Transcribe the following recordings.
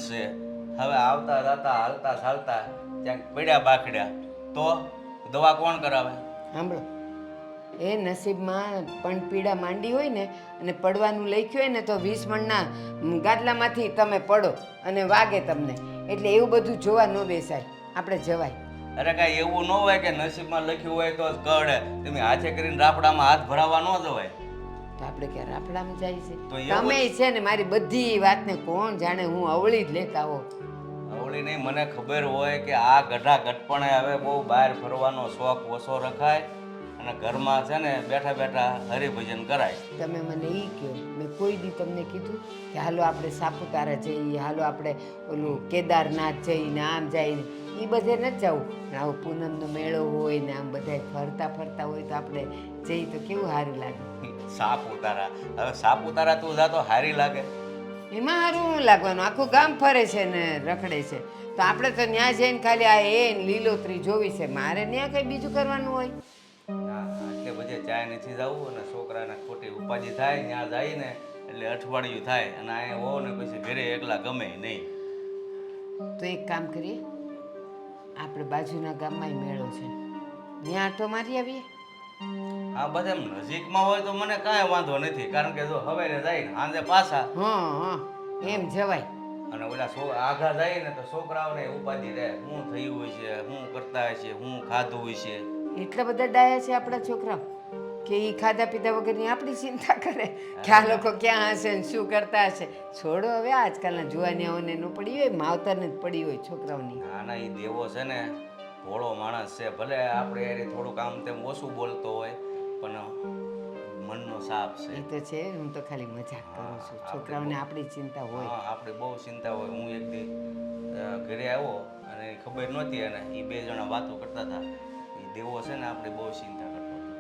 છે. હવે આવતા જતા હાલતા ચાલતા ક્યાંક પડ્યા બાખડ્યા તો દવા કોણ કરાવે? સાંભળો, એ નસીબમાં પણ પીડા માંડી હોય ને અને પડવાનું લખ્યું હોય ને તો 20 મણના ગાદલામાંથી તમે પડો અને વાગે તમને. એટલે એવું બધું જોવા ન બેસાય, આપણે જવાય. અરે કાંઈ એવું ન હોય કે નસીબમાં લખ્યું હોય તો જ કરડે. તમે હાથે કરીને રાપડામાં હાથ ભરાવા ન જવાય. તો આપણે ક્યાં રાફડામાં જાય છે? તો એવું તમે છે ને મારી બધી વાતને કોણ જાણે, હું અવળી જ લેતા હો. અવળી નહીં, મને ખબર હોય કે આ ગઢા ગઢપણે હવે બહુ બહાર ફરવાનો શોખ ઓછો રખાય અને ઘરમાં છે ને બેઠા બેઠા હરિભજન કરાય. તમે મને એ કહો, મેં કોઈ દી તમને કીધું કે હાલો આપણે સાપુતારા જઈએ, હાલો આપણે ઓલું કેદારનાથ જઈને આમ જઈને? એ બધે નથી જવું. પણ આવો પૂનમનો મેળો હોય ને આમ બધા ફરતા ફરતા હોય તો આપણે જઈએ તો કેવું સારું લાગે. સાપુતારા, હવે સાપુતારા તું જા તો સારી લાગે? એમાં સારું લાગવાનું, આખું ગામ ફરે છે ને રખડે છે. તો આપણે તો ત્યાં જઈને ખાલી આ એ લીલોતરી જોવી છે. મારે ત્યાં કંઈ બીજું કરવાનું હોય? એટલે બધે ચાય નથી જવું અને છોકરાને ખોટી ઉપાધિ થાય. ત્યાં જાય ને એટલે અઠવાડિયું થાય અને અહીંયા હો ને પછી ઘરે એકલા ગમે નહીં. તો એક કામ કરીએ, આપણે બાજુના ગામમાં મેળો છે, ત્યાં આટો મારી આવીએ. હા, બધા નજીકમાં હોય તો મને કાંઈ વાંધો નથી, કારણ કે જો હવારે જાય ને સાંજે પાછા. હા, એમ જવાય. અને ઓલા આઘા જાય ને તો છોકરાઓને ઉપાધિ રહે, શું થયું હોય છે, શું કરતા હોય છે, શું ખાધું હોય છે. એટલા બધા ડાયા છે આપણા છોકરાઓ કે એ ખાધા પીધા વગરની આપણી ચિંતા કરે કે આ લોકો ક્યાં હશે ને શું કરતા હશે. છોડો હવે, આજકાલના જુવાનિયાઓને ન પડી હોય, માવતરને જ પડી હોય છોકરાઓની. આના એ દેવો છે ને ભોળો માણસ છે. ભલે આપણે યાર થોડુંક આમ તેમ ઓછું બોલતો હોય પણ મનનો સાપ છે. એ તો છે, હું તો ખાલી મજાક કરું છું. છોકરાઓને આપણી ચિંતા હોય. હા, આપણે બહુ ચિંતા હોય. હું એક દી ઘરે આવ્યો અને ખબર નહોતી અને એ બે જણા વાતો કરતા હતા. એ દેવો છે ને આપણે બહુ ચિંતા કરતો હતો.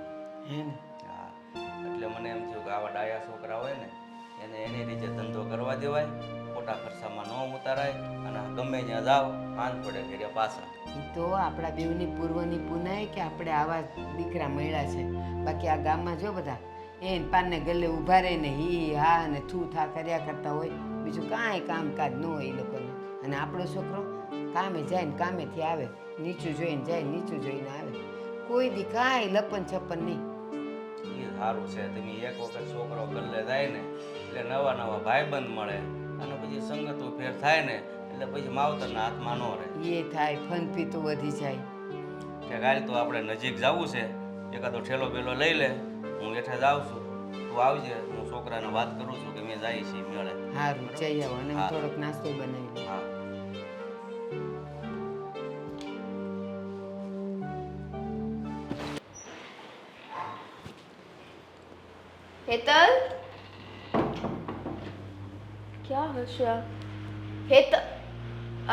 હે ને? હા, એટલે મને એમ થયું કે આવા ડાયા છોકરા હોય ને એને એની રીતે ધંધો કરવા દેવાય, ખોટા ખર્ચામાં ન ઉતારાય અને ગમે ત્યાં જાઓ આન પડે ઘરે પાછા. એ તો આપણા બેવની પૂર્વની પુનાય કે આપણે આવા દીકરા મળ્યા છે. બાકી આ ગામમાં જો બધા એ પાનને ગલ્લે ઊભા રહીને હી હા અને થૂ થા કર્યા કરતા હોય, બીજું કાંઈ કામકાજ ન હોય એ લોકોને. અને આપણો છોકરો કામે જાય ને કામેથી આવે, નીચું જોઈને જાય, નીચું જોઈને આવે, કોઈ દી કાંઈ લપન છપ્પન નહીં. એ સારું છે. તમે એક વખત છોકરો ગલ્લે જાય ને એટલે નવા નવા ભાઈબંધ મળે અને પછી સંગતો ફેર થાય ને એટલે પછી માવતરના હાથમાં ન રહે. એ થાય, ફન પીતું વધી જાય. કે કાલે તો આપણે નજીક જવું છે, એકાદો ઠેલો બેલો લઈ લે, હું હેઠે જાઉં છું, તું આવજે. હું છોકરાને વાત કરું છું કે મેં જાય છે મેળે. સારું, જઈ આવો અને હા. થોડોક નાસ્તો બનાવી લો. હા. हेतल, क्या हर्षा? हेतल,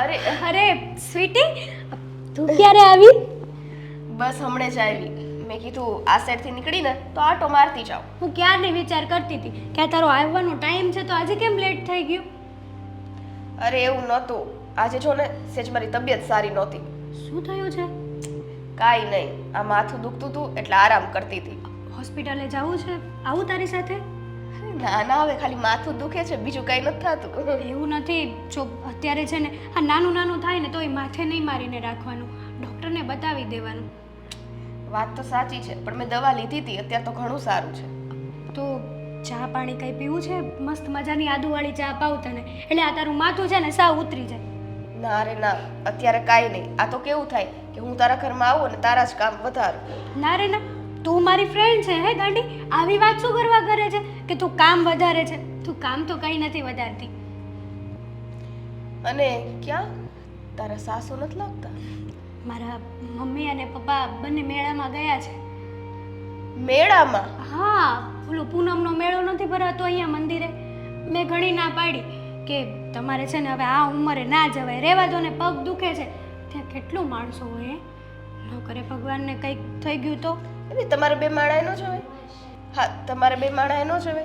अरे અરે સ્વીટી, તું ક્યારે આવી? બસ હમણે જ આવી. મેં કીધું આ સાઈડથી નીકળીને તો આટો મારતી જાઉં. હું ક્યારની વિચાર કરતી હતી કે આ તારો આવવાનો ટાઈમ છે તો આજે કેમ લેટ થઈ ગયું? અરે એવું નહોતું, આજે જો ને સેજ મારી તબિયત સારી નહોતી. શું થયું છે? કાંઈ નહીં, આ માથું દુખતું હતું એટલે આરામ કરતી હતી. હોસ્પિટલે જવું છે? આવું તારી સાથે? ના ના, હવે ખાલી માથું દુખે છે, બીજું કંઈ નથી થતું. એવું નથી. જો અત્યારે છે ને આ નાનું નાનું થાય ને તો એ માથે નહીં મારીને રાખવાનું, ડૉક્ટરને બતાવી દેવાનું. વાત તો સાચી છે, પણ મેં દવા લીધી હતી, અત્યારે તો ઘણું સારું છે. તો ચા પાણી કંઈ પીવું છે? મસ્ત મજાની આદુવાળી ચા પાવ તને, એટલે આ તારું માથું છે ને સાવ ઉતરી જાય. ના રે ના, અત્યારે કાંઈ નહીં. આ તો કેવું થાય કે હું તારા ઘરમાં આવું અને તારા જ કામ વધારું. ના રે ના, તું મારી ફ્રેન્ડ છે હે ગાંડી, આવી વાત શું કરવા કરે છે કે તું કામ વધારે છે? તું કામ તો કંઈ નથી વધારતી. અને ક્યાં તારા સાસુ નથી લાગતા? મારા મમ્મી અને પપ્પા બંને મેળામાં ગયા છે. મેળામાં? હા, ઓલો પૂનમનો મેળો નથી ભરાતો અહીંયા મંદિરે. મેં ઘણી ના પાડી કે તમારે છે ને હવે આ ઉંમરે ના જવાય, રહેવા દો ને, પગ દુખે છે. ત્યાં કેટલું માણસો હોય, ન કરે ભગવાનને કંઈક થઈ ગયું તો? એટલે તમારે બે માળા એનો જોવે? હા, તમારે બે માળા એનો જોવે?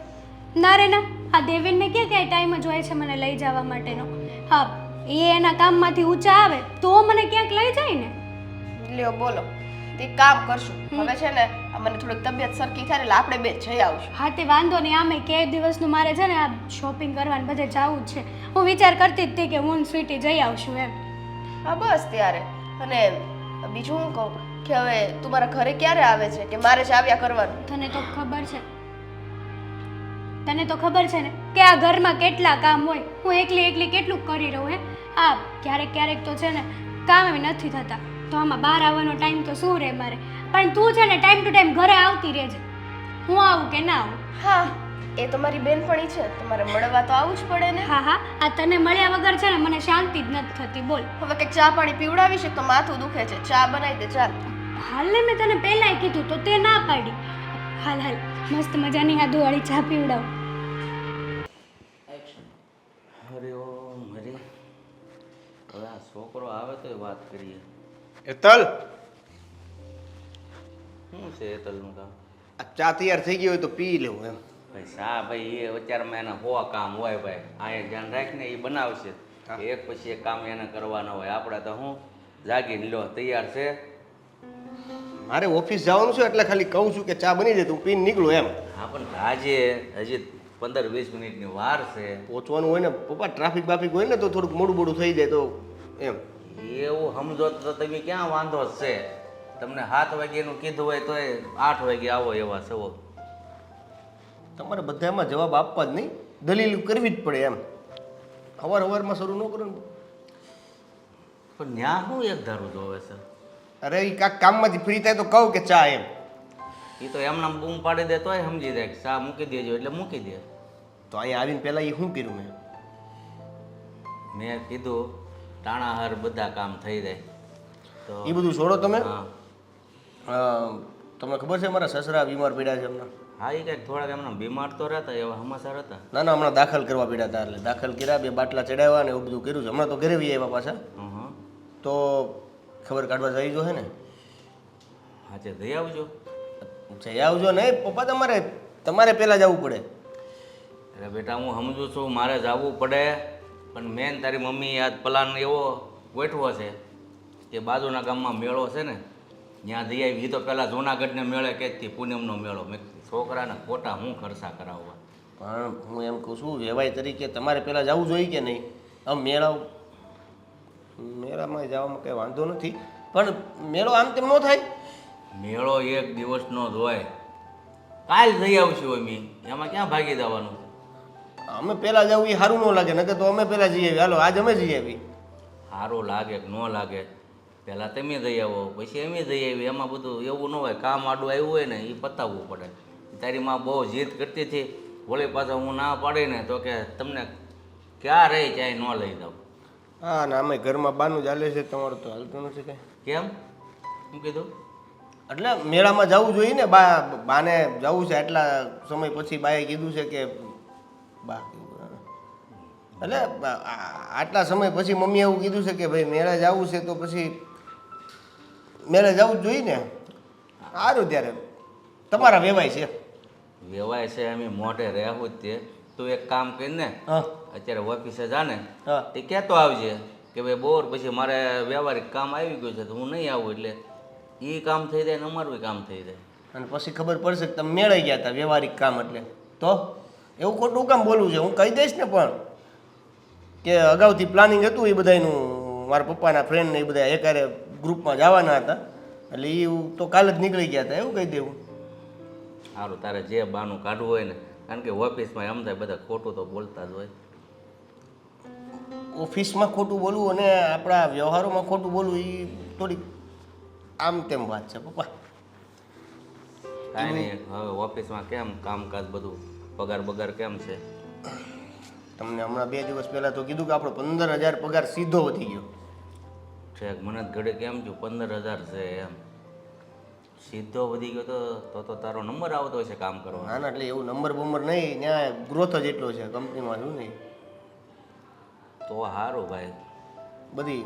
ના રે ના, આ દેવેનને ક્યાંય ટાઈમ જ હોય છે મને લઈ જવા માટેનો. હા, એ એના કામમાંથી ઊંચા આવે તો મને ક્યાંક લઈ જાય ને. લ્યો બોલો, તે એક કામ કરશું હવે છે ને આ મને થોડીક તબિયત સરખી થાય ને એટલે આપણે બે જઈ આવશું. હા તે વાંધો નહીં. આમે કે દિવસનું મારે છે ને આ શોપિંગ કરવાને બધે જવું જ છે. હું વિચાર કરતી જ હતી કે હું ને સ્વીટી જઈ આવશું એમ. હા બસ ત્યારે. અને બીજું હું કહું કે હવે તું મારા ઘરે ક્યારે આવે છે કે મારે જ આવ્યા કરવાનું? તને તો ખબર છે ને કે આ ઘરમાં કેટલા કામ હોય. હું એકલી કેટલું કરી રહું હે. આ ક્યારેક તો છે ને કામ નથી થતા તો આમાં બહાર આવવાનો ટાઈમ તો શું રહે મારે. પણ તું છે ને ટાઈમ ટુ ટાઈમ ઘરે આવતી રહેજે. હું આવું કે ના આવું? હા એ તો મારી બેનપણી છે તમારે મળવા તો આવવું જ પડે ને. હા આ તને મળ્યા વગર છે ને મને શાંતિ જ નથી થતી. બોલ હવે કંઈક ચા પાણી પીવડાવી છે તો માથું દુખે છે. ચા બનાવી દે ચાલ. હાલ ને મેં તને પહેલાંય કીધું તો તે ના પાડી. હાલ મસ્ત મજાની આદુવાળી ચા પીવડાવ. અરે ઓમ હરે, હવે આ છોકરો આવે તો વાત કરીએ. એતલ, શું છે એતલનું કામ? આ ચા તૈયાર થઈ ગઈ હોય તો પી લેવું એમ. ભાઈ શા ભાઈ એ અત્યારમાં એના હો કામ હોય ભાઈ. અહીંયા ધ્યાન રાખીને એ બનાવશે. એક પછી એક કામ એને કરવાના હોય. આપણે તો હું જાગીને લો તૈયાર છે. મારે ઓફિસ જવાનું છે એટલે ખાલી કહું છું કે ચા બની જાય તું પીને નીકળું એમ. હા પણ આજે હજી 15-20 મિનિટની વાર છે. પહોંચવાનું હોય ને પપ્પા, ટ્રાફિક બાફિક હોય ને તો થોડુંક મોડું થઈ જાય તો એમ. એવું સમજો તો તમે ક્યાં વાંધો જ છે. તમને 7 વાગ્યાનું કીધું હોય તો 8 વાગે આવો એવા છો. તમારે બધામાં જવાબ આપવા જ નહીં, દલીલ કરવી જ પડે એમ. સવારમાં શરૂ ન કરો ને. પણ ન્યા શું એક ધારું જોવે છે? અરે એ કાંક કામમાંથી ફ્રી થાય તો કહું કે ચા એમ. એ તો એમના બૂમ પાડી દે તોય સમજી જાય કે ચા મૂકી દેજો એટલે મૂકી દે. તો અહીંયા આવીને પહેલાં એ શું કર્યું મેં કીધું ટાણાહાર બધા કામ થઈ જાય તો એ બધું છોડો તમે. હા તમને ખબર છે મારા સસરા બીમાર પડ્યા છે હમણાં. હા એ કંઈક થોડાક એમના બીમાર તો રહેતા એવા સમાચાર હતા. ના હમણાં દાખલ કરવા પડ્યા હતા એટલે દાખલ કર્યા, 2 બાટલા ચડાવ્યા ને એવું બધું કર્યું છે. હમણાં તો ઘરે બી આવ્યા પાછા. તો ખબર કાઢવા જઈ જો હે ને. હાચે જઈ આવજો. જઈ આવજો નહીં પપ્પા, તમારે પહેલાં જવું પડે. એટલે બેટા હું સમજુ છું મારે જવું પડે પણ મેન તારી મમ્મી આ પ્લાન એવો ગોઠવો છે કે બાજુના ગામમાં મેળો છે ને ત્યાં જઈ આવી. એ તો પહેલાં જૂનાગઢને મેળે કેથી પૂનમનો મેળો. મેં છોકરાને ખોટા હું ખર્ચા કરાવવા. પણ હું એમ કહું છું વ્યવહાર તરીકે તમારે પહેલાં જવું જોઈએ કે નહીં? આમ મેળામાં જવામાં કંઈ વાંધો નથી પણ મેળો આમ તેમ ન થાય. મેળો 1 દિવસનો જ હોય. કાલ જઈ આવશું અમે, એમાં ક્યાં ભાગી જવાનું? અમે પહેલાં જવું એ સારું ન લાગે, નકર તો અમે પહેલાં જઈ આવી. હાલો આજ અમે જઈ આવી. સારું લાગે કે ન લાગે, પહેલાં તમે જઈ આવો પછી અમે જઈ આવી. એમાં બધું એવું ન હોય. કામ આડું આવ્યું હોય ને એ પતાવવું પડે. તારી માં બહુ જીદ કરતી હતી. વળી પાછા હું ના પાડીને તો કે તમને ક્યાં રહી ક્યાંય ન લઈ જાઉં. હા ને અમે ઘરમાં બાનું ચાલે છે, તમારું તો હાલતું નથી કાંઈ. કેમ? શું કીધું? એટલે મેળામાં જવું જોઈએ ને. બાને જવું છે આટલા સમય પછી. બાએ કીધું છે કે બા એટલે આટલા સમય પછી મમ્મીએ એવું કીધું છે કે ભાઈ મેળા જવું છે તો પછી મેળે જવું જ જોઈએ ને. સારું ત્યારે તમારા વેવાય છે. વેવાય છે અમે મોઢે રહેવું જ તે. તું એક કામ કરીને હા અત્યારે ઓફિસે જા ને હા તે કહેતો આવજે કે ભાઈ બોર પછી મારે વ્યવહારિક કામ આવી ગયું છે તો હું નહીં આવું. એટલે એ કામ થઈ જાય ને અમારું કામ થઈ જાય. અને પછી ખબર પડશે કે તમે મેળાઈ ગયા હતા વ્યવહારિક કામ એટલે. તો એવું ખોટું કામ બોલવું છે? હું કહી દઈશ ને પણ કે અગાઉથી પ્લાનિંગ હતું એ બધાનું. મારા પપ્પાના ફ્રેન્ડ ને એ બધા એકારે ગ્રુપમાં જવાના હતા એટલે એ તો કાલે જ નીકળી ગયા હતા. એવું કહી દેવું. સારું તારે જે બાનું કાઢવું હોય ને, કારણ કે ઓફિસમાં એમ થાય બધા ખોટું તો બોલતા જ હોય. ઓફિસમાં ખોટું બોલવું અને આપણા વ્યવહારોમાં ખોટું બોલવું એ થોડીક આમ તેમ વાત છે પપ્પા. કાંઈ નહીં. હવે ઓફિસમાં કેમ કામકાજ બધું પગાર બગાર કેમ છે? તમને હમણાં 2 દિવસ પહેલાં તો કીધું કે આપણો 15,000 પગાર સીધો વધી ગયો. ઠેક મને જ ઘડે કેમ છું 15,000 છે એમ સીધો વધી ગયો તો તારો નંબર આવતો હશે કામ કરવાનો. ના એટલે એવું નંબર બંબર નહીં, ત્યાં ગ્રોથ જ એટલો છે કંપનીમાં. શું નહીં તો સારું ભાઈ. બધી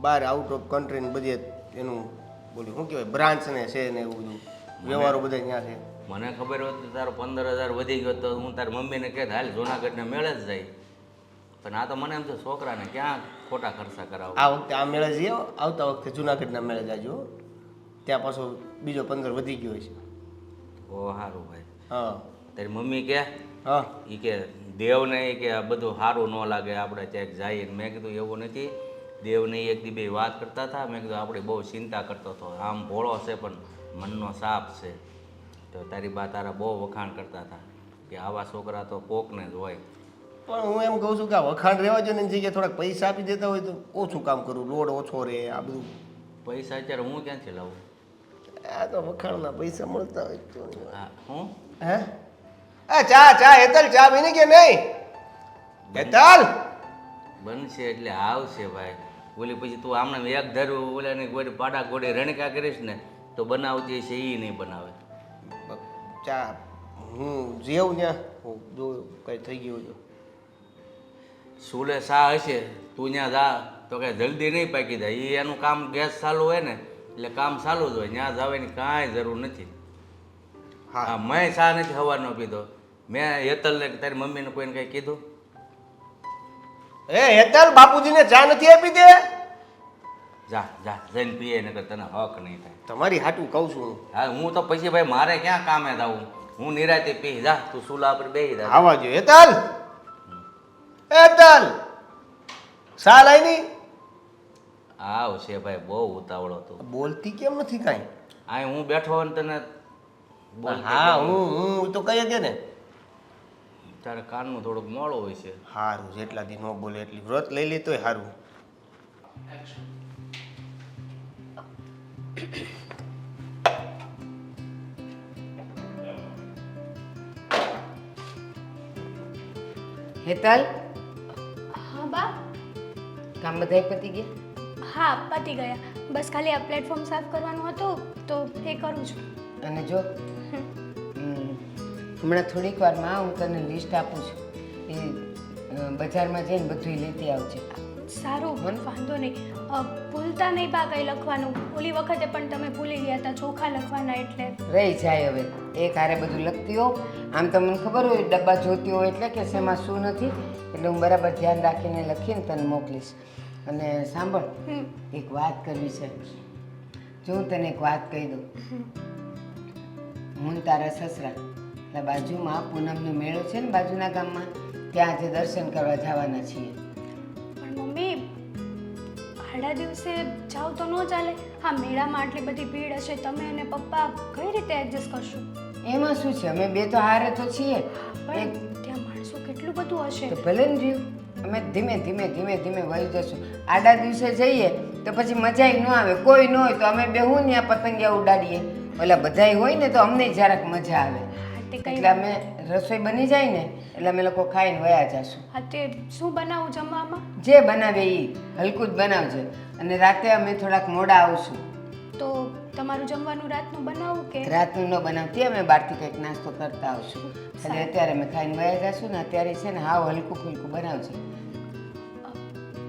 બહાર આઉટ ઓફ કન્ટ્રી ને બધી એનું બોલ્યું શું કહેવાય બ્રાન્ચ ને છે ને એવું બધું વ્યવહારો બધા ત્યાં છે. મને ખબર હોત કે તારો 15,000 વધી ગયો તો હું તારી મમ્મીને કહેત હાલ જૂનાગઢને મેળે જ જાય. પણ આ તો મને એમ છે છોકરાને ક્યાં ખોટા ખર્ચા કરાવો. આ વખતે આ મેળે જઈએ, આવતા વખતે જુનાગઢના મેળે જાજો. ત્યાં પાછો બીજો 15 વધી ગયો છે. ઓ સારું ભાઈ. હા તારી મમ્મી કે હા એ કે દેવને ઈ કે આ બધું સારું ન લાગે આપણે ક્યાંક જઈએ. મેં કીધું એવું નથી. દેવને એક દી બે વાત કરતા હતા. મેં કીધું આપણે બહુ ચિંતા કરતો હતો. આમ ભોળો છે પણ મનનો સાપ છે. તો તારી બા તારા બહુ વખાણ કરતા હતા કે આવા છોકરા તો કોકને જ હોય. પણ હું એમ કહું છું કે આ વખાણ રહેવા જો ને એની જગ્યાએ થોડાક પૈસા આપી દેતા હોય તો ઓછું કામ કરું, લોડ ઓછો રહે. આ બધું પૈસા અત્યારે હું ક્યાંથી લાવું? આ તો વખાણના પૈસા મળતા હોય તો હા હું હે આ ચા હેતલ ચા પીને કે નહીં? હેતલ બનશે એટલે આવશે ભાઈ. ઓલી પછી તું આમને એક ધરું ઓલાની ગોળી પાડા ગોળી રણકા કરીશ ને તો બનાવતી છે એ નહીં બનાવે. ચા હું જેવું ત્યાં હું જો કંઈ થઈ ગયું જો સુલે સા હશે તું ત્યાં જા તો કાંઈ જલ્દી નહીં પાકી જાય. એ એનું કામ ગેસ ચાલુ હોય ને એટલે કામ ચાલુ જ હોય. ત્યાં જવાની કાંઈ જરૂર નથી. હા મેં ચા નથી સવારનો પીધો. મેં હેતલને તારી મમ્મીને કોઈને કંઈ કીધું? એ હેતલ બાપુજીને ચા નથી આપી દે. જા જા જઈને પીએ નકર તને હક નહીં થાય. તમારી હાટું કહું છું હું. હા હું તો પછી ભાઈ મારે ક્યાં કામે જાવું? હું નિરાતે પી જા તું સુલા પર બેસી જા. આવા જો હેતલ હેતલ ચા લાઈ ની. આવશે ભાઈ બહુ ઉતાવળો તું. બોલતી કેમ નથી કાંઈ? આ હું બેઠો હોય ને તને બોલતી હા કેમ? હું તો કહી કે ને તારે કાનનું થોડુંક મોડું હોય છે. સારું જેટલા દી ન બોલે એટલી વ્રત લઈ લે તોય સારું. હેતલ હા બા. કામ બધાય પતી ગયા? હા પતી ગયા. બસ ખાલી આ પ્લેટફોર્મ સાફ કરવાનું હતું તો એ કરું છું. અને જો હમણાં થોડીક વારમાં હું તને લિસ્ટ આપું છું. એ બજારમાં જઈને બધું લેતી આવજે. સારું વાંધો નહીં. ભૂલતા નહીં બા કંઈ લખવાનું. ઓલી વખતે પણ તમે ભૂલી ગયા હતા ચોખા લખવાના એટલે. રહી જાય હવે એક હારે બધું લખતી હો. આમ તો મને ખબર હોય ડબ્બા જોતી હોય એટલે કે શેમાં શું નથી એટલે હું બરાબર ધ્યાન રાખીને લખીને તને મોકલીશ. અને સાંભળ એક વાત કરવી છે. જો હું તને એક વાત કહી દઉં. હું ને તારા સસરા એટલે બાજુમાં પૂનમનો મેળો છે ને બાજુના ગામમાં ત્યાં આજે દર્શન કરવા જવાના છીએ. પણ મમ્મી આડા દિવસે જાવ તો ન ચાલે. હા મેળામાં આટલી બધી ભીડ હશે. તમે અને પપ્પા કઈ રીતે એડજસ્ટ કરશો? એમાં શું છે અમે બે તો હારે તો છીએ. પણ ત્યાં માણસો કેટલું બધું હશે. તો ભલે ને રહ્યું અમે ધીમે ધીમે વહી જશું. આડા દિવસે જઈએ તો પછી મજા ન આવે. કોઈ ન હોય તો અમે બેહું ને આ પતંગિયા ઉડાડીએ. ઓલા બધાય હોય ને તો અમને જરાક મજા આવે. તે કઈ એટલે અમે રસોઈ બની જાય ને એટલે અમે લોકો ખાઈને વયા જશું. હા તે શું બનાવું જમવામાં? જે બનાવે એ હલકું જ બનાવજે. અને રાતે અમે થોડાક મોડા આવશું. તો તમારું જમવાનું રાતનું બનાવું કે? રાતનું ન બનાવતી અમે બહારથી કંઈક નાસ્તો કરતા આવશું. એટલે અત્યારે અમે ખાઈને વયા જશું ને અત્યારે છે ને હાવ હલકું ફુલકું બનાવજે.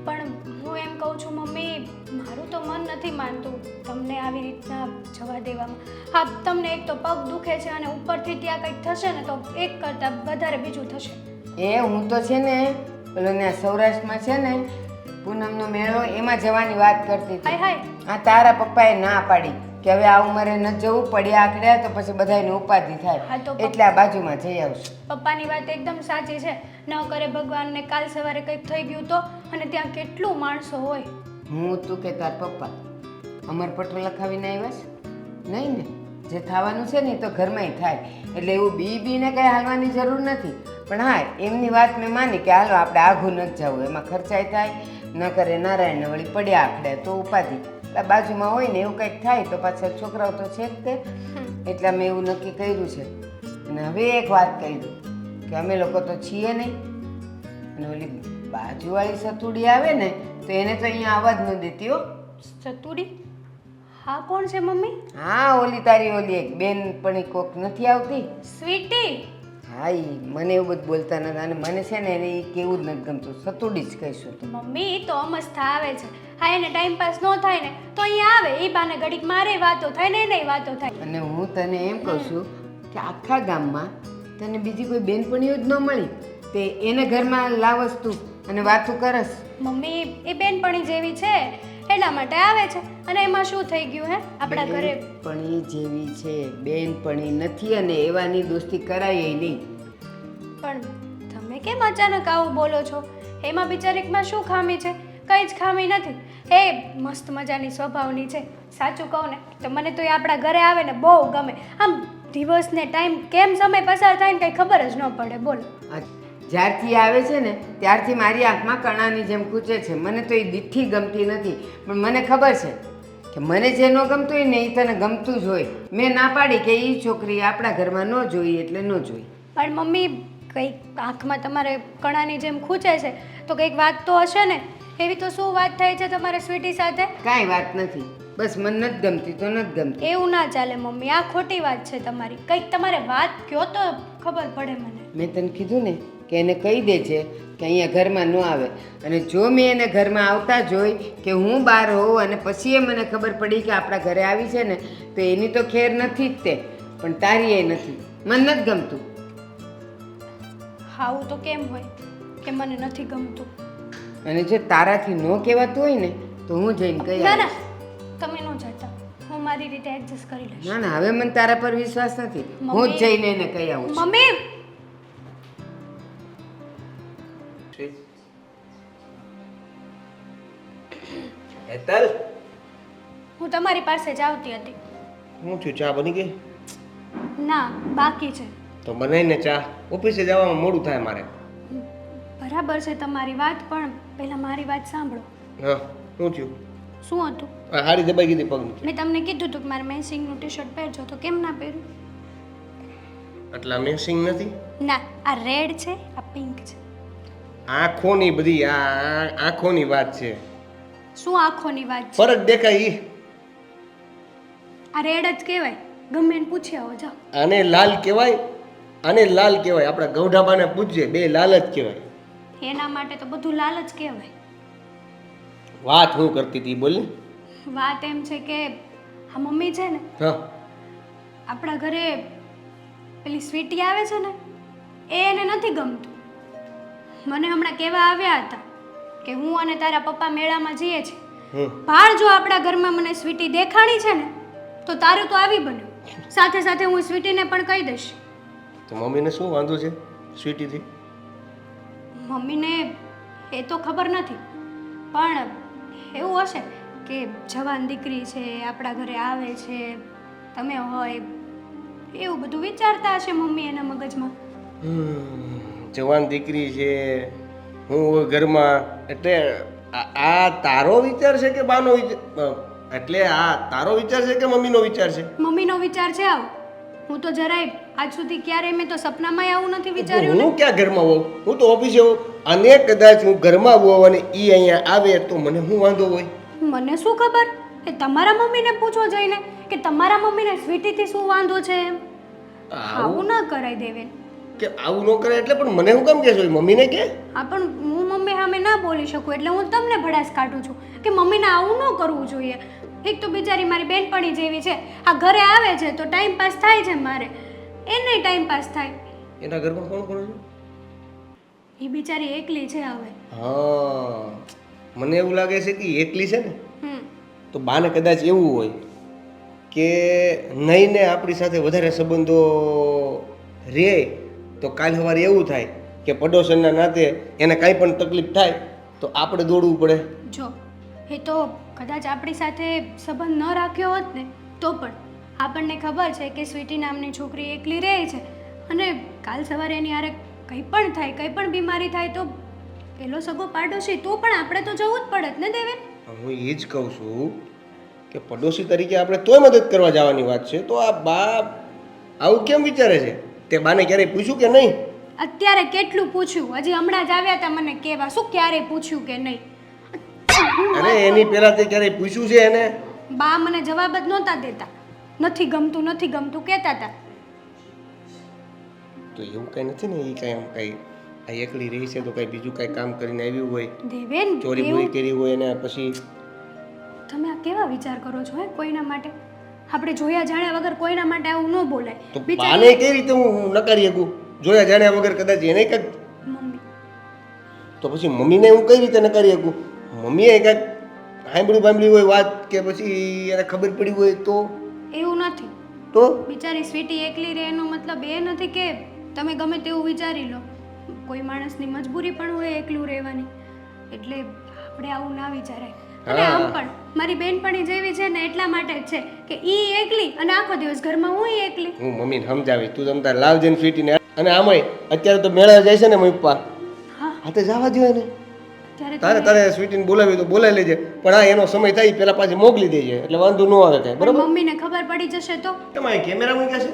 પણ હું એમ કહું છું મમ્મી મારું તો મન નથી માનતું તમને આવી રીતના જવા દેવામાં. હા તમને એક તો પગ દુખે છે અને ઉપરથી ત્યાં કંઈક થશે ને તો એક કરતાં વધારે બીજું થશે. એ હું તો છે ને પેલો ને સૌરાષ્ટ્રમાં છે ને પૂનમનો મેળો એમાં જવાની વાત કરતી હતી. હાય હા તારા પપ્પાએ ના પાડી કે હવે આ ઉંમરે ન જવું પડ્યા આખડ્યા તો પછી બધાને ઉપાધિ હા થાય તો એટલે આ બાજુમાં જઈ આવશું. પપ્પાની વાત એકદમ સાચી છે. ન કરે ભગવાનને કાલ સવારે કંઈક થઈ ગયું તો. અને ત્યાં કેટલું માણસો હોય. હું તું કે તાર પપ્પા અમર પટો લખાવીને આવ્યા છે નહીં ને? જે થવાનું છે ને એ તો ઘરમાંય થાય એટલે એવું બીને કંઈ હાલવાની જરૂર નથી. પણ હા એમની વાત મેં માની કે હાલો આપણે આઘું નથી જવું એમાં ખર્ચાય થાય ન કરે નારાયણ વળી પડ્યા આખડે તો ઉપાધિ. એટલે બાજુમાં હોય ને એવું કંઈક થાય તો પાછા છોકરાઓ તો છે જ તે. એટલે અમે એવું નક્કી કર્યું છે. અને હવે એક વાત કહી દઉં કે અમે લોકો તો છીએ નહીં. અને ઓલી બાજુવાળી સતુડી આવે ને તો એને તો અહીંયા આવવા જ ન દેતી હો. ચતુડી? હા કોણ છે મમ્મી? હા ઓલી તારી ઓલી એક બેન પણ કોક નથી આવતી. સ્વીટી? હા ઈ મને એવું બધું બોલતા નથી અને મને છે ને એને ઈ કેવું જ નથી ગમતું. સતુડી જ કહીશું તું. મમ્મી તો અમસ્તા આવે છે. હા એને ટાઈમ પાસ ન થાય ને તો અહીંયા આવે. એ બાને ઘડીક મારે વાતો થાય ને એને વાતો થાય. અને હું તને એમ કહું છું કે આખા ગામમાં તને બીજી કોઈ બેનપણીઓ જ ન મળી તે એને ઘરમાં લાવસ તું અને વાતું કરસ. મમ્મી એ બેનપણી જેવી છે એટલા માટે આવે છે. અને એમાં શું થઈ ગયું હે આપણા ઘરે? બેનપણી જેવી છે, બેનપણી નથી અને એવાની દોસ્તી કરાય નહીં. પણ તમે કેમ અચાનક આવું બોલો છો? એમાં બિચારીકમાં શું ખામી છે? કંઈ જ ખામી નથી. એ મસ્ત મજાની સ્વભાવની છે. સાચું કહું ને તો મને તો એ આપણા ઘરે આવે ને બહુ ગમે. આમ દિવસને ટાઈમ કેમ સમય પસાર થાય ને કંઈ ખબર જ ન પડે. બોલો. આ જ્યારથી આવે છે ને ત્યારથી મારી આંખમાં કણાની જેમ કૂચે છે. મને તો એ દીઠી ગમતી નથી, પણ મને ખબર છે કે મને જે ન ગમતું હોય ને એ તને ગમતું જ હોય. મેં ના પાડી કે એ છોકરી આપણા ઘરમાં ન જોઈ એટલે ન જોઈ. પણ મમ્મી કંઈક આંખમાં તમારે કણાની જેમ ખૂંચે છે તો કંઈક વાત તો હશે ને? એવી તો શું વાત થાય છે તમારે સ્વીટી સાથે? કાંઈ વાત નથી, બસ મને નથી ગમતી તો નથી ગમતી. એવું ના ચાલે મમ્મી, આ ખોટી વાત છે તમારી. કંઈક તમારે વાત કયો તો ખબર પડે મને. મેં તને કીધું ને કે એને કહી દેજે કે અહીંયા ઘરમાં ન આવે. અને જો મેં એને ઘરમાં આવતા જોઈ કે હું બહાર હોઉં અને પછી એ મને ખબર પડી કે આપણા ઘરે આવી છે ને તો એની તો ખેર નથી જ તે, પણ તારી એ નથી. મને નથી ગમતું. આવું તો કેમ હોય કે મને નથી ગમતું? અને જો તારાથી ન કહેવાતું હોય ને તો હું જઈને કહી ના આવીશ. ના, તમે ન જતા, હું મારી રીતે એડજસ્ટ કરી લઈશ. ના ના, હવે મને તારા પર વિશ્વાસ નથી. હું જ જઈને એને કહી આવું છું. મમ્મી હેતલ, હું તમારી પાસે જ આવતી હતી. હું થયું? ચા બની ગઈ? ના, બાકી છે. તો બનાવીને ચા. ઓફિસે જવામાં મોડું થાય મારે. બરાબર છે તમારી વાત, પણ પહેલા મારી વાત સાંભળો. હા, શું થયું? શું હતું? આ હારી દબાઈ ગઈ પગ. મેં તમને કીધું હતું કે મારે મેચિંગનું ટી શર્ટ પહેરજો, તો કેમ ના પહેર્યું? આટલા મેસિંગ નથી. ના, આ રેડ છે, આ પિંક છે. આંખોની બધી આ આંખોની વાત છે. શું આંખોની વાત છે? ફરક દેખાય ઈ. આ રેડ જ કહેવાય. ગમે એને પૂછી આવો, જાઓ. આને લાલ કહેવાય, આને લાલ કહેવાય. આપણા ગૌઢાબાને પૂછજે, બે લાલ જ કહેવાય. એના માટે તો બધું લાલ જ કહેવાય. વાત હું કરતી હતી બોલ ને. વાત એમ છે કે આ મમ્મી છે ને, હા, આપણા ઘરે પેલી સ્વીટી આવે છે ને એ એને નથી ગમતું. મને હમણાં કહેવા આવ્યા હતા કે હું અને તારા પપ્પા મેળામાં જઈએ છીએ. ભાળ જો આપણા ઘરમાં મને સ્વીટી દેખાણી છે ને તો તારું તો આવી બન્યું. સાથે સાથે હું સ્વીટીને પણ કહી દઈશ. તો મમ્મીને શું વાંધો છે સ્વીટીથી? મમ્મીને એ તો ખબર નથી, પણ એવું હશે કે જવાન દીકરી છે, આપણા ઘરે આવે છે, તમે હોય એવું બધું વિચારતા હશે મમ્મી એના મગજમાં. જવાન દીકરી છે, હું હોય ઘરમાં, એટલે આ તારો વિચાર છે કે બાનો વિચાર? એટલે આ તારો વિચાર છે કે મમ્મીનો વિચાર છે? મમ્મીનો વિચાર છે આવો. હું તો જરાય આજ સુધી ક્યારેય મેં તો સપનામાંય આવું નથી વિચાર્યું ને. હું ક્યાં ઘરમાં હોઉં? હું તો ઓફિસે હોઉં. અને કદાચ હું ઘરમાં હોઉં અને ઈ અહીંયા આવે તો મને શું વાંધો હોય? મને શું ખબર? એ તમારા મમ્મીને પૂછો જઈને કે તમારા મમ્મીને સ્વીટીથી શું વાંધો છે એમ. આવું ના કરાય દેવેન. કે આવું ન કરે એટલે પણ મને હું કેમ કહેશો? મમ્મીને કે? હા, પણ હું મમ્મી સામે ના બોલી શકું એટલે હું તમને ભડાસ કાઢું છું કે મમ્મીને આવું ન કરવું જોઈએ. એક તો બિચારી મારી બેનપણી જેવી છે, આ ઘરે આવે છે તો ટાઈમ પાસ થાય છે મારે, એને ટાઈમ પાસ થાય. એના ઘરમાં કોણ કોણ છે? એ બિચારી એકલી છે હવે. હા, મને એવું લાગે છે કે એકલી છે ને હમ તો બાને કદાચ એવું હોય કે નહીં ને આપણી સાથે વધારે સંબંધો રહે તો કાલ સવારે એવું થાય કે પડોશીના નાતે એને કાંઈ પણ તકલીફ થાય તો આપણે દોડવું પડે. જો એ તો કદાચ આપણી સાથે સંબંધ ન રાખ્યો હોત ને તો પણ આપણને ખબર છે કે સ્વીટી નામની છોકરી એકલી રહે છે અને કાલ સવારે એની હારે કંઈ પણ થાય, કંઈ પણ બીમારી થાય તો પેલો સગો પાડોશી તો પણ આપણે તો જવું જ પડે જ ને દેવેન. હું એ જ કહું છું કે પડોશી તરીકે આપણે તોય મદદ કરવા જવાની વાત છે તો આ બા આવું કેમ વિચારે છે? તે બાને ક્યારેય પૂછ્યું કે નહીં? અત્યારે કેટલું પૂછ્યું, હજી હમણાં જ આવ્યા હતા મને કહેવા, શું ક્યારેય પૂછ્યું કે નહીં? અરે એની પહેલા તે ક્યારેય પૂછ્યું છે એને? બા મને જવાબ જ નહોતા દેતા. નથી ગમતું નથી ગમતું કહેતા હતા. તો એવું કંઈ નથી ને? એ કાંઈ આમ કંઈ આ એકલી રહી છે તો કંઈ બીજું કાંઈ કામ કરીને આવ્યું હોય, દેવેન ચોરી બોરી કરી હોય અને પછી તમે આ કેવા વિચાર કરો છો હે કોઈના માટે? આપણે જોયા જાણ્યા વગર કોઈના માટે આવું ન બોલાય. તો બાને કઈ રીતે હું નકારી શકું? જોયા જાણ્યા વગર કદાચ એને કંઈક મમ્મી તો પછી મમ્મીને હું કઈ રીતે નકારી શકું? મમ્મીએ કંઈક સાંભળી હોય વાત કે પછી એને ખબર પડી હોય તો એવું નથી. તો બિચારી સ્વીટી એકલી રહે એનો મતલબ એ નથી કે તમે ગમે તેવું વિચારી લો. કોઈ માણસની મજબૂરી પણ હોય એકલું રહેવાની, એટલે આપણે આવું ના વિચારાય. અને આમ પણ મારી બેનપણી જેવી છે ને એટલા માટે જ છે કે ઈ એકલી અને આખો દિવસ ઘરમાં હું એકલી. હું મમ્મીને સમજાવી, તું તમ તાર લાવજે ને સ્વીટીને. અને આમાંય અત્યારે તો મેળા જાય છે ને મમ્મી પપ્પા, હા તો જવા દો એને. ત્યારે તારે સ્વીટીને બોલાવી તો બોલાવી લેજે, પણ હા એનો સમય થાય પેલા પાછી મોકલી દેજે એટલે વાંધો ન આવે કાંઈ. બરોબર? મમ્મીને ખબર પડી જશે તો? તમારે કેમેરા મૂક્યા છે?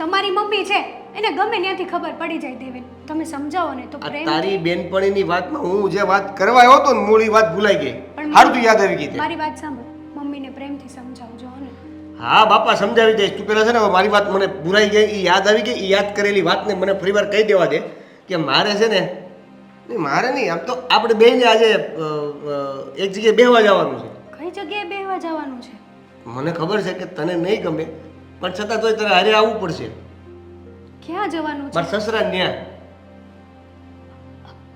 તમારી મમ્મી છે એને ગમે ત્યાંથી ખબર પડી જાય દેવેન. તમે સમજાવો ને તો આ પ્રેમ. તારી બેનપણીની વાતમાં હું જે વાત કરવા આવ્યો હતો ને મૂળી વાત ભૂલાઈ ગઈ. પણ હારું તું યાદ આવી ગઈ તે. મારી વાત સાંભળ, મમ્મીને પ્રેમથી સમજાવજો ને. હા બાપા સમજાવી દઈશ. તું પેલા છે ને હવે મારી વાત મને ભૂલાઈ ગઈ, એ યાદ આવી ગઈ. એ યાદ કરેલી વાતને મને ફરીવાર કહી દેવા દે કે મારે છે ને, નહીં મારે નહીં, આમ તો આપણે બેને આજે એક જગ્યાએ બેહવા જવાનું છે. કઈ જગ્યાએ બેહવા જવાનું છે? મને ખબર છે કે તને નહીં ગમે, પણ છતાં તોય તારે હારે આવવું પડશે. ક્યાં જવાનું છે? મારા સસરા ન્યા.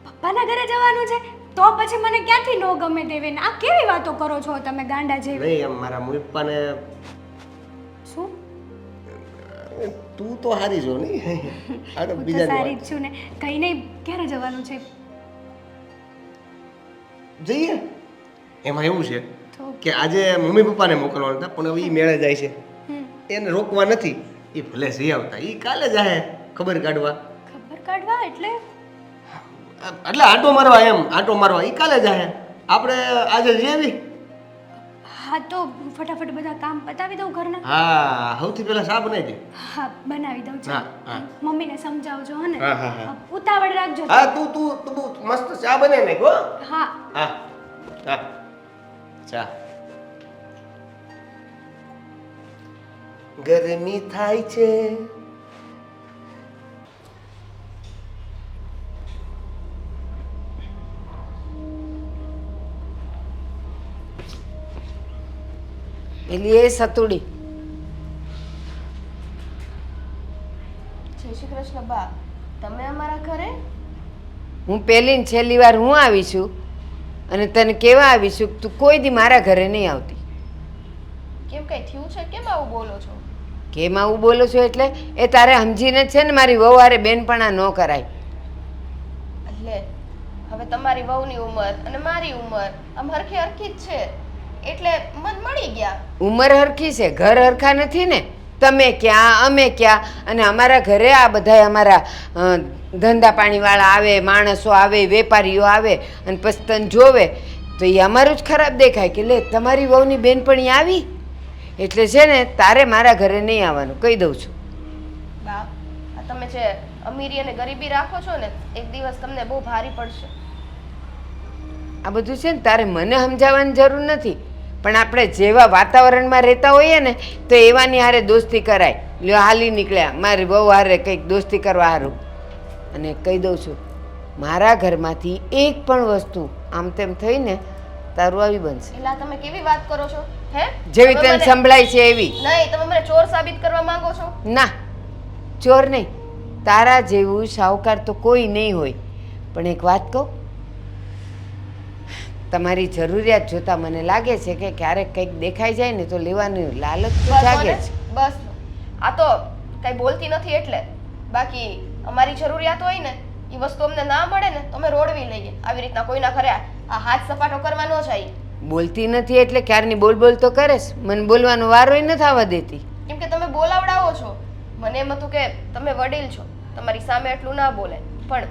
પપ્પાના ઘરે જવાનું છે? તો પછી મને ક્યાંથી નો ગમે દેવેન? આ કેવી વાતો કરો છો તમે ગાંડા જેવી? નહીં એમ મારા મુપ્પાને શું? તું તો હારી જો નહીં. આ તો હું તો બીજાની સારી વાત. જ છું ને. કઈ નહીં, ક્યારે જવાનું છે? જઈએ. એમાં એવું છે તો કે આજે મમ્મી પપ્પાને મોકલવાના હતા, પણ હવે એ મેળે જાય છે, હમ, એને રોકવા નથી. એ ભલે જઈ આવતા, એ કાલે જાય ખબર કાઢવા. ખબર કાઢવા એટલે? એટલે આંટો મારવા, એમ આંટો મારવા. એ કાલે જાય, આપણે આજે જેવી. હા તો ફટાફટ બધા કામ પતાવી દઉં ઘરના. હા સૌથી પહેલા સા બનાવી દે. હા બનાવી દઉં છું. હા, હા. મમ્મીને સમજાવજો હને. હા, હા, હા. ઉતાવળ રાખજો. હા તું મસ્ત ચા બનાવી નાખ હો. હા. હા હા ચા. ગરમી થાય છે. પેલી એ સતુડી જય શ્રી કૃષ્ણ બા, તમે અમારા ઘરે? હું પહેલી ને છેલ્લી વાર હું આવી છું, અને તને કેવા આવી છું તું કોઈ દી મારા ઘરે નહીં આવતી. કેમ કઈ થયું છે? કેમ આવું બોલો છો? કેમ આવું બોલો છો એટલે એ તારે સમજીને જ છે ને મારી વહુ હારે બેનપણા ન કરાય. એટલે હવે તમારી વહુની ઉંમર અને મારી ઉંમર આમ હરખી હરખી જ છે, એટલે મન મળી ગયા. ઉંમર હરખી છે, ઘર હરખા નથી ને. તમે ક્યાં અમે ક્યાં, અને અમારા ઘરે આ બધા અમારા ધંધા પાણીવાળા આવે, માણસો આવે, વેપારીઓ આવે, અને પછી તને જોવે તો એ અમારું જ ખરાબ દેખાય કે લે તમારી વહુની બેનપણી આવી. એટલે છે ને તારે મારા ઘરે નહીં આવવાનું કહી દઉં છું. બા, આ તમે જે અમીરી અને ગરીબી રાખો છો ને, એક દિવસ તમને બહુ ભારી પડશે. આ બધું છે ને તારે મને સમજાવવાની જરૂર નથી, પણ આપણે જેવા વાતાવરણમાં રહેતા હોઈએ ને તો એવાની હારે દોસ્તી કરાય. લ્યો હાલી નીકળ્યા મારી બહુ હારે કંઈક દોસ્તી કરવા સારું. અને કહી દઉં છું મારા ઘરમાંથી એક પણ વસ્તુ આમ તેમ થઈને તારું આવી બનશે. એલા તમે કેવી વાત કરો છો? હે? જેવી તમે તને મને- સંભળાય છે એવી નહીં, તમે મને ચોર સાબિત કરવા માંગો છો? ના. ચોર નહીં, તારા જેવું શાહુકાર તો કોઈ નહીં હોય. પણ એક વાત કહું, તમારી જરૂરિયાત જોતા મને લાગે છે કે ક્યારેક કંઈક દેખાઈ જાય ને તો લેવાની લાલચ તો બસ જાગે મને, છે. બસ. આ તો કઈ બોલતી નથી એટલે. બાકી અમારી જરૂરિયાત હોય ને એ વસ્તુ અમને ના મળે ને તો અમે રોડવી લઈએ. આવી રીતના કોઈના ઘરે આ હાથ સપાટો કરવા ન જાય. બોલતી નથી એટલે ક્યારની બોલ બોલ તો કરે છે. મને બોલવાનો વારોય નથી આવવા દેતી. કેમ કે તમે બોલાવડાવો છો. મને એમ હતું કે તમે વડીલ છો, તમારી સામે એટલું ના બોલે, પણ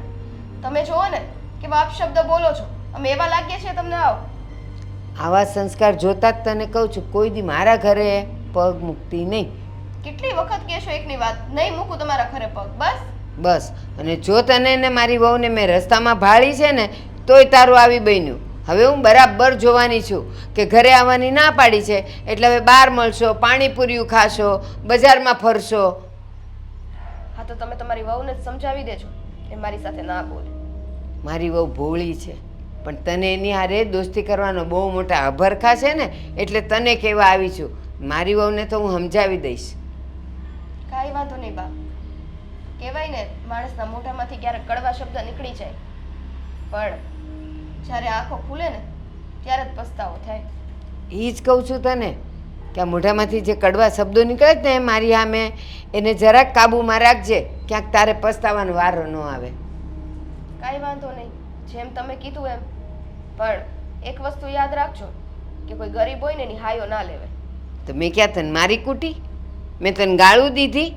તમે જુઓ ને કેવા અપશબ્દ બોલો છો. અમે એવા લાગીએ છીએ તમને? આવો આવા સંસ્કાર જોતા જ તને કહું છું કોઈ દી મારા ઘરે પગ મૂકતી નહીં. કેટલી વખત કહેશો એકની વાત? નહીં મૂકું તમારા ઘરે પગ. બસ. બસ. અને જો તને ને મારી વહુને મેં રસ્તામાં ભાળી છે ને તોય તારું આવી બન્યું. હવે હું બરાબર જોવાની છું કે ઘરે આવવાની ના પાડી છે એટલે હવે બહાર મળશો, પાણીપુરીયું ખાશો, બજારમાં ફરશો. હા તો તમે તમારી વહુને જ સમજાવી દેજો એ મારી સાથે ના બોલે. મારી વહુ ભોળી છે, પણ તને એની હારે દોસ્તી કરવાનો બહુ મોટા અભરખા છે ને એટલે તને કહેવા આવી છું. મારી વહુને તો હું સમજાવી દઈશ. કાંઈ વાંધો નહીં બા. કહેવાય ને માણસના મોઢામાંથી ક્યારેક કડવા શબ્દ નીકળી જાય, પણ જ્યારે આંખો ખુલે ને ત્યારે જ પસ્તાવો થાય. એ જ કહું છું તને કે આ મોઢામાંથી જે કડવા શબ્દો નીકળે જ ને મારી સામે એને જરાક કાબૂમાં રાખજે, ક્યાંક તારે પસ્તાવાનો વારો ન આવે. કાંઈ વાંધો નહીં, જેમ તમે કીધું એમ. પણ એક વસ્તુ યાદ રાખજો કે કોઈ ગરીબ હોય ને એની હાયો ના લેવાય. તો મેં ક્યાં તને મારી કૂટી? મેં તને ગાળું દીધી?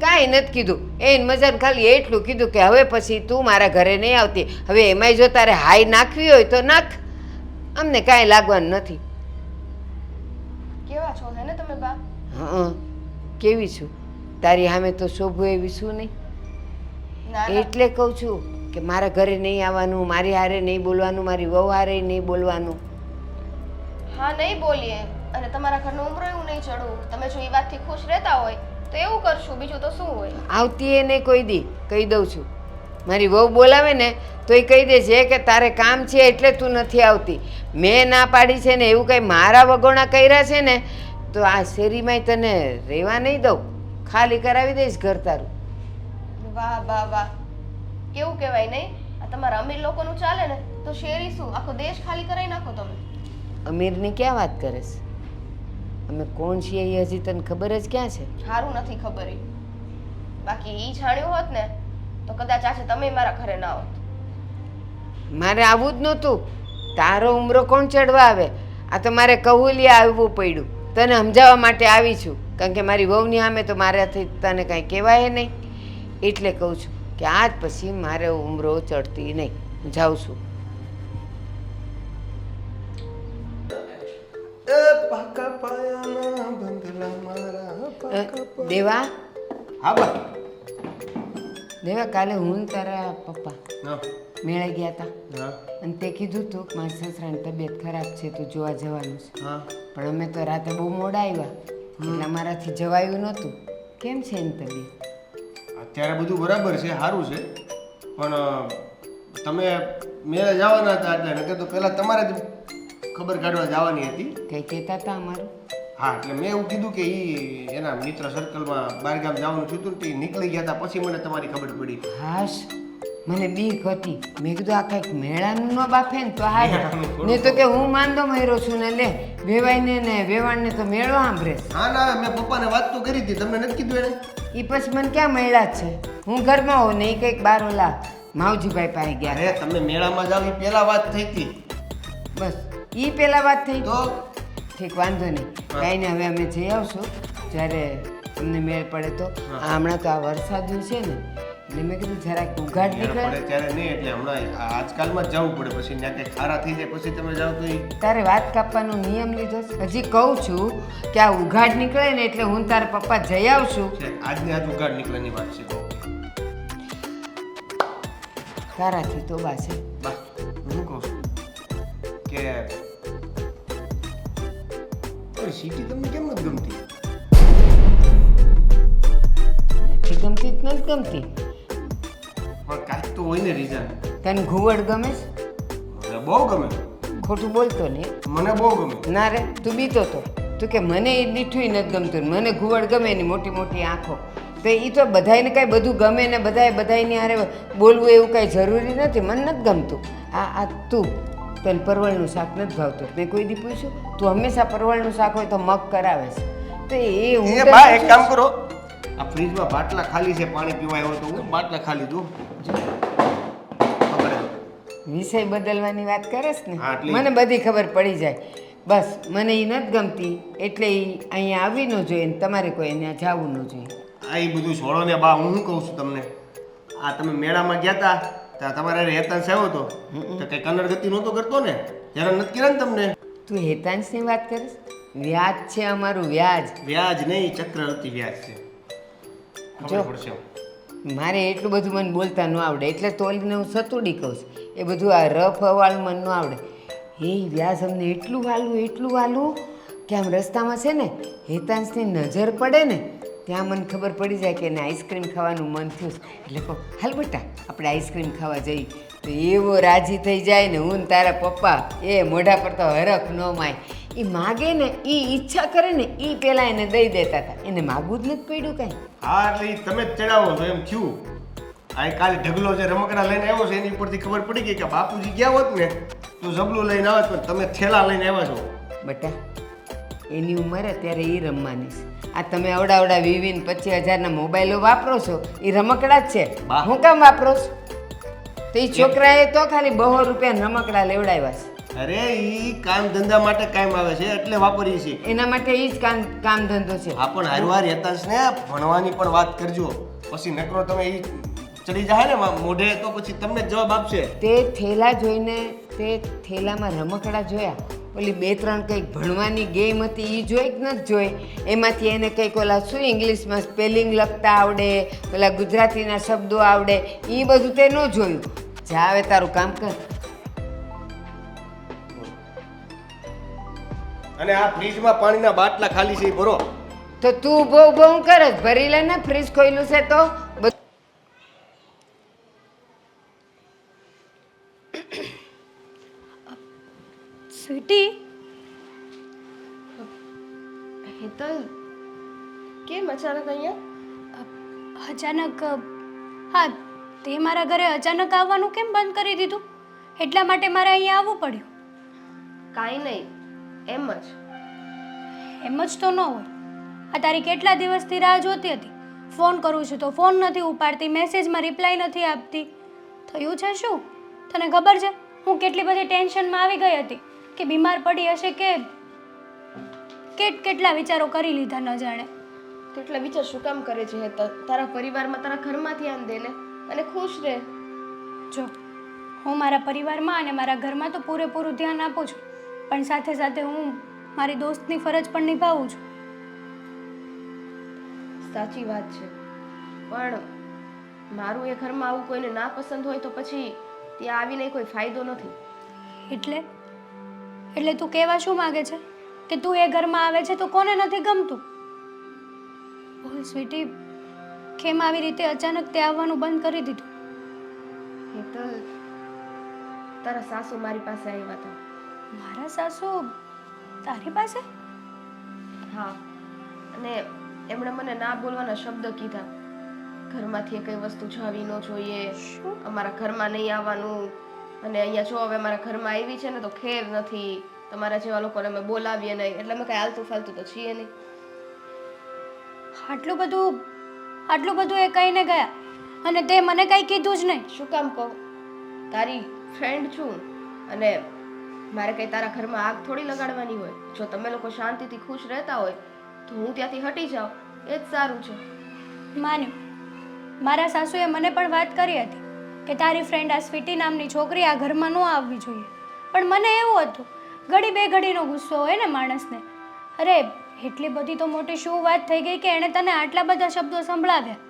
કાંઈ નથી કીધું. એને મજાને ખાલી એટલું કીધું કે હવે પછી તું મારા ઘરે નહીં આવતી. હવે એમાંય જો તારે હાઈ નાખવી હોય તો નાખ, અમને કાંઈ લાગવાનું નથી. કેવા છો હે ને તમે બા? હં, કેવી છું? તારી સામે તો શોભું એવી શું નહીં? ના ના, એટલે કહું છું કે મારા ઘરે નહીં આવવાનું, મારી હારે નહીં બોલવાનું, મારી વહુ હારે નહીં બોલવાનું. હા નહીં બોલીએ, અને તમારા ઘરનો ઉમરો એવું નહીં ચડવું. તમે જો એ વાતથી ખુશ રહેતા હોય તો એવું કરશું, બીજું તો શું હોય. આવતી એ નહીં કોઈ દી, કહી દઉં છું. મારી વહુ બોલાવે ને તો એ કહી દે છે કે તારે કામ છે એટલે તું નથી આવતી. મેં ના પાડી છે ને એવું કંઈ મારા વગોણા કર્યા છે ને તો આ શેરીમાંય તને રહેવા નહીં દઉં, ખાલી કરાવી દઈશ ઘર તારું. વાહ વાહ વાહ, કેવું કહેવાય નહીં? આ તમારા અમીર લોકોનું ચાલે ને તો શેરી શું આખો દેશ ખાલી કરાવી નાખો તમે. અમીરની ક્યાં વાત કરે છે? અમે કોણ છીએ એ હજી તને ખબર જ ક્યાં છે? સારું નથી ખબર ઈ. બાકી ઈ જાણ્યું હોત ને તો કદાચ આજે તમે મારા ઘરે ના હોત. મારે આવવું જ નહોતું. તારો ઉમરો કોણ ચડવા આવે? આ તો મારે કહુલિયા આવવું પડ્યું. તને સમજાવવા માટે આવી છું, કારણ કે મારી વહુની સામે તો મારાથી તને કાંઈ કહેવાય નહીં. એટલે કહું છું કે આજ પછી મારે ઉમરો ચડતી નહીં. હું જાઉં છું. દેવા, હા બા. દેવા, કાલે હું ને તારા પપ્પા હા મેળે ગયા હતા હા અને તે કીધું તું કે મારી સસરાની તબિયત ખરાબ છે તો જોવા જવાનું છે. હા. પણ અમે તો રાતે બહુ મોડા આવ્યા એટલે અમારાથી જવાયું નહોતું. કેમ છે એની તબિયત? અત્યારે બધું બરાબર છે, સારું છે. પણ તમે મેળે જવાના હતા એટલે નકર તો પહેલાં તમારે જ ખબર કાઢવા જવાની હતી. કંઈ કહેતા હતા અમારું? હા, એટલે મેં એવું કીધું કે એ એના મિત્ર સર્કલમાં બહારગામ જવાનું થયું હતું ને તે નીકળી ગયા હતા, પછી મને તમારી ખબર પડી. હાશ, મને બીક હતી. મેં કીધું આ કંઈક મેળાનું ન બાફે ને તો હારે, નહીં તો કે હું માંદો મર્યો છું ને લે વેવાઈને ને વેવાણને તો મેળો સાંભળે. હા ના, મેં પપ્પાને વાત તો કરી હતી, તમને નથી કીધું એને? એ પછી મને ક્યાં મળ્યા જ છે? હું ઘરમાં હોઉં ને એ કંઈક બાર ઓલા માવજીભાઈ પાસે ગયા. અરે તમે મેળામાં જાવ એ પહેલા વાત થઈ હતી. બસ એ પહેલાં વાત થઈ. તો ઠીક, વાંધો નહીં, કાંઈ નહીં. હવે અમે જઈ આવશું જ્યારે તમને મેળ પડે તો. આ હમણાં તો આ વરસાદ છે ને એટલે મેં કીધું જરાક ઉઘાડ મેળ નીકળે. પડે ત્યારે નહીં, એટલે હમણાં આજકાલમાં જ જવું પડે. પછી ત્યાં કંઈ ખારા થઈ જાય પછી તમે જાઓ તો એ તારે વાત કાપવાનો નિયમ લીધો છે? હજી કહું છું કે આ ઉઘાડ નીકળે ને એટલે હું તારા પપ્પા જઈ આવશું. છે. આજને આજ ઉઘાડ નીકળવાની વાત છે. તારાથી તો બા છે. બા, હું કહું છું કે સિટી તમને કેમ નથી ગમતી? નથી ગમતી જ નથી ગમતી. પણ કાંઈક તો હોય ને રીઝન. તને ઘુવડ ગમે છે? મને બહુ ગમે. ખોટું બોલતો નહીં. મને બહુ ગમે. ના રે, તું બીતો તો તું કે મને એ દીઠું નથી ગમતું, મને ઘુવડ ગમે એની મોટી મોટી આંખો. તો એ તો બધાને કાંઈ બધું ગમે ને બધાની હારે બોલવું એવું કાંઈ જરૂરી નથી. મને નથી ગમતું. આ તું તને પરવળનું શાક નથી ભાવતું. મેં કોઈ દી પૂછ્યું? તું હંમેશા પરવળનું શાક હોય તો મગ કરાવે છે. તો એ હું એ બા એક કામ કરો, આ ફ્રીજમાં બાટલા ખાલી છે, પાણી પીવા આવ્યો તો હું બાટલા ખાલી દઉં. ખબર વિષય બદલવાની વાત કરે છે ને, હા, એટલે મને બધી ખબર પડી જાય. બસ મને એ નથી ગમતી એટલે એ અહીંયા આવી ન જોઈએ ને તમારે કોઈ અહીંયા જવું ન જોઈએ. આ એ બધું છોડો ને બા. હું શું કહું છું તમને, આ તમે મેળામાં ગયા હતા ત્યાં તમારે હેતાંશ આવ્યો હતો તો કંઈ કનડગતિ નહોતો કરતો ને? હેરાન નથી કર્યા ને તમને? તું હેતાંશની વાત કરીશ? વ્યાજ છે અમારું, વ્યાજ. વ્યાજ નહીં, ચક્રવર્તી વ્યાજ છે. ખબર પડશે. મારે એટલું બધું મને બોલતા ન આવડે એટલે તોલીને હું સતુડી કહું છું. એ બધું આ રફ હવાળું મને ન આવડે. એ વ્યાજ અમને એટલું વાલું કે આમ રસ્તામાં છે ને હેતાંશની નજર પડે ને ત્યાં મને ખબર પડી જાય કે એને આઈસ્ક્રીમ ખાવાનું મન થયું એટલે કહું હાલ બેટા આપણે આઈસ્ક્રીમ ખાવા જઈએ. તો એવો રાજી થઈ જાય ને હું ને તારા પપ્પા એ મોઢા પર તો હરખ ન માય. એ માગે ને એ ઈચ્છા કરે ને એ પહેલાં એને દઈ દેતા હતા. એને માગવું જ નથી પડ્યું કાંઈ. હા, એટલે ઈ તમે જ ચડાવો છો એમ થયું. આ કાલે ઢગલો જે રમકડા લઈને આવ્યો છે એની ઉપરથી ખબર પડી ગઈ કે બાપુજી ગયા હોત ને તો જબલું લઈને આવત, પણ તમે થેલા લઈને આવ્યા છો. બટા એની ઉંમર અત્યારે એ રમવાની છે. આ તમે અવડા 20,000-25,000ના મોબાઈલો વાપરો છો એ રમકડા જ છે. બા. હું કામ વાપરો છો? તો એ છોકરાએ તો ખાલી 200 રૂપિયા રમકડા લેવડાવ્યા છે. અરે ઈ કામ ધંધા માટે કામ આવે છે એટલે વાપરીએ છીએ. એના માટે એ જ કામ ધંધો છે. હા પણ હારવાર યતાશને ભણવાની પણ વાત કરજો. પછી નકરો તમે ઈ ચડી જાય ને મોઢે તો પછી તમને જ જવાબ આપશે. તે થેલા જોઈને તે થેલામાં રમકડા જોયા, ઓલી 2-3 કંઈક ભણવાની ગેમ હતી એ જોઈ કે નથી જોઈ? એમાંથી એને કંઈક ઓલા શું ઇંગ્લિશમાં સ્પેલિંગ લખતા આવડે, ઓલા ગુજરાતીના શબ્દો આવડે, એ બધું તે ન જોયું. જા હવે તારું કામ કર. અને આ ફ્રીજમાં પાણીના બાટલા ખાલી છે ઈ ભરો. તો તું ઊભો ઊભો હું કરે જ ભરી લે ને, ફ્રીજ ખોયલું છે તો. સ્વીટી, હેતલ કેમ અચાનક અહીંયા? અચાનક હા, તે મારા ઘરે અચાનક આવવાનું કેમ બંધ કરી દીધું? એટલા માટે મારે અહીંયા આવવું પડ્યું. કાંઈ નહીં, એમ જ. એમ જ તો ન હોય. આ તારી કેટલા દિવસથી રાહ જોતી હતી. ફોન કરું છું તો ફોન નથી ઉપાડતી, મેસેજમાં રિપ્લાય નથી આપતી. થયું છે શું? તને ખબર છે હું કેટલી બધી ટેન્શનમાં આવી ગઈ હતી કે બીમાર પડી હશે કે કેટલા વિચારો કરી લીધા ન જાણે. તેટલા વિચાર શું કામ કરે છે હેતલ? તારા પરિવારમાં, તારા ઘરમાં ધ્યાન દે ને અને ખુશ રહે. જો હું મારા પરિવારમાં અને મારા ઘરમાં તો પૂરેપૂરું ધ્યાન આપું છું, પણ સાથે સાથે હું મારી દોસ્તની ફરજ પણ નિભાવું છું. સાચી વાત છે, પણ મારું એ ઘરમાં આવું કોઈને ના પસંદ હોય તો પછી ત્યાં આવીને કોઈ ફાયદો નથી. એટલે તું કહેવા શું માંગે છે કે તું એ ઘરમાં આવે છે તો કોને નથી ગમતું? બોલ સ્વીટી, કેમ આવી રીતે અચાનક તે આવવાનું બંધ કરી દીધું? હેતલ, તારા સાસુ મારી પાસે આવ્યા હતા. મારા સાસુ તારી પાસે? હા, અને એમણે મને ના બોલવાના શબ્દ કીધા. ઘરમાંથી કઈ વસ્તુ જાવી ન જોઈએ, અમારા ઘરમાં નહીં આવવાનું, અને અહીંયા જો હવે અમારા ઘરમાં આવી છે ને તો ખેર નથી, તમારા જેવા લોકોને અમે બોલાવીએ નહીં, એટલે અમે કઈ આલતું ફાલતું તો છીએ નહીં. આટલું બધું એ કહીને ગયા અને તે મને કઈ કીધું જ નહીં. શું કામ કહું? તારી ફ્રેન્ડ છું અને મારે કઈ તારા ઘરમાં આગ થોડી લગાડવાની હોય. જો તમે લોકો શાંતિથી ખુશ રહેતા હોય તો હું ત્યાંથી હટી જાઉં, એ જ સારું છે. માન્યું. મારા સાસુએ મને પણ વાત કરી હતી કે તારી ફ્રેન્ડ આ સ્વીટી નામની છોકરી આ ઘરમાં ન આવવી જોઈએ, પણ મને એવું હતું ઘડી બે ઘડીનો ગુસ્સો હોય ને માણસને. અરે એટલી બધી તો મોટી શું વાત થઈ ગઈ કે એણે તને આટલા બધા શબ્દો સંભળાવ્યા.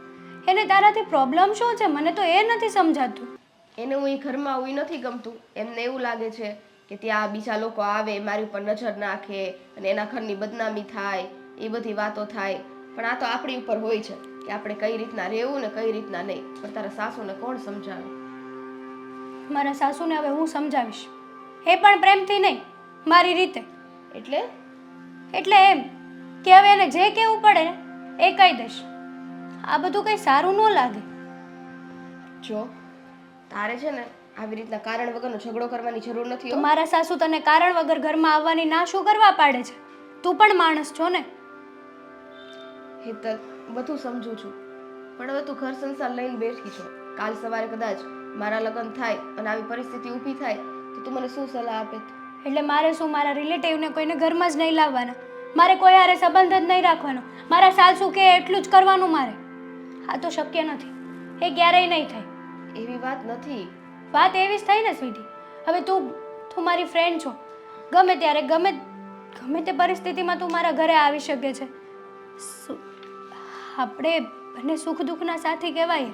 એને તારાથી પ્રોબ્લેમ શું છે મને તો એ નથી સમજાતું. એને હું એ ઘરમાં આવું નથી ગમતું. એમને એવું લાગે છે કે ત્યાં બીજા લોકો આવે, મારી ઉપર નજર નાખે અને એના ઘરની બદનામી થાય, એ બધી વાતો થાય. પણ આ તો આપણી ઉપર હોય છે કે આપણે કઈ રીતના રહેવું ને કઈ રીતના નહીં. પણ તારા સાસુને કોણ સમજાવે? મારા સાસુને હવે હું સમજાવીશ, એ પણ પ્રેમથી નહીં, મારી રીતે. એટલે એમ કે હવે એને જે કહેવું પડે ને એ કહી દઈશ. આ બધું કંઈ સારું ન લાગે. જો તારે છે ને આવી રીતના કારણ વગરનો ઝઘડો કરવાની જરૂર નથી તો હો. મારા સાસુ તને કારણ વગર ઘરમાં આવવાની ના શું કરવા પાડે છે? તું પણ માણસ છો ને. હેતલ, બધું સમજુ છું, પણ હવે તું ઘર સંસાર લઈને બેઠી છો. કાલ સવારે કદાચ મારા લગ્ન થાય અને આવી પરિસ્થિતિ ઊભી થાય તો તું મને શું સલાહ આપે? એટલે મારે શું મારા રિલેટિવને કોઈને ઘરમાં જ નહીં લાવવાના? મારે કોઈ હારે સંબંધ જ નહીં રાખવાનો? મારા સાસુ કે એટલું જ કરવાનું મારે? આ તો શક્ય નથી, એ ક્યારેય નહીં થાય. એવી વાત નથી. વાત એવી જ થઈ ને સ્વીટી. હવે તું મારી ફ્રેન્ડ છો, ગમે ત્યારે ગમે તે પરિસ્થિતિમાં તું મારા ઘરે આવી શકે છે. આપણે બંને સુખ દુઃખના સાથી કહેવાય.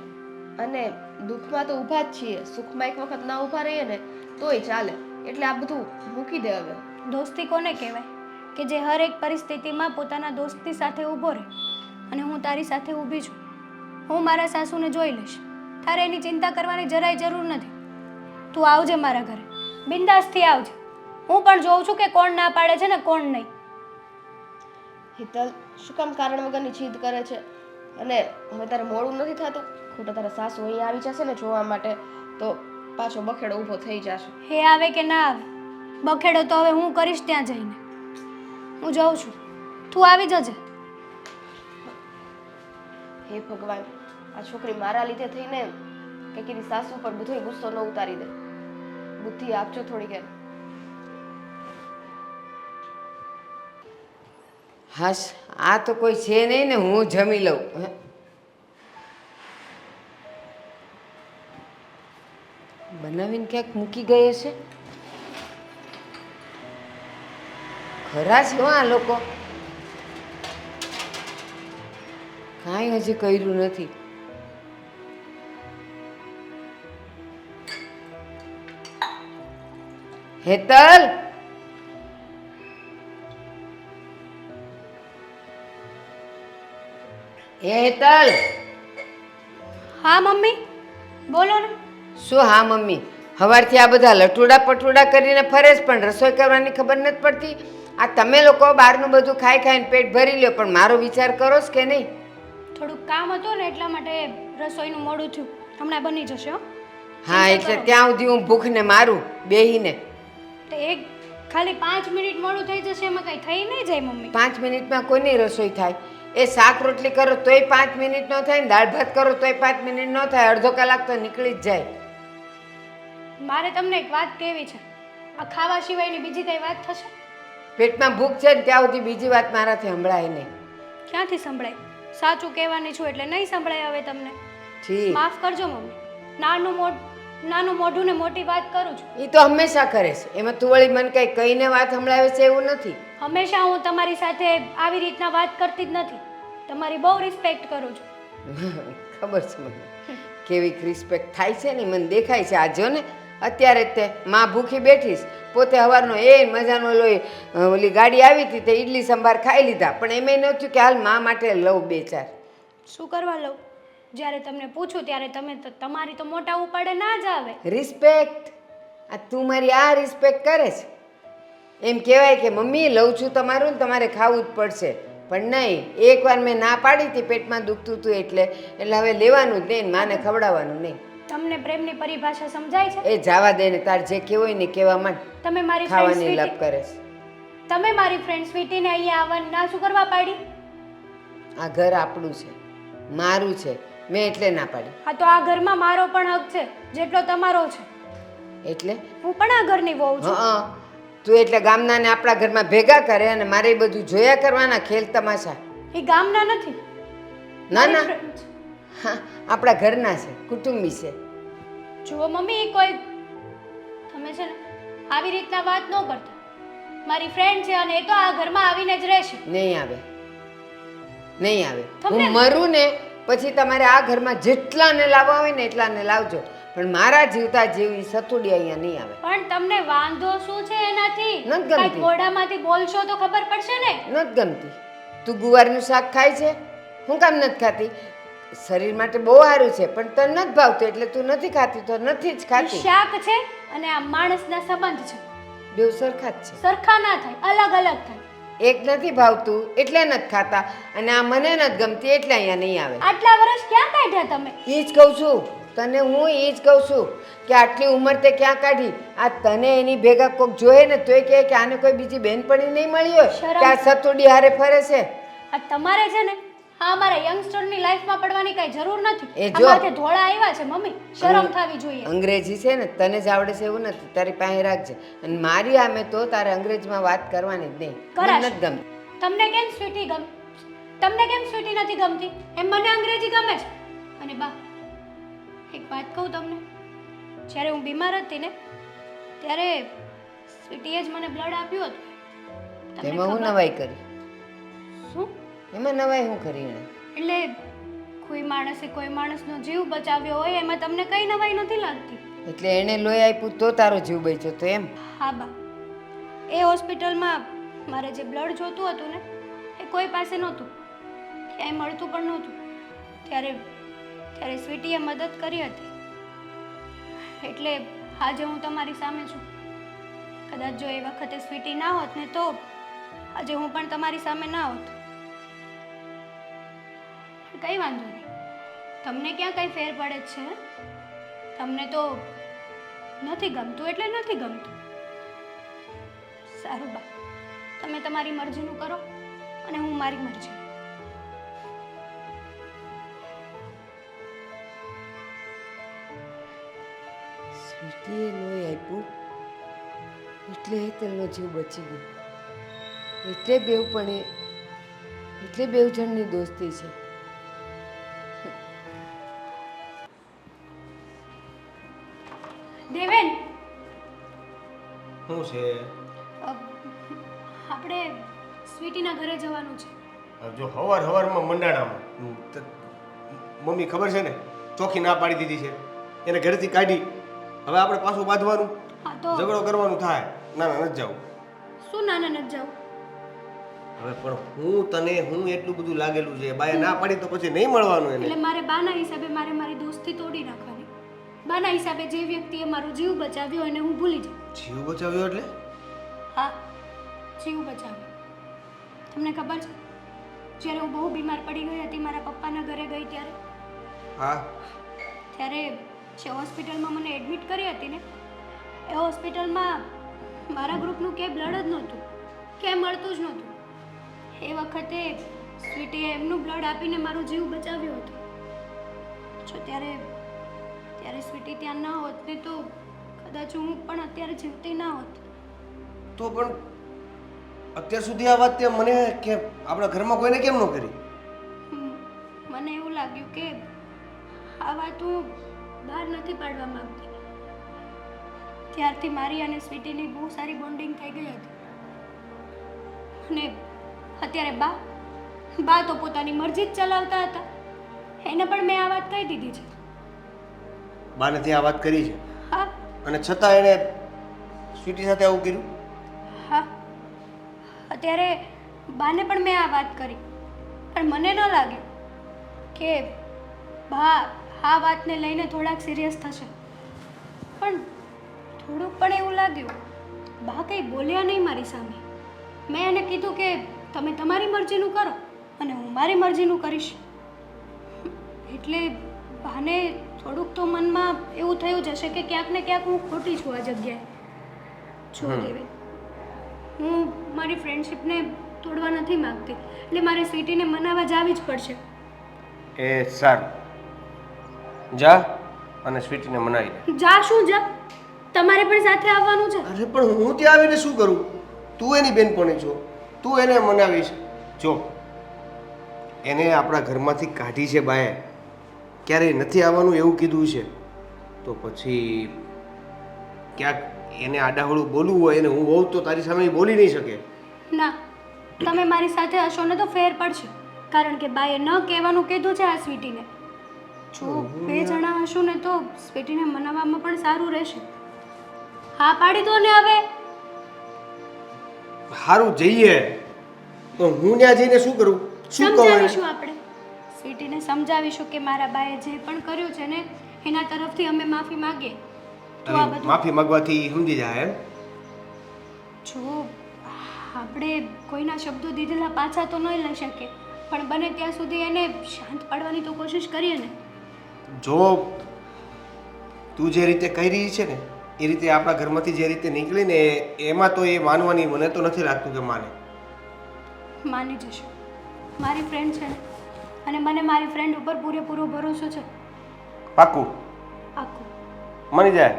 અને દુઃખમાં તો ઊભા જ છીએ, સુખમાં એક વખત ના ઊભા રહીએ ને તોય ચાલે. એટલે આ બધું મૂકી દે હવે. દોસ્તી કોને કહેવાય કે જે હર એક પરિસ્થિતિમાં પોતાના દોસ્તની સાથે ઊભો રહે? અને હું તારી સાથે ઊભી છું. હું મારા સાસુને જોઈ લઈશ, તારે એની ચિંતા કરવાની જરાય જરૂર નથી. તું આવજે મારા ઘરે, બિંદાસથી આવજે. હું પણ જોઉં છું કે કોણ ના પાડે છે ને કોણ નહીં. હિતલ, શું કામ કારણ વગરની જીદ કરે છે? અને હવે તારે મોડું નથી થતું? ખોટા તારા સાસુ અહીં આવી જશે ને જોવા માટે તો પાછો બખેડો ઊભો થઈ જશે. હે આવે કે ના આવે, બખેડો તો હવે હું કરીશ ત્યાં જઈને. હું જાઉં છું, તું આવી જજે. હે ભગવાન, આ છોકરી મારા લીધે થઈને કંઈક એની સાસુ પર બધોય ગુસ્સો ન ઉતારી દે. બુદ્ધિ આપજો થોડીક એને. હાશ, આ તો કોઈ છે નહીં ને, હું જમી લઉં. હે? બનાવીને ક્યાંક મૂકી ગઈ હશે. ખરા છે હો આ લોકો, કાંઈ હજી કર્યું નથી. હેતલ, એ હેતલ. હા મમ્મી, બોલો ને. શું હા મમ્મી? સવારથી આ બધા લટુડા પટુડા કરીને ફરે છે, પણ રસોઈ કરવાની ખબર નથી પડતી. આ તમે લોકો બહારનું બધું ખાઈ ખાઈને પેટ ભરી લ્યો, પણ મારો વિચાર કરો છો કે નહીં? થોડુંક કામ હતું ને એટલા માટે રસોઈનું મોડું થયું. હમણાં બની જશે હો. હા, એટલે ત્યાં સુધી હું ભૂખને મારું બેહીને. તો એક ખાલી 5 મિનિટ મોડું થઈ જશે, એમાં કઈ થઈ નહીં જાય મમ્મી. 5 મિનિટમાં કોઈની રસોઈ થાય? એ શાક રોટલી કરો તોય 5 મિનિટ ન થાય ને દાળ ભાત કરો તોય 5 મિનિટ ન થાય. અડધો કલાક તો નીકળી જ જાય. મારે તમને એક વાત કહેવી છે. આ ખાવા સિવાયની બીજી કઈ વાત થશે? પેટમાં ભૂખ છે ને ત્યાં સુધી બીજી વાત મારાથી સંભળાય નહીં. ક્યાંથી સંભળાય? સાચું કહેવાની છું એટલે નહીં સંભળાય હવે તમને. ઠીક, માફ કરજો મમ્મી. નાનું મોઢું ને મોટી વાત કરું છું. એ તો હંમેશા કરે છે. એમાં તું વળી મને કઈ કહીને વાત સંભળાવે છે એવું નથી. હંમેશા હું તમારી સાથે આવી રીતના વાત કરતી જ નથી. તમારી બહુ રિસ્પેક્ટ કરું છું. ખબર છે મને કેવી રિસ્પેક્ટ થાય છે ને, મને દેખાય છે. આ જો ને અત્યારે જ તે માં ભૂખી બેઠીશ, પોતે સવારનો એ મજાનો લોહી ઓલી ગાડી આવી હતી તે ઈડલી સંભાર ખાઈ લીધા, પણ એમ ન થયું કે હાલ માં માટે લઉં 2-4. શું કરવા લઉં? જ્યારે તમને પૂછું ત્યારે તમે તો તમારી તો મોટા ઉપાડે ના જ આવે. રિસ્પેક્ટ? આ તું મારી આ રિસ્પેક્ટ કરે છે? એમ કહેવાય કે મમ્મી લઉં છું તમારું ને તમારે ખાવું જ પડશે. પણ નહીં, એકવાર મેં ના પાડી હતી પેટમાં દુખતું હતું એટલે હવે લેવાનું જ નહીં, માને ખવડાવવાનું નહીં. તમને પ્રેમની પરિભાષા સમજાય છે? એ જવા દે ને, તાર જે કહેવું હોય ને કહેવા માંડ. તમે મારી ફ્રેન્ડ ખાવાની લપ સ્વીટી કરે છે. તમે મારી ફ્રેન્ડ સ્વીટીને અહીંયા આવવાની ના શું કરવા પાડી? આ ઘર આપણું છે, મારું છે, મેં એટલે ના પાડી. હા તો આ ઘરમાં મારો પણ હક છે જેટલો તમારો છે. એટલે હું પણ આ ઘરની વહુ છું. હા, તું એટલે ગામના ને આપણા ઘરમાં ભેગા કરે અને મારે એ બધું જોયા કરવાના ખેલ તમાશા? એ ગામના નથી. ના ના, મારી friend છે. હા, આપણા ઘરના છે, કુટુંબી છે. જુઓ મમ્મી, એ કોઈ તમે છે ને આવી રીતના વાત ન કરતા. મારી ફ્રેન્ડ છે અને એ તો આ ઘરમાં આવીને જ રહેશે. નહીં આવે, નહીં આવે. તમને- હું મરું ને પછી તમારે આ ઘરમાં જેટલાને લાવવા હોય ને એટલાને લાવજો, પણ મારા જીવતા જેવી સતુડી અહીંયા નહીં આવે. પણ તમને વાંધો શું છે એનાથી? નથી ગમતી. કાંઈક મોઢામાંથી બોલશો તો ખબર પડશે ને. નથી ગમતી. તું ગુવારનું શાક ખાય છે? હું કામ નથી ખાતી? શરીર માટે બહુ સારું છે, પણ તને નથી ભાવતું એટલે તું નથી ખાતી, તો નથી જ ઈ ખાતી. શાક છે અને આ માણસના સંબંધ છે. બેવ સરખા જ છે. સરખા ના થાય, અલગ અલગ થાય. એક નથી ભાવતું એટલે નથી ખાતા, અને આ મને નથી ગમતી એટલે અહીંયા નહીં આવે. આટલા વર્ષ ક્યાં કાઢ્યા તમે? એ જ કહું છું તને, હું એ જ કહું છું કે આટલી ઉંમર તે ક્યાં કાઢી? આ તને એની ભેગા કોક જોયે ને તોય કહે કે આને કોઈ બીજી બહેનપણી નહીં મળી હોય શરમ. કે આ સતુડી હારે ફરે છે. આ તમારે છે ને હા અમારા યંગસ્ટરની લાઈફમાં પડવાની કઈ જરૂર નથી. એ આ જો. માથે ધોળા આવ્યા છે મમ્મી, શરમ થવી જોઈએ. અંગ્રેજી છે ને તને જ આવડે છે એવું નથી, તારી પાસે રાખજે. અને મારી આમે તો તારે અંગ્રેજીમાં વાત કરવાની જ નહીં. મને કરાશ. નથી ગમતી. તમને કેમ સ્વીટી તમને કેમ સ્વીટી નથી ગમતી? એમ મને અંગ્રેજી ગમે છે. અને બા એક વાત કહું તમને, જ્યારે હું બીમાર હતી ને ત્યારે સ્વીટીએ જ મને બ્લડ આપ્યું હતું. તમને એમાં હું ખબર? નવાઈ કરી? શું? એમાં નવાઈ હું કરી એણે? એટલે કોઈ માણસે કોઈ માણસનો જીવ બચાવ્યો હોય એમાં તમને કઈ નવાઈ નથી લાગતી? એટલે એણે લોહી આપ્યું તો તારો જીવ બચ્યો તો એમ? હા બા, એ હોસ્પિટલમાં મારે જે બ્લડ જોતું હતું ને એ કોઈ પાસે નહોતું, ક્યાંય મળતું પણ નહોતું. ત્યારે સ્વીટીએ મદદ કરી હતી, એટલે આજે હું તમારી સામે છું. કદાચ જો એ વખતે સ્વીટી ના હોત ને તો આજે હું પણ તમારી સામે ના હોત. કઈ વાંધો નહીં, તમને ક્યાં કઈ ફેર પડે જ છે? તમને તો નથી ગમતું એટલે નથી ગમતું. સારું બા, તમે તમારી મરજીનું કરો અને હું મારી મરજી. સ્વીટીએ લોહી આપ્યું એટલે હેતલનો જીવ બચી ગયો. એટલે બેવ જણની દોસ્તી છે. દેવેન, શું છે? આપણે સ્વીટીના ઘરે જવાનું છે. જો હવારમાં મંડાણામાં મમ્મી ખબર છે ને ચોખ્ખી ના પાડી દીધી છે, એને ઘરેથી કાઢી. હવે આપણે પાછું બાંધવાનું, હા તો ઝઘડો કરવાનું થાય. ના નથી જવું. શું નાના નથી જાઉં? હવે પણ હું એટલું બધું લાગેલું છે, બાએ ના પાડી તો પછી નહીં મળવાનું એને. એટલે મારે બાના હિસાબે મારે મારી દોસ્તી તોડી નાખવાની. બાના હિસાબે જે વ્યક્તિએ મારો જીવ બચાવ્યો એને હું ભૂલી જાઉં. જીવ બચાવ્યો એટલે? હા, જીવ બચાવ્યો. તમને ખબર છે જ્યારે હું બહુ બીમાર પડી ગઈ હતી મારા પપ્પાના ઘરે ગઈ ત્યારે હા. ત્યારે જે હોસ્પિટલમાં મને એડમિટ કરી હતી ને એ હોસ્પિટલમાં મારા ગ્રુપનું ક્યાંય બ્લડ જ નહોતું, ક્યાંય મળતું જ નહોતું. એ વખતે સ્વીટીએ એમનું બ્લડ આપીને મારો જીવ બચાવ્યો હતો. જો ત્યારે સ્વીટી ત્યાં ના હોત ને તો કદાચ હું પણ અત્યારે જીવતી ના હોત. તો પણ અત્યાર સુધી આ વાત તે મને કે આપણા ઘરમાં કોઈને કેમ ન કરી? મને એવું લાગ્યું કે આ વાત હું બહાર નથી પાડવા માંગતી. ત્યારથી મારી અને સ્વીટીની બહુ સારી બોન્ડિંગ થઈ ગઈ હતી. અને અત્યારે બા તો પોતાની મરજી જ ચલાવતા હતા. એને પણ મેં આ વાત કહી દીધી છે. બાને ત્યાં આ વાત કરી છે હા અને છતાં એણે સ્વીટી સાથે આવું કર્યું? હા, અત્યારે બાને પણ મેં આ વાત કરી, પણ મને ન લાગ્યું કે બા આ વાતને લઈને થોડાક સિરિયસ થશે. પણ થોડુંક પણ એવું લાગ્યું બા કંઈ બોલ્યા નહીં મારી સામે. મેં એને કીધું કે તમે તમારી મરજીનું કરો અને હું મારી મરજીનું કરીશ. એટલે બાને થોડુંક તો મનમાં એવું થયું જશે કે ક્યાંક ને ક્યાંક હું ખોટી છું આ જગ્યાએ. જો દેવે, હું મારી ફ્રેન્ડશિપને તોડવા નથી માંગતી, એટલે મારે સ્વીટીને મનાવવા જાવી જ પડશે. એ સારું, જા અને સ્વીટીને મનાવી દે. જા શું જા? તમારે પણ સાથે આવવાનું છે. અરે પણ હું ત્યાં આવીને શું કરું? તું એની બેનપણી છો, તું એને મનાવીશ. જો એને આપણા ઘરમાંથી કાઢી છે બાએ, ક્યારેય નથી આવવાનું એવું કીધું છે, તો પછી ક્યાંક એને આડાહળું બોલવું હોય અને હું હોઉં તો તારી સામે ઈ બોલી નહીં શકે. ના, તમે મારી સાથે હશો ને તો ફેર પડશે, કારણ કે બાએ ન કહેવાનું કીધું છે આ સ્વીટીને. જો બે જણા હશું ને તો સ્વીટીને મનાવવામાં પણ સારું રહેશે. હા પાડી દો ને હવે. સારું જઈએ, તો હું ત્યાં જઈને શું કરું? શું કહું એને? સમજાવીશું આપણે. સ્વીટીને સમજાવીશું કે મારા બાએ જે પણ કર્યું છે ને એના તરફથી અમે માફી માંગીએ. તો આ બધું માફી માંગવાથી સમજી જાય એમ? જો આપણે કોઈના શબ્દો દીધેલા પાછા તો નહીં લઈ શકીએ, પણ બને ત્યાં સુધી એને શાંત પાડવાની તો કોશિશ કરીએ ને. જો તું જે રીતે કહી રહી છે ને એ રીતે આપણા ઘરમાંથી જે રીતે નીકળી ને એમાં તો એ માનવાની મને તો નથી લાગતું કે માને. માની જશે. મારી ફ્રેન્ડ છે ને, અને મને મારી ફ્રેન્ડ ઉપર પૂરેપૂરો ભરોસો છે. પાક્કું? પાક્કું. માની જાય?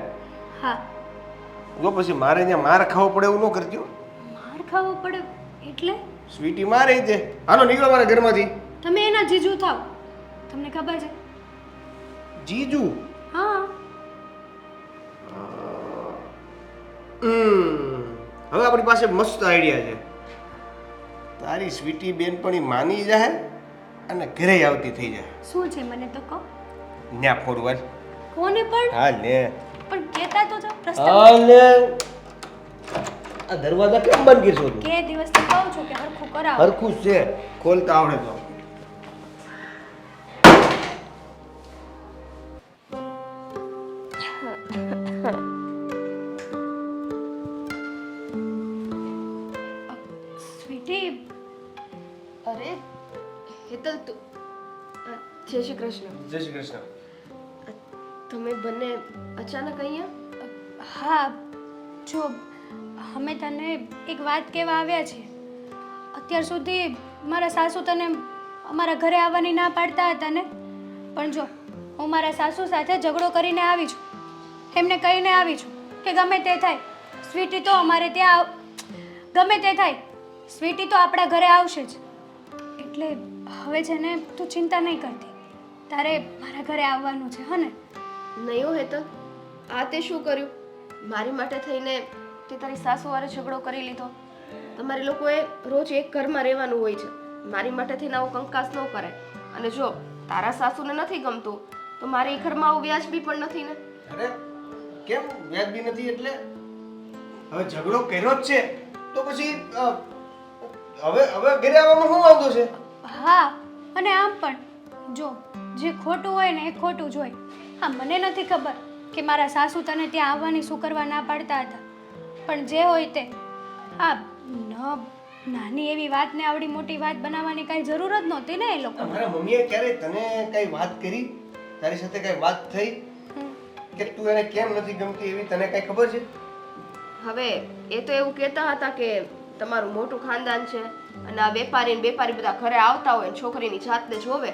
હા. જો પછી મારે ત્યાં માર ખાવો પડે એવું ન કરજો. માર ખાવો પડે એટલે? સ્વીટી મારે છે. હાલો નીકળો મારા ઘરમાંથી. તમે એના જીજુ થાવ. તમને ખબર છે? જીજુ? હા. હવે આપણી પાસે મસ્ત આઈડિયા છે. તારી સ્વીટી બેનપણી માની જાય અને ઘરે આવતી થઈ જાય. શું છે મને તો કહો. ન્યા ફોરવર્ડ. કોને પણ? હા લે. પણ કહેતા તો જાઓ પ્રશ્ન. હા લે. આ દરવાજા કેમ બંધ કરશો તું? કે દિવસથી કહું છું કે હરખું કરાવો. હરખું જ છે, ખોલતા આવડે તો. સ્વીટી, અરે હેતલ તું જય શ્રી કૃષ્ણ. જય શ્રી કૃષ્ણ. તમે બંને અચાનક અહીંયા? હા જો અમે તને એક વાત કહેવા આવ્યા છીએ. અત્યાર સુધી મારા સાસુ તને અમારા ઘરે આવવાની ના પાડતા હતા ને, પણ જો હું મારા સાસુ સાથે ઝઘડો કરીને આવી છું, એમને કહીને આવી છું કે ગમે તે થાય સ્વીટી તો અમારે ત્યાં ગમે તે થાય સ્વીટી તો આપણા ઘરે આવશે જ. એટલે હવે છે ને તું ચિંતા નહીં કરતી, તારે મારા ઘરે આવવાનું છે. હા ને? નહીં હો હેતલ, આ તે શું કર્યું? મારી માટે થઈને તે તારી સાસુ વારે ઝઘડો કરી લીધો. તમારી લોકોએ રોજ એક ઘરમાં રહેવાનું હોય છે, મારી માટે થઈને આવો કંકાસ ન કરાય. અને જો તારા સાસુને નથી ગમતું તો મારે એ ઘરમાં આવું વ્યાજબી પણ નથી ને. અરે કેમ વ્યાજબી નથી? એટલે હવે ઝઘડો કર્યો જ છે તો પછી હવે હવે ઘરે આવવામાં શું વાંધો છે? હા, અને આમ પણ જો જે ખોટું હોય ને એ ખોટું જ હોય. હા, મને નથી ખબર કે મારા સાસુ તને ત્યાં આવવાની શું કરવા ના પાડતા હતા, પણ જે હોય તે હા નાની એવી વાતને આવડી મોટી વાત બનાવવાની કાંઈ જરૂર જ નહોતી ને એ લોકો. મારા મમ્મીએ ક્યારે તને કઈ વાત કરી? તારી સાથે કઈ વાત થઈ કે તું એને કેમ નથી ગમતી એવી તને કઈ ખબર છે? હવે એ તો એવું કહેતા હતા કે તમારું મોટું ખાનદાન છે અને આ વેપારી ને બેપારી બધા ઘરે આવતા હોય છોકરીની જાતને જોવે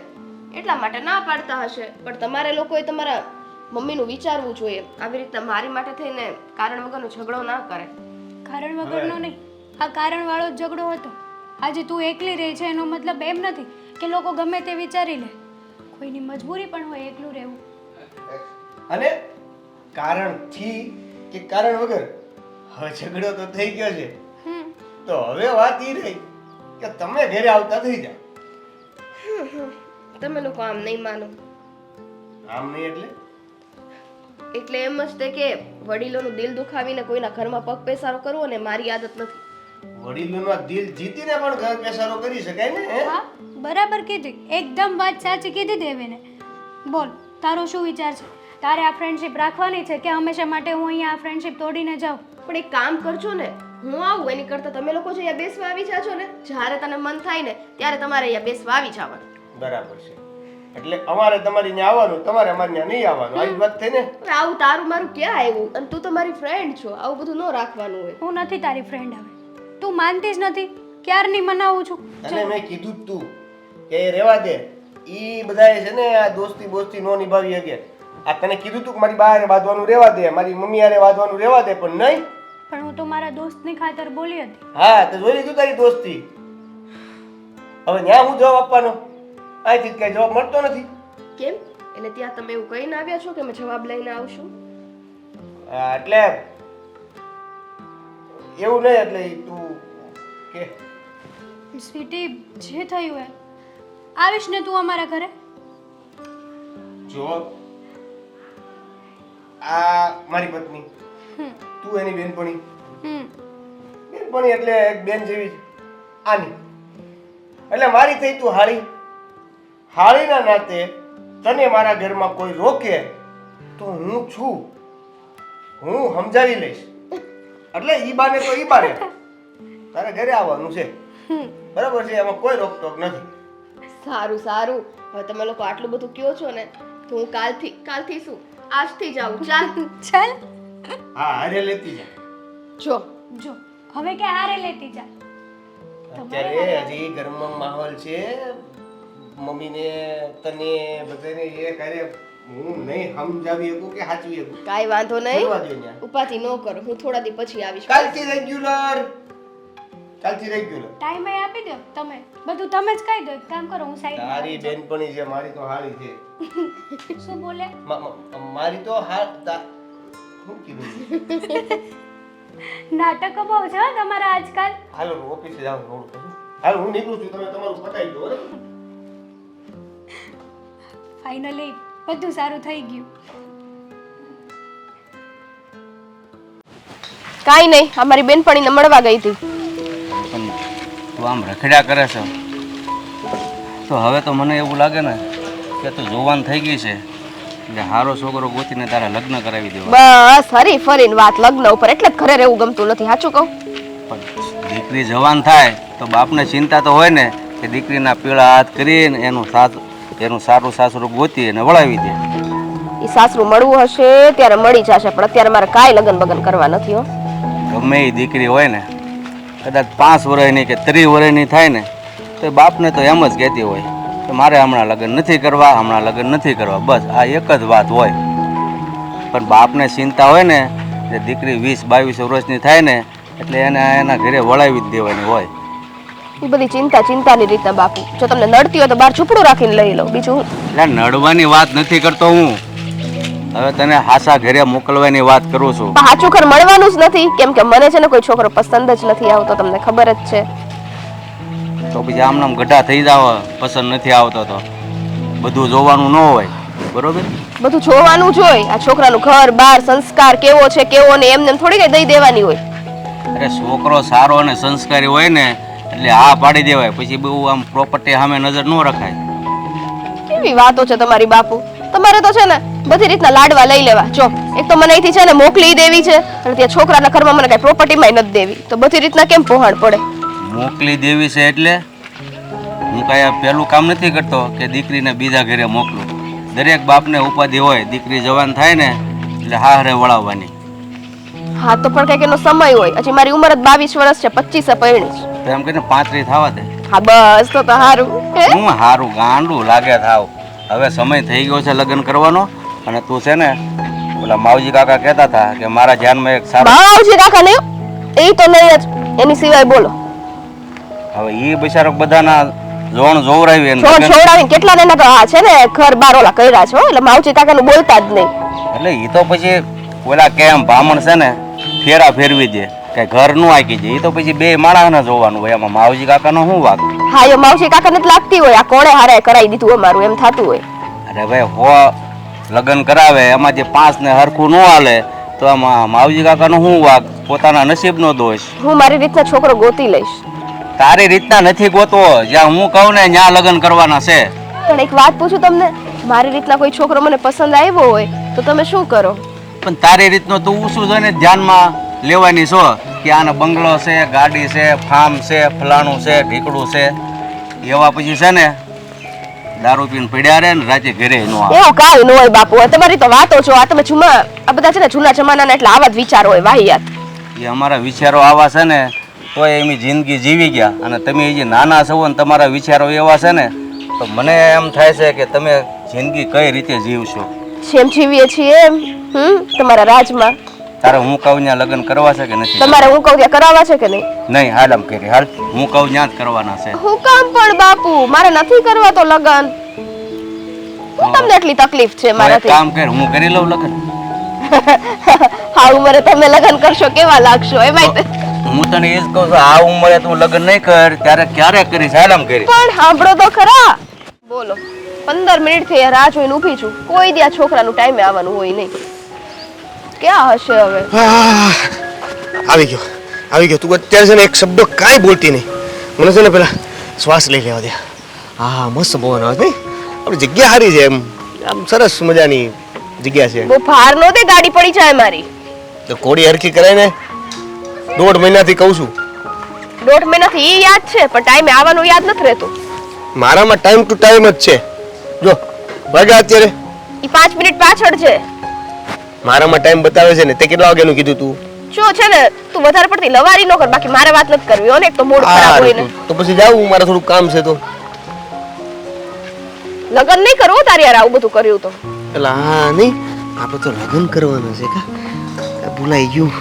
એટલા માટે ના પાડતા હશે. પણ તમારે લોકોએ તમારા મમ્મીનું વિચારવું જોઈએ. આવી રીતના મારી માટે થઈને કારણ વગરનો ઝઘડો ના કરે. કારણ વગરનો નહીં, આ કારણવાળો જ ઝઘડો હતો. આજે તું એકલી રહી છે એનો મતલબ એમ નથી કે લોકો ગમે તે વિચારી લે. કોઈની મજબૂરી પણ હોય એકલું રહેવું. અને કારણથી કે કારણ વગર હવે ઝઘડો તો થઈ ગયો છે, તો હવે વાત એ રહી કે તમે ઘરે આવતા થઈ જાઓ. તમે લોકો આમ નહીં માનો. આમ નહીં એટલે? એટલે એમ જ તે કે વડીલોનું દિલ દુખાવીને કોઈના ઘરમાં પગ પેસારો કરવો ને મારી આદત નથી. વડીલોના દિલ જીતીને પણ ઘર પેસારો કરી શકાય ને? હે? હા, બરાબર કીધી, એકદમ વાત સાચી કીધી દેવેને. બોલ, તારો શું વિચાર છે? તારે આ ફ્રેન્ડશિપ રાખવાની છે કે હંમેશા માટે હું અહીંયા આ ફ્રેન્ડશિપ તોડીને જાઉં? પણ એક કામ કરજો ને, હું આવું એની કરતા તમે લોકો જે અહીંયા બેસવા આવી જાજો ને, જ્યારે તને મન થાય ને ત્યારે તમારે અહીંયા બેસવા આવી જવાનું. બરાબર છે. એટલે અમારે તમારી ત્યાં આવવાનું, તમારે અમારે ત્યાં નહીં આવવાનું, આવી વાત થઈ ને? હવે આવું તારું મારું ક્યાં આવ્યું? અને તું તો મારી ફ્રેન્ડ છો, આવું બધું ન રાખવાનું હોય. હું નથી તારી ફ્રેન્ડ. હવે તું માનતી જ નથી, ક્યારની મનાવું છું. તને મેં કીધું જ તું કે રહેવા દે, ઈ બધાએ છે ને આ દોસ્તી બોસ્તી નો નિભાવી શકે. આ તને કીધું તું કે મારી બહાર બાંધવાનું રહેવા દે, મારી મમ્મી હારે બાંધવાનું રહેવા દે, પણ નહીં. પણ હું તો મારા દોસ્તની ખાતર બોલી હતી. હા, તો જોઈ લીધું તારી દોસ્તી. હવે ત્યાં હું જવાબ આપવાનો? અહીંથી કઈ જવાબ મળતો નથી. કેમ? એટલે ત્યાં તમે એવું કહીને આવ્યા છો કે મેં જવાબ લઈને આવશું? એટલે એવું નહીં, એટલે ઈ તું કે સ્વીટી, જે થયું એ આવીશ ને તું અમારા ઘરે? જો આ મારી પત્ની, તું એની બેનપણી. બેનપણી એટલે એક બેન જેવી છે આની. એટલે મારી થઈ તું હાળી. હાળીના નાતે તને મારા ઘરમાં કોઈ રોકે તો હું છું, હું સમજાવી લઈશ. એટલે ઈ બાને તો ઈ બાને તારે ઘરે આવવાનું છે, બરાબર છે? એમાં કોઈ રોકટોક નથી. સારું સારું, હવે તમે લોકો આટલું બધું કહો છો ને તો હું કાલથી શું આજથી જ આવું. ચાલ ચાલ. હા, હારે લેતી જા. જો જો હવે કે હારે લેતી જા. અત્યારે હજી ઘરમાં માહોલ છે, મમ્મીને તને બધાને એ કરે હું નહીં સમજાવી શકું કે સાચવી શકું. કાંઈ વાંધો નહીં, કરવા દો ન્યા. ઉપાધિ ન કરો, હું થોડા દી પછી આવીશ. કાલથી રેગ્યુલર. ટાઈમે આપી દો તમે, બધું તમે જ કહી દો. એક કામ કરો, હું તારી સાઈડ બેનપણી છે, મારી તો હાળી છે. શું બોલે? મારી તો શું કીધું? નાટકો બહુ છે હો તમારા આજકાલ. હાલો ઓફિસે જાઉં થોડું પછી. હાલો હું નીકળું છું, તમે તમારું પતાવી દો. બરાબર? ફાઇનલી બધું સારું થઈ ગયું. કાંઈ નહીં, અમારી બેનપણીને મળવા ગઈ હતી. પણ તું આમ રખડ્યા કરે છે તો હવે તો મને એવું લાગે ને કે તું જુવાન થઈ ગઈ છે, એટલે સારો છોકરો ગોતીને તારા લગ્ન કરાવી દેવા. બસ હરી ફરીને વાત લગ્ન ઉપર, એટલે જ ઘરે રહેવું ગમતું નથી. સાચું કહું? પણ દીકરી જવાન થાય તો બાપને ચિંતા તો હોય ને કે દીકરીના પીળા હાથ કરીને એનું સારું સાસરું ગોતી અને વળાવી દે. એ સાસરું મળવું હશે ત્યારે મળી જશે, પણ અત્યારે મારે કાંઈ લગ્ન બગન કરવા નથી. હો, ગમે એ દીકરી હોય ને કદાચ 5 વર્ષની કે 30 વર્ષની થાય ને તો એ બાપને તો એમ જ કહેતી હોય કે મારે હમણાં લગ્ન નથી કરવા, હમણાં લગ્ન નથી કરવા, બસ આ એક જ વાત હોય. પણ બાપને ચિંતા હોય ને કે દીકરી 20-22 વર્ષની થાય ને એટલે એને એના ઘરે વળાવી જ દેવાની હોય. એ બધી ચિંતાની રીતના બાપુ. જો તમને નડતી હોય તો બહાર ઝૂંપડું રાખીને લઈ લો, બીજું હું. એટલે નડવાની વાત નથી કરતો હું, હવે તને હાસા ઘરે મોકલવાની વાત કરું છું. પણ હાચું ઘર મળવાનું જ નથી, કેમ કે મને છે ને કોઈ છોકરો પસંદ જ નથી આવતો, તમને ખબર જ છે. તો પછી આમ ગઢા થઈ જાવ, પસંદ નથી આવતો તો બધું જોવાનું ન હોય, બરોબર? બધું જોવાનું જ હોય. આ છોકરાનું ઘર બાર સંસ્કાર કેવો છે કેવો ને એમને થોડી કઈ દઈ દેવાની હોય. અરે છોકરો સારો અને સંસ્કારી હોય ને એટલે હા પાડી દેવાય, પછી બહુ આમ પ્રોપર્ટી સામે નજર ન રખાય. કેવી વાતો છે તમારી બાપુ. તમારે તો છે ને બધી રીતના લાડવા લઈ લેવા. જો એક તો મને અહીંથી છે ને મોકલી દેવી છે અને ત્યાં છોકરાના ઘરમાં મને કઈ પ્રોપર્ટીમાં નથી દેવી, તો બધી રીતના કેમ પહોંચ પડે? મોકલી દેવી છે એટલે હું કાંઈ પહેલું કામ નથી કરતો કે દીકરીને બીજા ઘરે મોકલું. દરેક બાપને ઉપાધિ હોય, દીકરી જવાન થાય ને એટલે હારે વળાવવાની. હા તો પણ કઈક એનો સમય હોય. હજી મારી ઉંમર જ 22 વર્ષ છે, 25 પરણીશ. તો એમ કહીને 35 થવા દે. હા બસ તો સારું. હું હારું ગાંડું લાગે થાવ. હવે સમય થઈ ગયો છે લગ્ન કરવાનો, અને તું છે ને ઓલા માવજી કાકા કહેતા હતા કે મારા ધ્યાનમાં એક સારો. માવજી કાકા ને એ તો નહીં જ, એની સિવાય બોલો. હવે એ બિચારો બધાના જોણ જોવરાવી એને લગ્ન- છોડાવીને કેટલા ને તો હા છે ને ઘર બાર ઓલા કર્યા છો, એટલે માવજી કાકાનું બોલતા જ નહીં. એટલે એ તો પછી ઓલા કેમ ભામણ છે ને ફેરા ફેરવી દે કે ઘર નું આકી જાય, એ તો પછી બે માણસને જોવાનું હોય. એમાં માવજી કાકાનો શું વાક? હા એ માવજી કાકાને જ લાગતી હોય આ કોણે હારે કરાવી દીધું અમારું એમ થતું હોય. અરે ભાઈ હો લગ્ન કરાવે એમાં જે 5 ને હરખું ન હાલે તો આમાં માવજી કાકાનો શું વાક? પોતાના નસીબનો દોષ. હું મારી રીતના છોકરો ગોતી લઈશ. તારી રીતના નથી ગોતવો, જ્યાં હું કહું ને ત્યાં લગ્ન કરવાના છે. પણ એક વાત પૂછું તમને, મારી રીતના કોઈ છોકરો મને પસંદ આવ્યો હોય તો તમે શું કરો? પણ તારી રીતનો તું ઊંચું જોઈને ધ્યાનમાં લેવાની છો કે આને બંગલો છે, ગાડી છે, ફાર્મ છે, ફલાણું છે, ઢીકડું છે, એવા પછી છે ને દારૂ પીને પડ્યા રહે ને રાતે ઘરે ન આવે. એવું કાંઈ ન હોય બાપુ. તમારી તો વાતો છો. આ તમે આ બધા છે ને જૂના જમાનાના એટલે આવા જ વિચારો હોય વાહિયાત. એ અમારા વિચારો આવા છે ને તો એમની જિંદગી જીવી ગયા, અને તમે જે નાના છો ને તમારા વિચારો એવા છે ને તો મને એમ થાય છે કે તમે જિંદગી કઈ રીતે જીવશો. જેમ જીવીએ છીએ એમ. તમારા રાજમાં તારે હું કહું ત્યાં લગ્ન કરવા છે કે નથી? તમારે હું કહું ત્યાં કરાવવા છે કે નહીં? નહીં, હાલ આમ કરી હાલ, હું કહું ત્યાં જ કરવાના છે. હું કામ પણ બાપુ મારે નથી કરવા તો લગન. હું તમને એટલી તકલીફ છે તો એક મારાથી? કામ કર, હું કરી લઉં લગ્ન. હા ઉંમરે તમે લગન કરશો કેવા લાગશો એમાંય હું તને એ જ કહું છું, આ ઉંમરે તું લગ્ન નહીં કર ત્યારે ક્યારે કરીશ? હાલ આમ કરી. પણ સાંભળો તો ખરા. બોલો 15 મિનિટ થી રાહ જોઈને ઊભી છું, કોઈ દી આ છોકરાનું ટાઈમે આવવાનું હોય નહીં. ક્યાં હશે હવે? આવી ગયો તું અત્યારે છે ને એક શબ્દ કાંઈ બોલતી નહીં. મને છે ને પેલા શ્વાસ લઈ લેવા દે. હા મસ્ત પવન આવે ભાઈ, આપણી જગ્યા સારી છે, એમ આમ સરસ મજાની જગ્યા છે. બહુ ભાર નો દે, ગાડી પડી જાય મારી. તો કોડી હરખી કરાય ને, 1.5 મહિનાથી કહું છું. 1.5 મહિનાથી એ યાદ છે પણ ટાઈમે આવવાનું યાદ નથી રહેતું. મારામાં ટાઈમ ટુ ટાઈમ જ છે. જો વાગ્યા અત્યારે એ 5 મિનિટ પાછળ છે. મારામાં ટાઈમ બતાવે છે ને. તે કેટલા વાગ્યાનું કીધું તું? જો છે ને તું વધારે પડતી લવારી ન કર, બાકી મારે વાત નથી કરવી હો ને. એક તો મૂડ ખરાબ હોય ને. તો પછી જાઉં, મારે થોડું કામ છે. તો લગન નહીં કરવું તારે યાર, આવું બધું કર્યું તો. એટલે હા નહીં, આપણે તો લગ્ન કરવાના છે. કા ભૂલાઈ ગયું.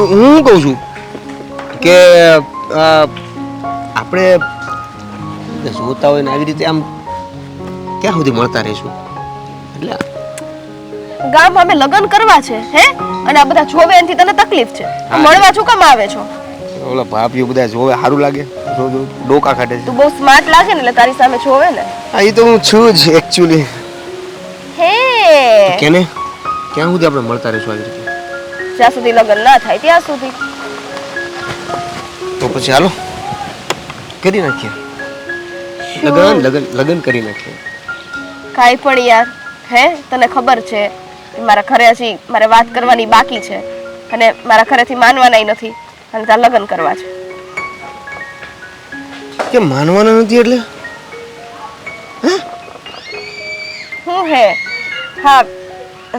હું કહું છું કે આપણે જોતા હોય ને આવી રીતે આમ ક્યાં સુધી મળતા રહીશું? એટલે ગામમાં અમે લગન કરવા છે હે, અને આ બધા જોવે એનાથી તને તકલીફ છે. મળવા શું કામ આવે છો? ઓલા ભાભીઓ બધા જોવે સારું લાગે, ડોકા કાઢે છે. તું બહુ સ્માર્ટ લાગે ને એટલે તારી સામે જોવે ને. હા એ તો હું છું જ એકચ્યુઅલી. હે કેને ક્યાં સુધી આપણે મળતા રહીશું આવી રીતે? જ્યાં સુધી લગન ના થાય ત્યાં સુધી. તો પછી હાલો કરી નાખીએ લગન કરી નાખીએ. કાંઈ પણ યાર હે, તને ખબર છે કે મારા ઘરે હજી મારે વાત કરવાની બાકી છે, અને મારા ઘરેથી માનવાનાય નથી, અને તાર લગન કરવા છે. કે માનવાના નથી એટલે હું હે? હા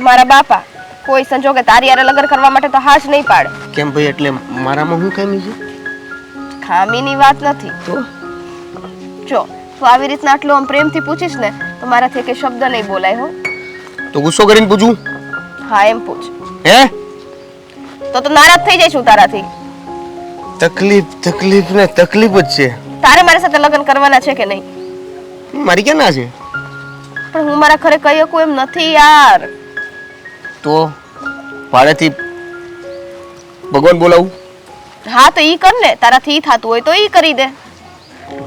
મારા બાપા કોઈ સંજોગે તારી યારે લગન કરવા માટે તો હા જ નહીં પાડે. કેમ ભાઈ? એટલે મારામાં શું ખામી છે? ખામીની વાત નથી. તો જો તું આવી રીતના આટલું આમ પ્રેમથી પૂછીશ ને તો મારાથી એક શબ્દ નહીં બોલાય હો. તો ગુસ્સો કરીને પૂછું? હા એમ પૂછ. હે તો નારાજ થઈ જઈશ હું તારાથી. તકલીફ ને તકલીફ જ છે. તારે મારી સાથે લગ્ન કરવાના છે કે નહીં? મારી ક્યાં ના છે? પણ હું મારા ઘરે કહી શકું એમ નથી યાર. તો ભાડેથી ભગવાન બોલાવું? હા તો ઈ કર ને, તારાથી ઈ થતું હોય તો ઈ કરી દે.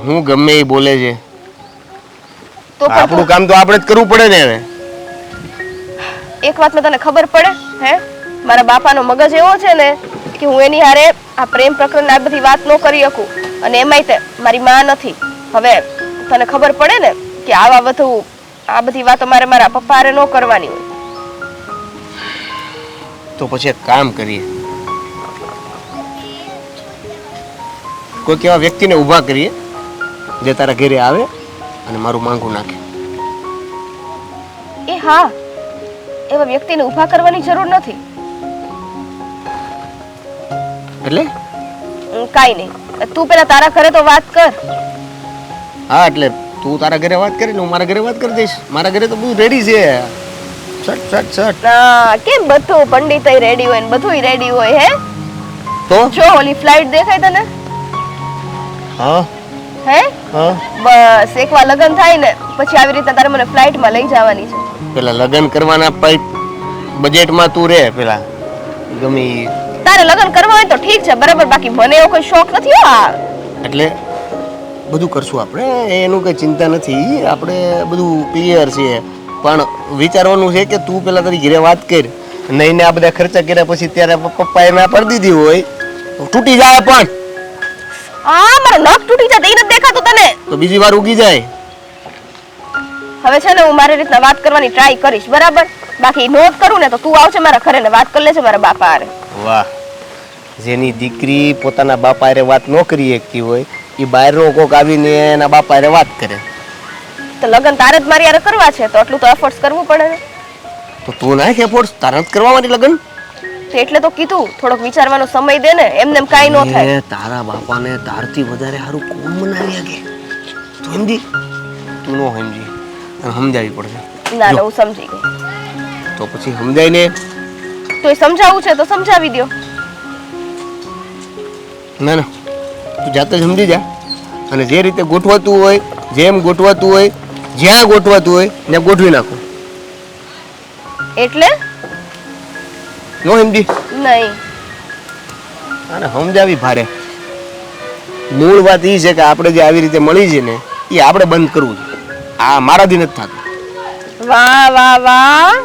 હું ગમે એ બોલે છે, તો પણ આપણું કામ તો આપણે જ કરવું પડે ને. હવે એક વાત તને ખબર પડે હે, મારા બાપાનો મગજ એવો છે ને કે હું એની હારે આ પ્રેમ પ્રકરણ આ બધી વાત ન કરી શકું. અને એમાંય તે મારી માં નથી. હવે તને ખબર પડે ને કે આ બધી વાતો મારા પપ્પા હારે ન કરવાની હોય. તો પછી એક કામ કરીએ, કોઈક એવા વ્યક્તિને ઊભા કરીએ જે તારા ઘરે આવે અને મારું માંગું નાખે. એ હા, એવા વ્યક્તિને ઊભા કરવાની જરૂર નથી. એટલે કાઈ નહીં, તું પેલા તારા ઘરે તો વાત કર. હા, એટલે તું તારા ઘરે વાત કરી ને હું મારા ઘરે વાત કરી દઈશ. મારા ઘરે તો બધું રેડી છે. કેમ બધું પંડિતય રેડી હોય ને બધું રેડી હોય હે? તો જો ઓલી ફ્લાઇટ દેખાય તને? હા હે? હા, બસ એકવાર લગ્ન થાય ને પછી આવી રીતે તારે મને ફ્લાઇટમાં લઈ જવાની છે. પેલા લગ્ન કરવાના બજેટમાં તું રે. પેલા ગમે ઈ. તારે લગ્ન કરવા હોય તો ઠીક છે બરાબર, બાકી મને એવો કોઈ શોખ નથી હો. એટલે બધું કરશું આપણે, એનું કઈ ચિંતા નથી. આપણે બધું ક્લિયર છે. પણ વિચારવાનું છે કે તું પેલા તારી ઘરે વાત કર. નહીં ને આ બધા ખર્ચા કર્યા પછી ત્યારે પપ્પાએ ના પડી દીધી હોય તૂટી જાય. પણ મારો નખ તૂટી જાય એ નથી દેખાતું તને? તો બીજી વાર ઉગી જાય. હવે છે ને હું મારી રીતના વાત કરવાની ટ્રાય કરીશ બરાબર, બાકી નોટ કરું ને તો તું આવશે મારા ઘરે ને વાત કરી લેજે મારા બાપા હારે. વાહ, જેની દીકરી પોતાના બાપા હારે વાત ન કરી શકતી હોય એ બહારનો કોક આવીને એના બાપા હારે વાત કરે. તો લગ્ન તારે જ મારી હારે કરવા છે તો આટલું તો એફર્ટ્સ કરવું પડે ને. તો તું નાખ એફર્ટ્સ, તારે જ કરવા માટે લગ્ન. તો એટલે તો કીધું થોડોક વિચારવાનો સમય દે ને, એમને એમ કાઈ ન થાય. તારા બાપાને તારથી વધારે સારું કોણ મનાવી શકે? તું સમજી? તું નો સમજી, તને સમજાવી પડશે. ના ના હું સમજી ગઈ. તો પછી સમજાય ને? તો એ સમજાવવું છે તો સમજાવી દો. ના ના, તું જાતે જ સમજી જા. અને જે રીતે ગોઠવાતું હોય, જેમ ગોઠવાતું હોય, જ્યાં ગોઠવાતું હોય ત્યાં ગોઠવી નાખો. એટલે નો સમજી? નહીં. અને સમજાવી ભારે. મૂળ વાત એ છે કે આપણે જે આવી રીતે મળી છે ને એ આપણે બંધ કરવું છે. આ મારાથી નથી થતું. વાહ વાહ વાહ,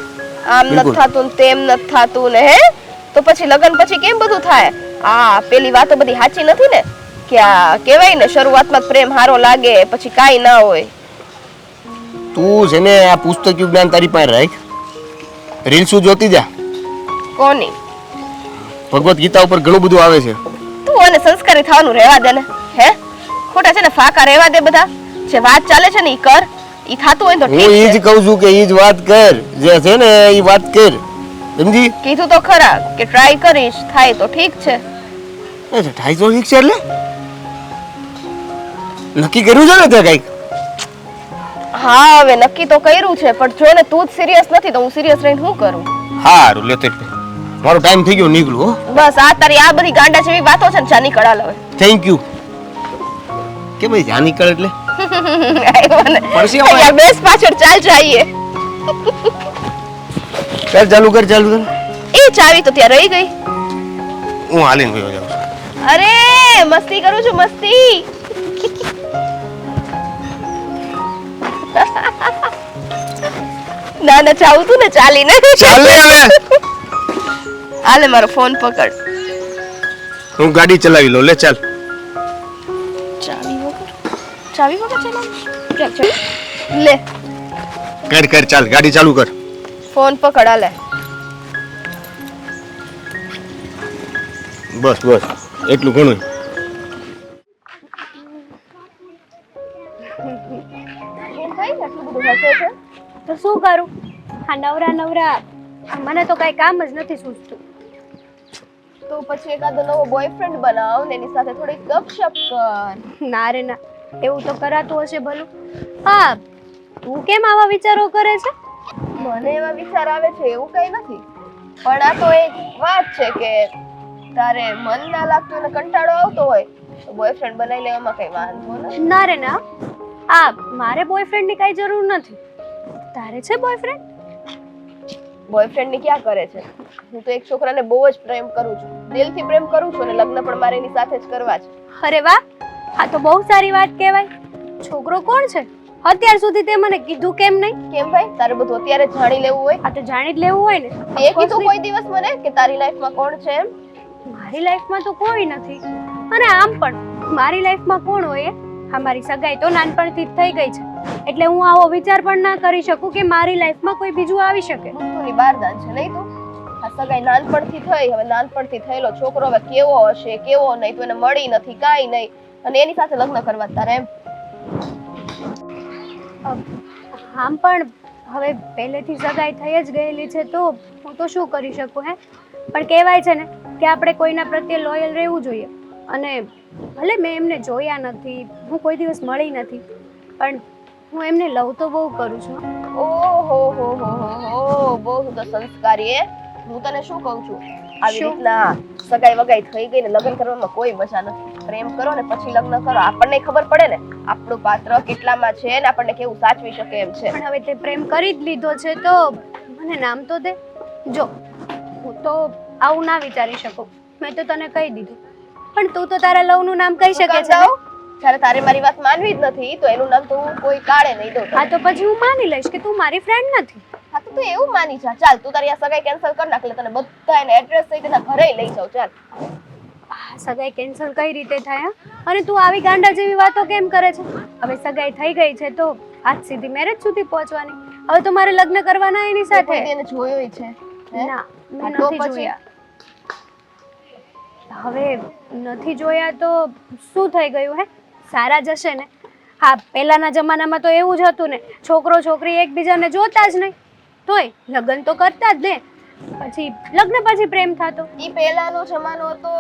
આમ બિલકુલ. નથી થતું ને તેમ નથી થતું ને હે? તો પછી લગ્ન પછી કેમ બધું થાય? પેલી વાતો બધી સાચી નથી ને કે આ કહેવાય ને શરૂઆતમાં પ્રેમ હારો લાગે પછી કાઈ ના હોય. તું છે ને આ પુસ્તકીય જ્ઞાન તારી પાસે રાખ, રીલ્સ જોતી જા. કોની? ભગવદ્ ગીતા ઉપર ઘણું બધું આવે છે. તું અને સંસ્કારી થવાનું રહેવા દે ને હે? ખોટા છે ને ફાકા રહેવા દે બધા. જે વાત ચાલે છે ને ઈ કર, ઈ થાતું હોય તો હું એ ઠીક જ છે. કહું છું કે એ જ વાત કર, જે છે ને એ વાત કર. સમજી? કીધું તો ખરા કે ટ્રાય કરીશ, થાય તો ઠીક છે. 250 છે એટલે નક્કી કર્યું છે ને તે કઈક? હા હવે નક્કી તો કર્યું છે, પણ જો ને તું જ સિરિયસ નથી તો હું સિરિયસ રહીને શું કરું? હારું લેતો મારો ટાઈમ થઈ ગયો, નીકળું હો. બસ આ તારી આ બધી ગાંડા જેવી વાતો છે ને ચા નીકળાલ હવે. Thank you. કે ભાઈ જા નીકળ એટલે આવ્યો ને. પડશે હવે. અહીંયા બેસ પાછળ ચાલ જઈએ. ચાલ ચાલુ કર, ચાલુ કર. એ ચાવી તો ત્યાં રહી ગઈ. હું હાલીને ગયો જાઉં છું. અરે મસ્તી કરું છું મસ્તી. ના ના ચાવું તું ને ચાલીને. ચાલ ને હવે. હાલે મારો ફોન પકડ. હું ગાડી ચલાવી લઉં, લે ચાલ. ચાવી વગર ચલાવ. લે કર કર, ચાલ ગાડી ચાલુ કર. ફોન પકડ હાલે. બસ બસ એટલું ઘણું. તો શું કરું? આ નવરા નવરા મને તો કઈ કામ જ નથી સૂઝતું. તો પછી એકાદો નવો બોયફ્રેન્ડ બનાવ ને એની સાથે થોડી ગપશપ કર. ના રે ના, એવું તો કરાતું હશે ભલું. હા, તું કેમ આવા વિચારો કરે છે? મને એવા વિચાર આવે છે એવું કઈ નથી, પણ આ તો એક વાત છે કે તારે મન ના લાગતું અને કંટાળો આવતો હોય તો બોયફ્રેન્ડ બનાવી લેવામાં કઈ વાંધો નથી. ના રે ના, મારે બોયફ્રેન્ડની કાંઈ જરૂર નથી. તારે છે બોયફ્રેન્ડ? બોયફ્રેન્ડ ની ક્યાં કરે છે? હું તો એક છોકરાને બહુ જ પ્રેમ કરું છું, દિલથી પ્રેમ કરું છું, અને લગ્ન પણ મારે એની સાથે જ કરવા છે. અરે વાહ, આ તો બહુ સારી વાત કહેવાય. છોકરો કોણ છે? અત્યાર સુધી તે મને કીધું કેમ નહીં? કેમ ભાઈ, તારે બધું અત્યારે જ જાણી લેવું હોય? આ તો જાણી જ લેવું હોય ને. તે કીધું કોઈ દિવસ મને કે તારી લાઈફમાં કોણ છે એમ? મારી લાઈફમાં તો કોઈ નથી, અને આમ પણ મારી લાઈફમાં કોણ હોય? મારી સગાઈ તો નાનપણથી જ થઈ ગઈ છે, એટલે હું આવો વિચાર પણ ના કરી શકું કે મારી લાઈફમાં કોઈ બીજું આવી શકે. બુદ્ધુની બારદાન છે નહીં તું? આ સગાઈ નાનપણથી થઈ, હવે નાનપણથી થયેલો છોકરો હવે કેવો હશે કેવો નહીં, તો એને મળી નથી કાંઈ નહીં, અને એની સાથે લગ્ન કરવા તારે એમ? આમ પણ હવે પહેલેથી સગાઈ થઈ જ ગયેલી છે, તો હું તો શું કરી શકું હે? પણ કહેવાય છે ને કે આપણે કોઈના પ્રત્યે લોયલ રહેવું જોઈએ, અને ભલે મેં એમને જોયા નથી, હું કોઈ દિવસ મળી નથી, પણ હું એમને લવ તો બહુ કરું છું. ઓહો હો હો હો, બહુ તો સંસ્કારી હે. હું તને શું કહું છું, આવી શું? રીતના સગાઈ વગાઈ થઈ ગઈ ને લગ્ન કરવામાં કોઈ મજા નથી. પ્રેમ કરો ને પછી લગ્ન કરો, આપણને ખબર પડે ને આપણું પાત્ર કેટલામાં છે ને આપણને કેવું સાચવી શકે એમ છે. પણ હવે તે પ્રેમ કરી જ લીધો છે તો મને નામ તો દે. જો હું તો આવું ના વિચારી શકું, મેં તો તને કહી દીધું, પણ તું તો તારા લવનું નામ કહી શકે છે ને? જ્યારે તારે મારી વાત માનવી જ નથી તો એનું નામ તો હું કોઈ કાળે નહીં દઉં. હા તો પછી હું માની લઈશ કે તું મારી ફ્રેન્ડ નથી. હા તો તું એવું માની જા. ચાલ તું તારી આ સગાઈ કેન્સલ કર નાખ, એટલે તને બધા એને એડ્રેસ સહિત એના ઘરે લઈ જાઉં. ચાલ. સગાઈ કેન્સલ કઈ રીતે થાય? અને તું આવી ગાંડા જેવી વાતો કેમ કરે છે? હવે સગાઈ થઈ ગઈ છે તો આજ સીધી મેરેજ સુધી પહોંચવાની. હવે તો મારે લગ્ન કરવાના એની કોઈ સાથે. એને જોયો છે? હે? ના, મેં હા, તો નથી પછી? જોયા. હવે નથી જોયા તો શું થઈ ગયું હે? સારા જશે ને? હા, પહેલાના જમાનામાં તો એવું જ હતું ને, છોકરો છોકરી એકબીજાને જોતા જ નહીં, તોય લગ્ન તો કરતા જ ને, પછી લગ્ન પછી પ્રેમ થતો. ઈ પહેલાનો જમાનો હતો.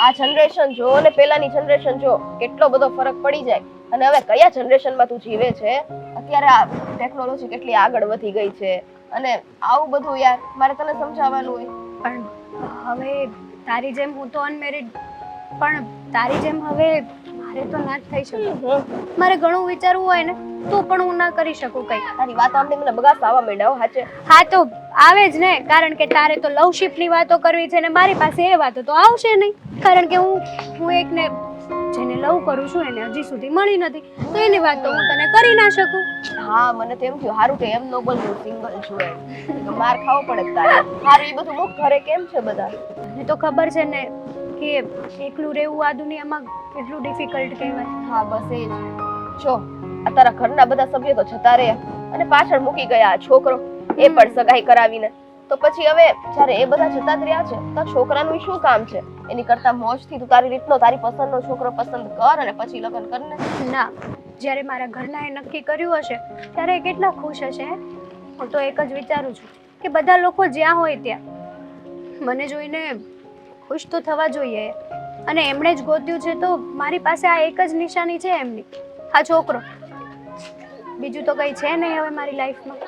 આ જનરેશન જો ને પહેલાની જનરેશન જો, કેટલો બધો ફરક પડી જાય. અને હવે કયા જનરેશનમાં તું જીવે છે? અત્યારે આ ટેકનોલોજી કેટલી આગળ વધી ગઈ છે, અને આવું બધું યાર મારે તને સમજાવવાનું હોય. પણ હવે તારી જેમ હું તો અનમેરિડ, પણ તારી જેમ હવે મારે તો ના જ થઈ શકે. મારે ઘણું વિચારવું હોય ને તો પણ હું ના કરી શકું કઈ. તારી વાત આમને મને બગાસ આવવા માંડ્યા હો હાચે. હા તો આવે જ ને, કારણ કે તારે તો લવશીપની વાતો કરવી છે ને મારી પાસે એ વાતો તો આવશે નહીં, કારણ કે હું એકને જેને લવ કરું છું એને હજી સુધી મળી નથી, તો એની વાત તો હું તને કરી ના શકું. હા મને તો એમ થયું હારું કે એમ નો બોલ હું સિંગલ છું એમ, તો માર ખાવો પડે તારે. હારું એ બધું મુક, ઘરે કેમ છે બધા? મને તો ખબર છે ને કે એકલું રહેવું આ દુનિયામાં કેટલું ડિફિકલ્ટ કહેવાય. હા બસ એ જ. જો આ તારા ઘરના બધા સભ્યો તો જતા રહ્યા અને પાછળ મૂકી ગયા આ છોકરો, એ પણ સગાઈ કરાવીને. તો પછી હવે જ્યારે એ બધા જતા જ રહ્યા છે તો છોકરાનું શું કામ છે? એની કરતા મોજથી તું તારી રીતનો તારી પસંદનો છોકરો પસંદ કર અને પછી લગ્ન કરને. ના, જ્યારે મારા ઘરનાએ નક્કી કર્યું હશે ત્યારે એ કેટલા ખુશ હશે. હું તો એક જ વિચારું છું કે બધા લોકો જ્યાં હોય ત્યાં મને જોઈને ખુશ તો થવા જોઈએ, અને એમણે જ ગોત્યું છે તો મારી પાસે આ એક જ નિશાની છે એમની, આ છોકરો. બીજું તો કઈ છે નહીં હવે મારી લાઈફમાં.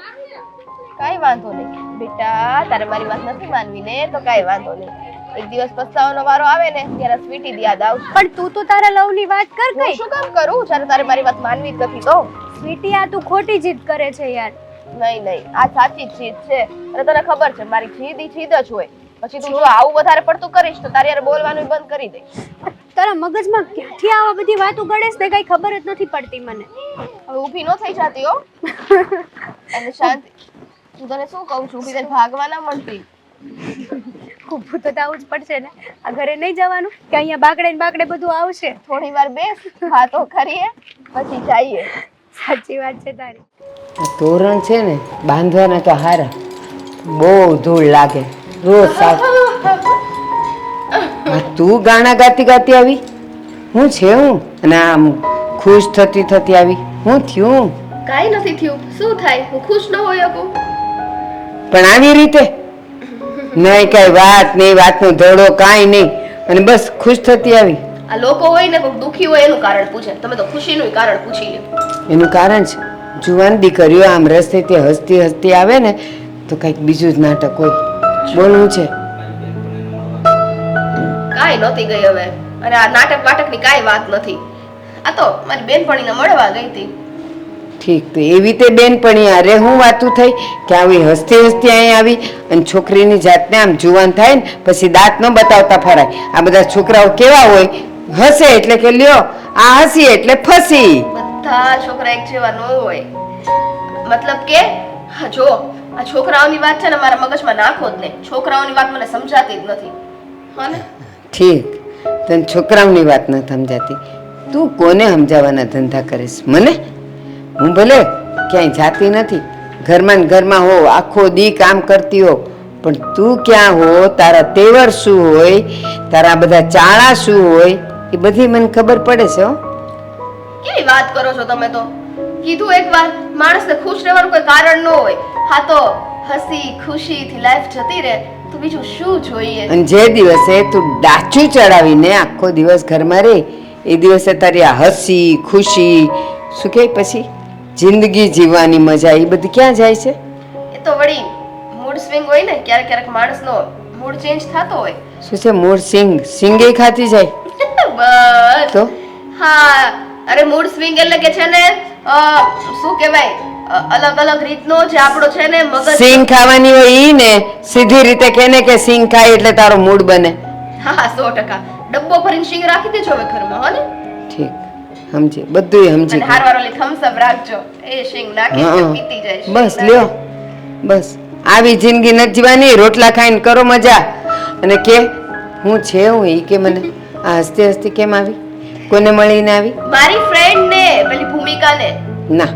કાંઈ વાંધો નહીં બેટા, તારે મારી વાત નથી માનવી ને તો કાંઈ વાંધો નહીં. એક દિવસ પસ્તાવાનો વારો આવે ને ત્યારે સ્વીટી દી યાદ આવશે. પણ તું તો તારા લવની વાત કર હું કઈ. શું કામ કરું જ્યારે તારે મારી વાત માનવી જ નથી તો? સ્વીટી, આ તું ખોટી જીદ કરે છે યાર. નહીં નહીં, આ સાચી જ જીદ છે, અને તને ખબર છે મારી જીદ ઈ જીદ જ હોય. પછી તું જો આવું વધારે પડતું કરીશ તો તારી યાર બોલવાનું બંધ કરી દઈશ. તારા મગજમાં ક્યાંથી આવા બધી વાતો ગળેશ ને કઈ ખબર જ નથી પડતી મને. હવે ઊભી ન થઈ જાતી હો. અને શાંતિ, હું તને શું કહું છું, ઊભી થઈને ભાગવા ના મળતી. ઊભું તો થવું જ પડશે ને. આ ઘરે નહીં જવાનું કે અહીંયા બાકડે ને બાકડે બધું આવશે? થોડી વાર બેસ, વાતો કરીએ પછી જઈએ. સાચી વાત છે તારી. આ તોરણ છે ને બાંધવાના તો હારા, બહુ ધૂળ લાગે રોજ સાફ. આ તું ગાણા ગાતી ગાતી આવી? હું છે હું? અને આમ ખુશ થતી થતી આવી? હું થયું? કાંઈ નથી થયું. શું થાય? હું ખુશ ન હોય શકું? પણ આવી રીતે નહીં કાંઈ વાત નહીં, વાતનો ધોળો કાંઈ નહીં, અને બસ ખુશ થતી આવી. આ લોકો હોય ને કોઈ દુખી હોય એનું કારણ પૂછે, તમે તો ખુશીનું કારણ પૂછી લ્યો. એનું કારણ છે જુવાન દીકરીઓ આમ રસ્તેથી હસતી હસતી આવે ને તો કંઈક બીજું જ નાટક હોય. બોલવું છે કાંઈ નહોતી ગઈ હવે, અને આ નાટક વાટકની કાંઈ વાત નથી. આ તો મારી બેનપણીને મળવા ગઈ હતી. ઠીક, તો એવી તે બેનપણી અરે હું વાતું થઈ કે આવી હસતી હસતી અહીં આવી, અને છોકરીની જાતને આમ જુવાન થાય ને પછી દાંત ન બતાવતા ફરાય. આ બધા છોકરાઓ કેવા હોય, હસે એટલે કે લ્યો, આ હસી એટલે ફસી. બધા છોકરા એક જેવા ન હોય. મતલબ કે હા, જો આ છોકરાઓની વાત છે ને મારા મગજમાં નાખો જ નહીં. છોકરાઓની વાત મને સમજાતી જ નથી. હા ને? ઠીક, તને છોકરાઓની વાત ન સમજાતી, તું કોને સમજાવવાના ધંધા કરીશ? મને? હું ભલે ક્યાંય જાતી નથી, ઘરમાં ને ઘરમાં હો, આખો દી કામ કરતી હો, પણ તું ક્યાં હો, તારા તેવર શું હોય, તારા બધા ચાળા શું હોય, એ બધી મને ખબર પડે છે. હો, કેવી વાત કરો છો તમે તો? કીધું એકવાર, માણસને ખુશ રહેવાનું કોઈ કારણ ન હોય. હા તો હસી ખુશીથી લાઈફ જતી રહે તો બીજું શું જોઈએ? અને જે દિવસે તું ડાચું ચડાવીને આખો દિવસ ઘરમાં રહે એ દિવસે તારી આ હસી ખુશી શું કે પછી જિંદગી જીવવાની મજા એ બધી ક્યાં જાય છે? એ તો વળી મૂડ સ્વિંગ હોય ને, ક્યારેક ક્યારેક માણસનો મૂડ ચેન્જ થતો હોય. શું છે મૂળ સિંગે ખાતી જાય બસ. તો હા, અરે મૂડ સ્વિંગ એટલે કે છે ને શું કહેવાય, અલગ અલગ રીતનો જે આપણો છે ને મગજ. સિંગ ખાવાની હોય ઈ ને, સીધી રીતે કેને કે સિંગ ખાય એટલે તારો મૂડ બને. હા 100%. ડબ્બો ભરીને સિંગ રાખી દેજો હવે ઘરમાં. હો ને? ઠીક, સમજી, બધું સમજી અને હારવાર ઓલી થમ્સ અપ રાખજો, એ સિંગ નાખી હા, પીતી જાય. સિંગ બસ નાખી. લ્યો, બસ આવી જિંદગી નથી જીવવાની. રોટલા ખાઈને કરો મજા. અને કે હું છે હું એ કે મને આ હસતી હસતી કેમ આવી, કોને મળીને આવી? મારી ફ્રેન્ડ ને પેલી ભૂમિકાને. ના,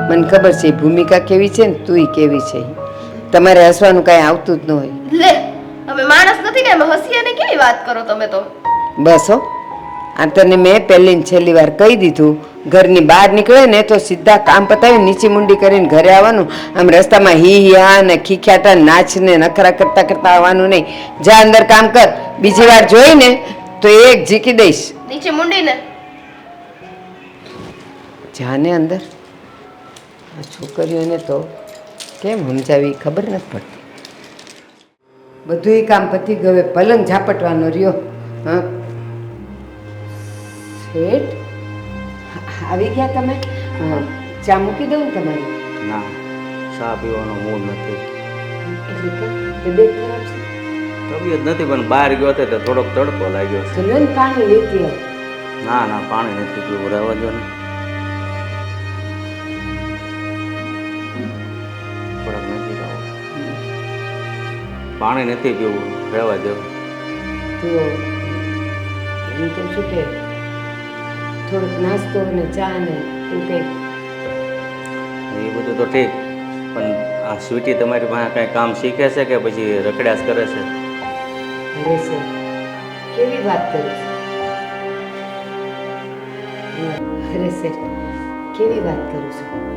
મને ખબર છે એ ભૂમિકા કેવી છે ને તું કેવી છે. તમારે હસવાનું કાંઈ આવતું જ ન હોય. લે, અમે માણસ નથી કે અમે હસીએ ને કેવી વાત કરો તમે તો? બસ હો, આ તને મેં પહેલી ને છેલ્લી વાર કહી દીધું, ઘરની બહાર નીકળે ને તો સીધા કામ પતાવી નીચી મુંડી કરીને ઘરે આવવાનું. આમ રસ્તામાં હી હા ને ખીખ્યાટા નાચ ને નખરા કરતા કરતા આવવાનું નહીં. જા અંદર કામ કર, બીજી વાર જોઈ ને તો એક ઝીકી દઈશ. નીચે મુંડીને. જાને અંદર. આ છોકરીઓને તો કેમ સમજાવી ખબર નથી પડતી. બધું કામ પતી ગયું, પલંગ ઝાપટવાનો રહ્યો. હા શેઠ આવી ગયા તમે? ચા મૂકી દઉં ને તમારી? ના, ચા પીવાનો મૂડ નથી. એટલે કે તબિયત ખરાબ છે? તબિયત નથી, પણ બહાર ગયો હતો તો થોડોક તડકો લાગ્યો છે. ચલો ને પાણી લેતી આવ. ના ના, પાણી નથી પીવું, રહેવા દો ને. થોડાક નજીક આવો. પાણી નથી પીવું, રહેવા દો. તો એમ તો શું કે થોડોક નાસ્તો ને ચા ને એવું કંઈક. એ બધું તો ઠીક, પણ આ સ્વીટી તમારી પાસે કાંઈ કામ શીખે છે કે પછી રખડ્યાસ કરે છે? અરે સર, કેવી વાત કરી છે? અરે સર, કેવી વાત કરું છું?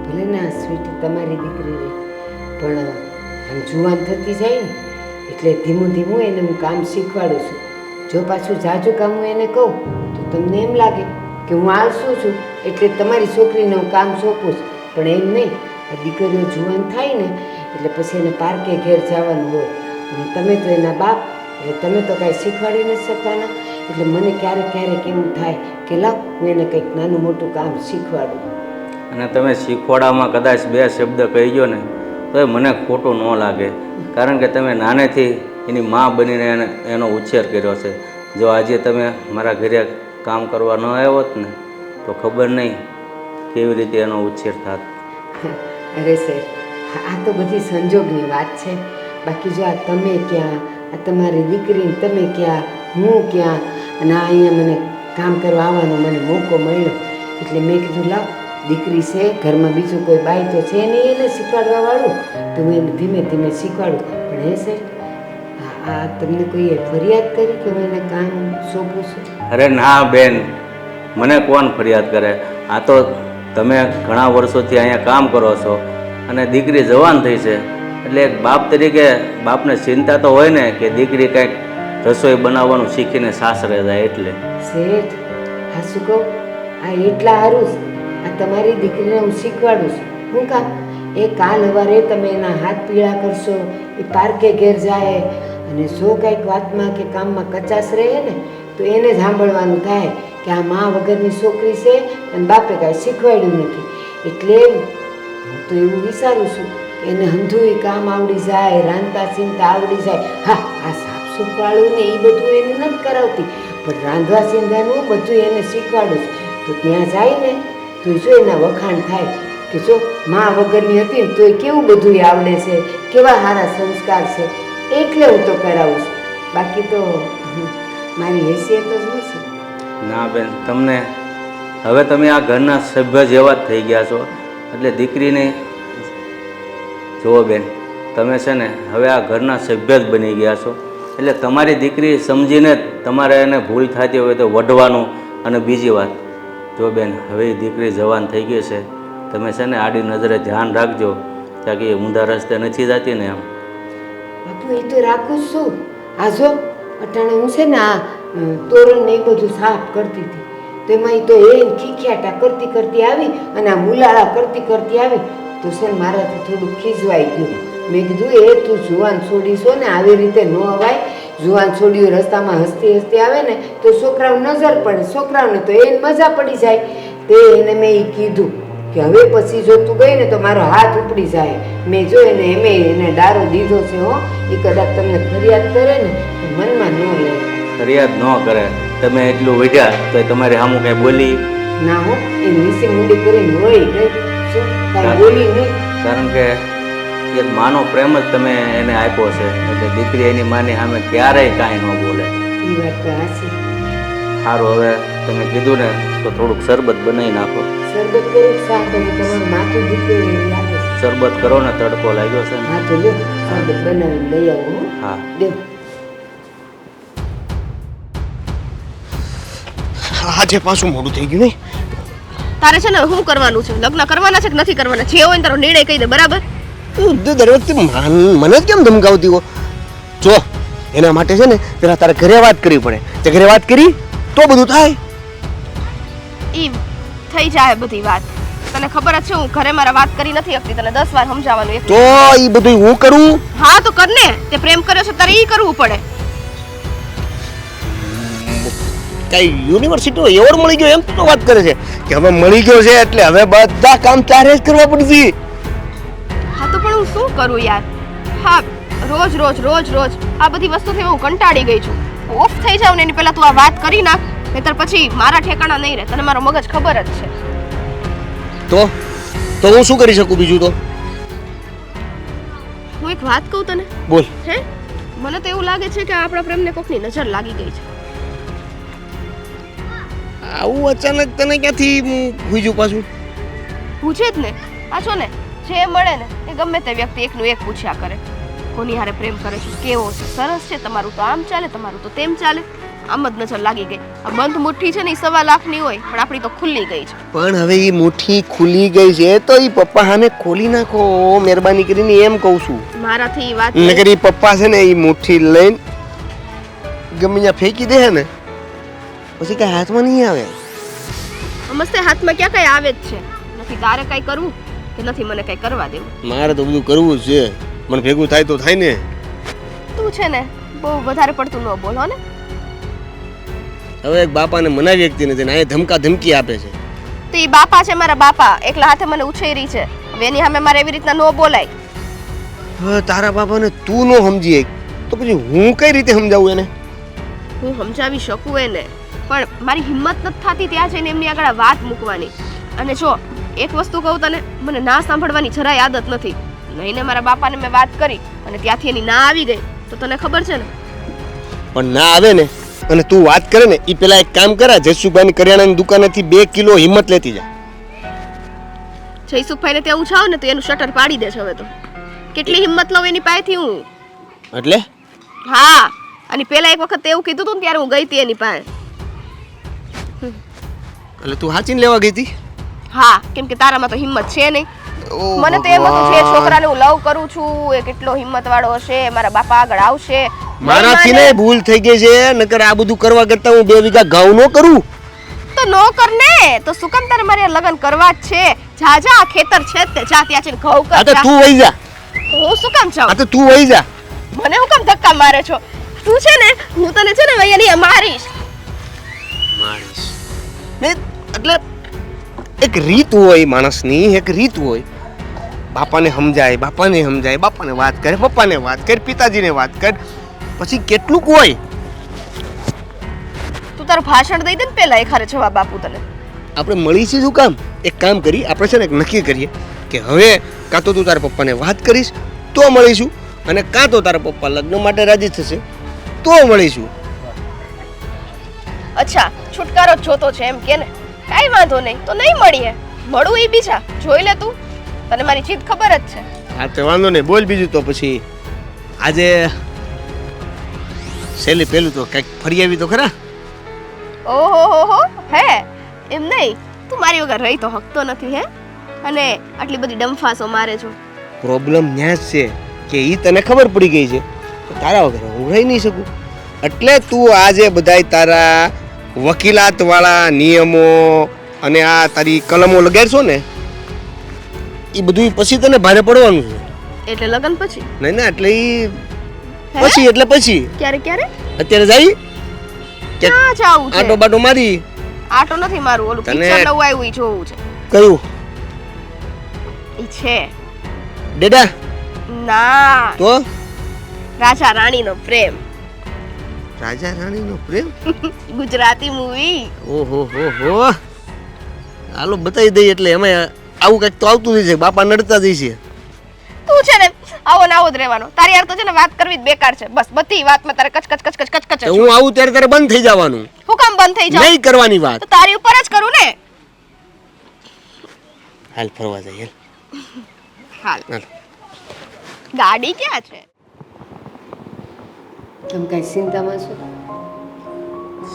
ભલે ને આ સ્વીટી તમારી દીકરી રહી, પણ આમ જુવાન થતી જાય ને એટલે ધીમું ધીમું એને હું કામ શીખવાડું છું. જો પાછું જાજુ કામ હું એને કહું તો તમને એમ લાગે કે હું આળસું છું એટલે તમારી છોકરીને હું કામ સોંપું છું, પણ એમ નહીં. આ દીકરીઓ જુવાન થાય ને એટલે પછી એને પાર્કે ઘેર જવાનું હોય, અને તમે તો એના બાપ એટલે તમે તો કાંઈ શીખવાડી નથી શકવાના. એટલે મને ક્યારેક ક્યારેક એવું થાય કે લાવ હું એને કંઈક નાનું મોટું કામ શીખવાડું. અને તમે શીખવાડામાં કદાચ 2 શબ્દ કહી ગયો ને તો એ મને ખોટું ન લાગે, કારણ કે તમે નાનેથી એની મા બનીને એનો ઉછેર કર્યો છે. જો આજે તમે મારા ઘરે કામ કરવા ન આવ્યો હોત ને તો ખબર નહીં કેવી રીતે એનો ઉછેર થાત. અરે સર, આ તો બધી સંજોગની વાત છે. બાકી જો આ તમે ક્યાં, આ તમારી દીકરી તમે ક્યાં, હું ક્યાં, અને આ અહીંયા મને કામ કરવા આવવાનો મને મોકો મળ્યો એટલે મેં કીધું લાવ દીકરી છે ઘરમાં, બીજું કોઈ બાઈ તો છે નહીં એને શીખવાડવા વાળું, તો હું એને ધીમે ધીમે શીખવાડું. પણ હે સર, આ તમને કોઈએ ફરિયાદ કરી કે હું એને કામ સોંપું છું? અરે ના બેન, મને કોણ ફરિયાદ કરે? આ તો તમે ઘણા વર્ષોથી અહીંયા કામ કરો છો અને દીકરી જવાન થઈ છે એટલે એક બાપ તરીકે બાપને ચિંતા તો હોય ને કે દીકરી કંઈક રસોઈ બનાવવાનું શીખીને સાસરે જાય એટલે. શેઠ, આ શું કહું, આ એટલા હારું છે. આ તમારી દીકરીને હું શીખવાડું છું. હું કામ એ કાલ સવારે તમે એના હાથ પીળા કરશો, એ પાર્કે ઘેર જાય અને જો કંઈક વાતમાં કે કામમાં કચાશ રહે ને તો એને જ સાંભળવાનું થાય કે આ મા વગરની છોકરી છે અને બાપે કાંઈ શીખવાડ્યું નથી. એટલે હું તો એવું વિચારું છું કે એને હંધુય કામ આવડી જાય, રાંધતા સીંધતા આવડી જાય. હા, આ સાફ સૂફવાળું ને એ બધું એને નથી કરાવતી, પણ રાંધવા સીંધવાનું બધું એને શીખવાડું છું. તો ત્યાં જાય ને તો જો એના વખાણ થાય કે જો મા વગરની હતી ને તોય કેવું બધું આવડે છે, કેવા સારા સંસ્કાર છે. એટલે હું તો કરાવું છું. બાકી તો મારી હેસિયત જ શું છે. ના બેન, તમને હવે તમે આ ઘરના સભ્ય જેવા જ થઈ ગયા છો. એટલે દીકરીને જુઓ બેન, તમે છે ને હવે આ ઘરના સભ્ય જ બની ગયા છો. એટલે તમારી દીકરી સમજીને જ તમારે એને ભૂલ થતી હોય તો વઢવાનું. અને બીજી વાત, જો બેન હવે એ દીકરી જવાન થઈ ગઈ છે, તમે છે ને આડી નજરે ધ્યાન રાખજો ત્યાં કે એ ઊંધા રસ્તે નથી જતી ને એમ. બાપુ એ તો રાખું જ છું. આ જો અટાણે હું છે ને આ તોરણ ને એ બધું સાફ કરતી હતી તો એમાં તો એ ખીખ્યાટા કરતી કરતી આવી અને આ મુલાળા કરતી કરતી આવી તો છે ને મારાથી થોડું ખીજવાઈ ગયું. મેં કીધું એ તું જુવાન છોડીશો ને આવી રીતે ન અવાય. જુવાન છોડીઓ રસ્તામાં હસતી હસતી આવે ને તો છોકરાઓ નજર પડે, છોકરાઓને તો એને મજા પડી જાય. તે એને મેં એ કીધું કે હવે પછી જો તું ગઈ ને તો મારો હાથ ઉપડી જાય. મેં જો એને ડારો દીધો છે. હો, એ કદાચ તમને ફરિયાદ કરે ને તો મનમાં ન લે. ફરિયાદ ન કરે, તમે એટલું વઢ્યા તો તમારી સામું કંઈ બોલી ના હો, એ નીચે મૂડી કરીને હોય ગઈ શું કાંઈ બોલી નહીં. કારણ કે એક માનો પ્રેમ જ તમે એને આપ્યો છે. એટલે દીકરી એની માની સામે ક્યારેય કાંઈ ન બોલે. એ વાત તો હાચી. સારું, હવે તમે કીધું ને તો થોડુંક શરબત બનાવી નાખો. શરબત કરું શા કરું, તમારું માથું દુખે એવું લાગે છે. શરબત કરો ને, તડકો લાગ્યો છે ને. હા તો લ્યો, શરબત બનાવીને લઈ આવું. હો. હા. દેવ. આજે પાછું મોડું થઈ ગયું નહીં? તારે છે ને શું કરવાનું છે? લગ્ન કરવાના છે કે નથી કરવાના? જે હોય ને તારો નિર્ણય કહી દે, બરાબર? દર વખતે મને જ કેમ ધમકાવતી હો? જો એના માટે છે ને પેલા તારે ઘરે વાત કરવી પડે. તે ઘરે વાત કરી તો બધું થાય. ઈ થઈ જાય બધી વાત. તને ખબર જ છે હું ઘરે મારા વાત કરી નથી શકતી. તને 10 વાર સમજાવવાનું. તો એ બધું હું કરું? હા તો કર ને. તે પ્રેમ કર્યો છે તારે ઈ કરવું પડે. કઈ યુનિવર્સિટીનો એવોર્ડ મળી ગયો એમ તો વાત કરે છે કે હવે મળી ગયો છે એટલે હવે બધા કામ તારે જ કરવા પડશે. હા તો પણ હું શું કરું યાર? હા, રોજ આ બધી વસ્તુથી હું કંટાળી ગઈ છું. ઓફ થઈ જાવ ને એની પહેલા તું આ વાત કરી નાખ, નહીતર પછી મારા ઠેકાણા નહીં રહે. તને મારો મગજ ખબર જ છે. તો હું શું કરી શકું બીજું? તો હું એક વાત કહું તને. બોલ. હે, મને તો એવું લાગે છે કે આપણા પ્રેમને કોકની નજર લાગી ગઈ છે. આવું અચાનક તને ક્યાંથી પૂછ્યું પાછું? પૂછે જ ને. પાછો ને જે મળે ને એ ગમે તે વ્યક્તિ એકનું એક પૂછ્યા કરે. કોની હારે પ્રેમ કરે છે, કેવો છે, સરસ છે, તમારું તો આમ ચાલે, તમારું તો તેમ ચાલે. આમ જ નજર લાગી ગઈ. આ બંધ મુઠ્ઠી છે ને એ 1.25 લાખની હોય, પણ આપણી તો ખુલ્લી ગઈ છે. પણ હવે એ મુઠ્ઠી ખુલી ગઈ છે તો એ પપ્પા સામે ખોલી નાખો મહેરબાની કરીને, એમ કહું છું. મારાથી ઈ વાત નકર એ પપ્પા છે ને એ મુઠ્ઠી લઈને ગમે ત્યાં ફેંકી દે ને પછી કઈ હાથમાં નહીં આવે. મસ્તે હાથમાં ક્યાં કઈ આવે જ છે. નથી તારે કઈ કરવું કે નથી મને કઈ કરવા દેવું. મારે તો બધું કરવું જ છે. મને ભેગું થાય તો થાય ને. તું છે ને બહુ વધારે પડતું ન બોલ હો ને. હવે એક બાપાને મનાવી વ્યક્તિ નથી ને આ ધમકા ધમકી આપે છે. તો ઈ બાપા છે મારા બાપા, એકલા હાથે મને ઉછેરી છે. હવે એની સામે મારે એવી રીતના ન બોલાય. હવે તારા બાપાને તું ન સમજી તો પછી હું કઈ રીતે સમજાવું એને? હું સમજાવી શકું એને, પણ મારી હિંમત નથી થતી ત્યાં જઈને એમની આગળ આ વાત મૂકવાની. અને જો એક વસ્તુ કહું તને, મને ના સાંભળવાની જરાય આદત નથી. નહીં ને મારા બાપાને મેં વાત કરી અને ત્યાંથી એની ના આવી ગઈ તો તને ખબર છે ને. પણ ના આવે ને અને તું વાત કરે ને એ પેલા એક કામ કરા, જસુભાઈની કરિયાણાની દુકાનેથી 2 કિલો હિંમત લેતી જા. જયસુખભાઈને ત્યાં હું જાઉં ને તો એનું શટર પાડી દેશે. હવે તો કેટલી હિંમત લઉં એની પાસેથી હું. એટલે હા, અને પેલા એક વખત એવું કીધું હતું ને ત્યારે હું ગઈ હતી એની પાસે. એટલે તું હાચીને લેવા ગઈ હતી? હા, કેમ કે તારામાં તો હિંમત છે નહીં. મને તો એમ હતું જે છોકરાને હું લવ કરું છું એ કેટલો હિંમત વાળો હશે, મારા બાપા આગળ આવશે. મારાથી ને ભૂલ થઈ ગઈ છે, નકર આ બધું કરવા કરતા હું 2 વીઘા ઘઉં ન કરું. તો નો કર ને, તો શું કામ તારે મારે લગ્ન કરવા જ છે? જા જા, આ ખેતર છે જ તે, જા ત્યાં જઈને ઘઉં કર. આ તો તું વઈ જા, હું શું કામ આ જાઉં? તો તું વઈ જા. મને હું કામ ધક્કા મારે છો? તું છે ને, હું તને છે ને અહીંયા મારીશ. ને એટલે એક રીત હોય માણસની, એક રીત હોય. બાપાને સમજાય, બાપાને વાત કરે, પપ્પાને વાત કરે, પિતાજીને વાત કરે, પછી કેટલુંક હોય. તું તારું ભાષણ દઈ દે ને પહેલા, એ ખરે જવાબ આપું તને. આપણે મળીશું શું કામ? એક કામ કરી, આપણે છે ને એક નક્કી કરીએ કે હવે કાં તો તું તારા પપ્પાને વાત કરીશ તો મળીશું, અને કાં તો તારા પપ્પા લગ્ન માટે રાજી થશે તો મળીશું. અચ્છા, છુટકારો જ જોતો છે એમ કે ને? કાઈ વાંધો નહીં, તો નહીં મળીએ, મળું એ બીજા. જોઈ લે તું, તને મારી જીત ખબર જ છે. હા તો વાંધો નહીં, બોલ બીજું. તો પછી આજે છેલ્લી પેલું તો કંઈક ફરી આવી તો ખરા. ઓહો હે એમ નહીં, તું મારી વગર રહી તો હકતો નથી હે, અને આટલી બધી ડંફાસો મારે છો. પ્રોબ્લેમ ન્યા જ છે કે ઈ તને ખબર પડી ગઈ છે તો તારા વગર હું રહી નહીં શકું. એટલે તું આજે બધાય તારા વકીલાત વાળા નિયમો અને આ તારી કલમો લગાડશો ને, એ બધું પછી તને ભારે પડવાનું છે. એટલે લગન પછી? નહીં ના, એટલે ઈ પછી એટલે પછી. ક્યારે ક્યારે? અત્યારે જાય ક્યાં જાવું છે? આટો બાટો મારી. આટો નથી મારું, ઓલું તને- પિક્ચર નવું આવ્યું ઈ જોવું છે. કયું? ઈ છે ડેડા ના, તો રાજા રાણીનો પ્રેમ, રાજા રાણીનો પ્રેમ. ગુજરાતી મૂવી. ઓહો હો હો, હાલો બતાવી દઈએ. એટલે એમાં આવું કંઈક તો આવતું જ છે, બાપા નડતા જ છે. તું છે ને આવો ને આવો જ રહેવાનો. તારી યાર તો છે ને વાત કરવી જ બેકાર છે. બસ બધી વાતમાં તારે કચ કચ કચ કચ કચ તો હું આવું ત્યારે તારે બંધ થઈ જવાનું, હું કામ બંધ થઈ જાઉં? નહીં કરવાની વાત. તો તારી ઉપર જ કરું ને. હાલ ફરવા જઈએ. હાલ, હાલ. ગાડી ક્યાં છે? તમે કાંઈ ચિંતામાં છો?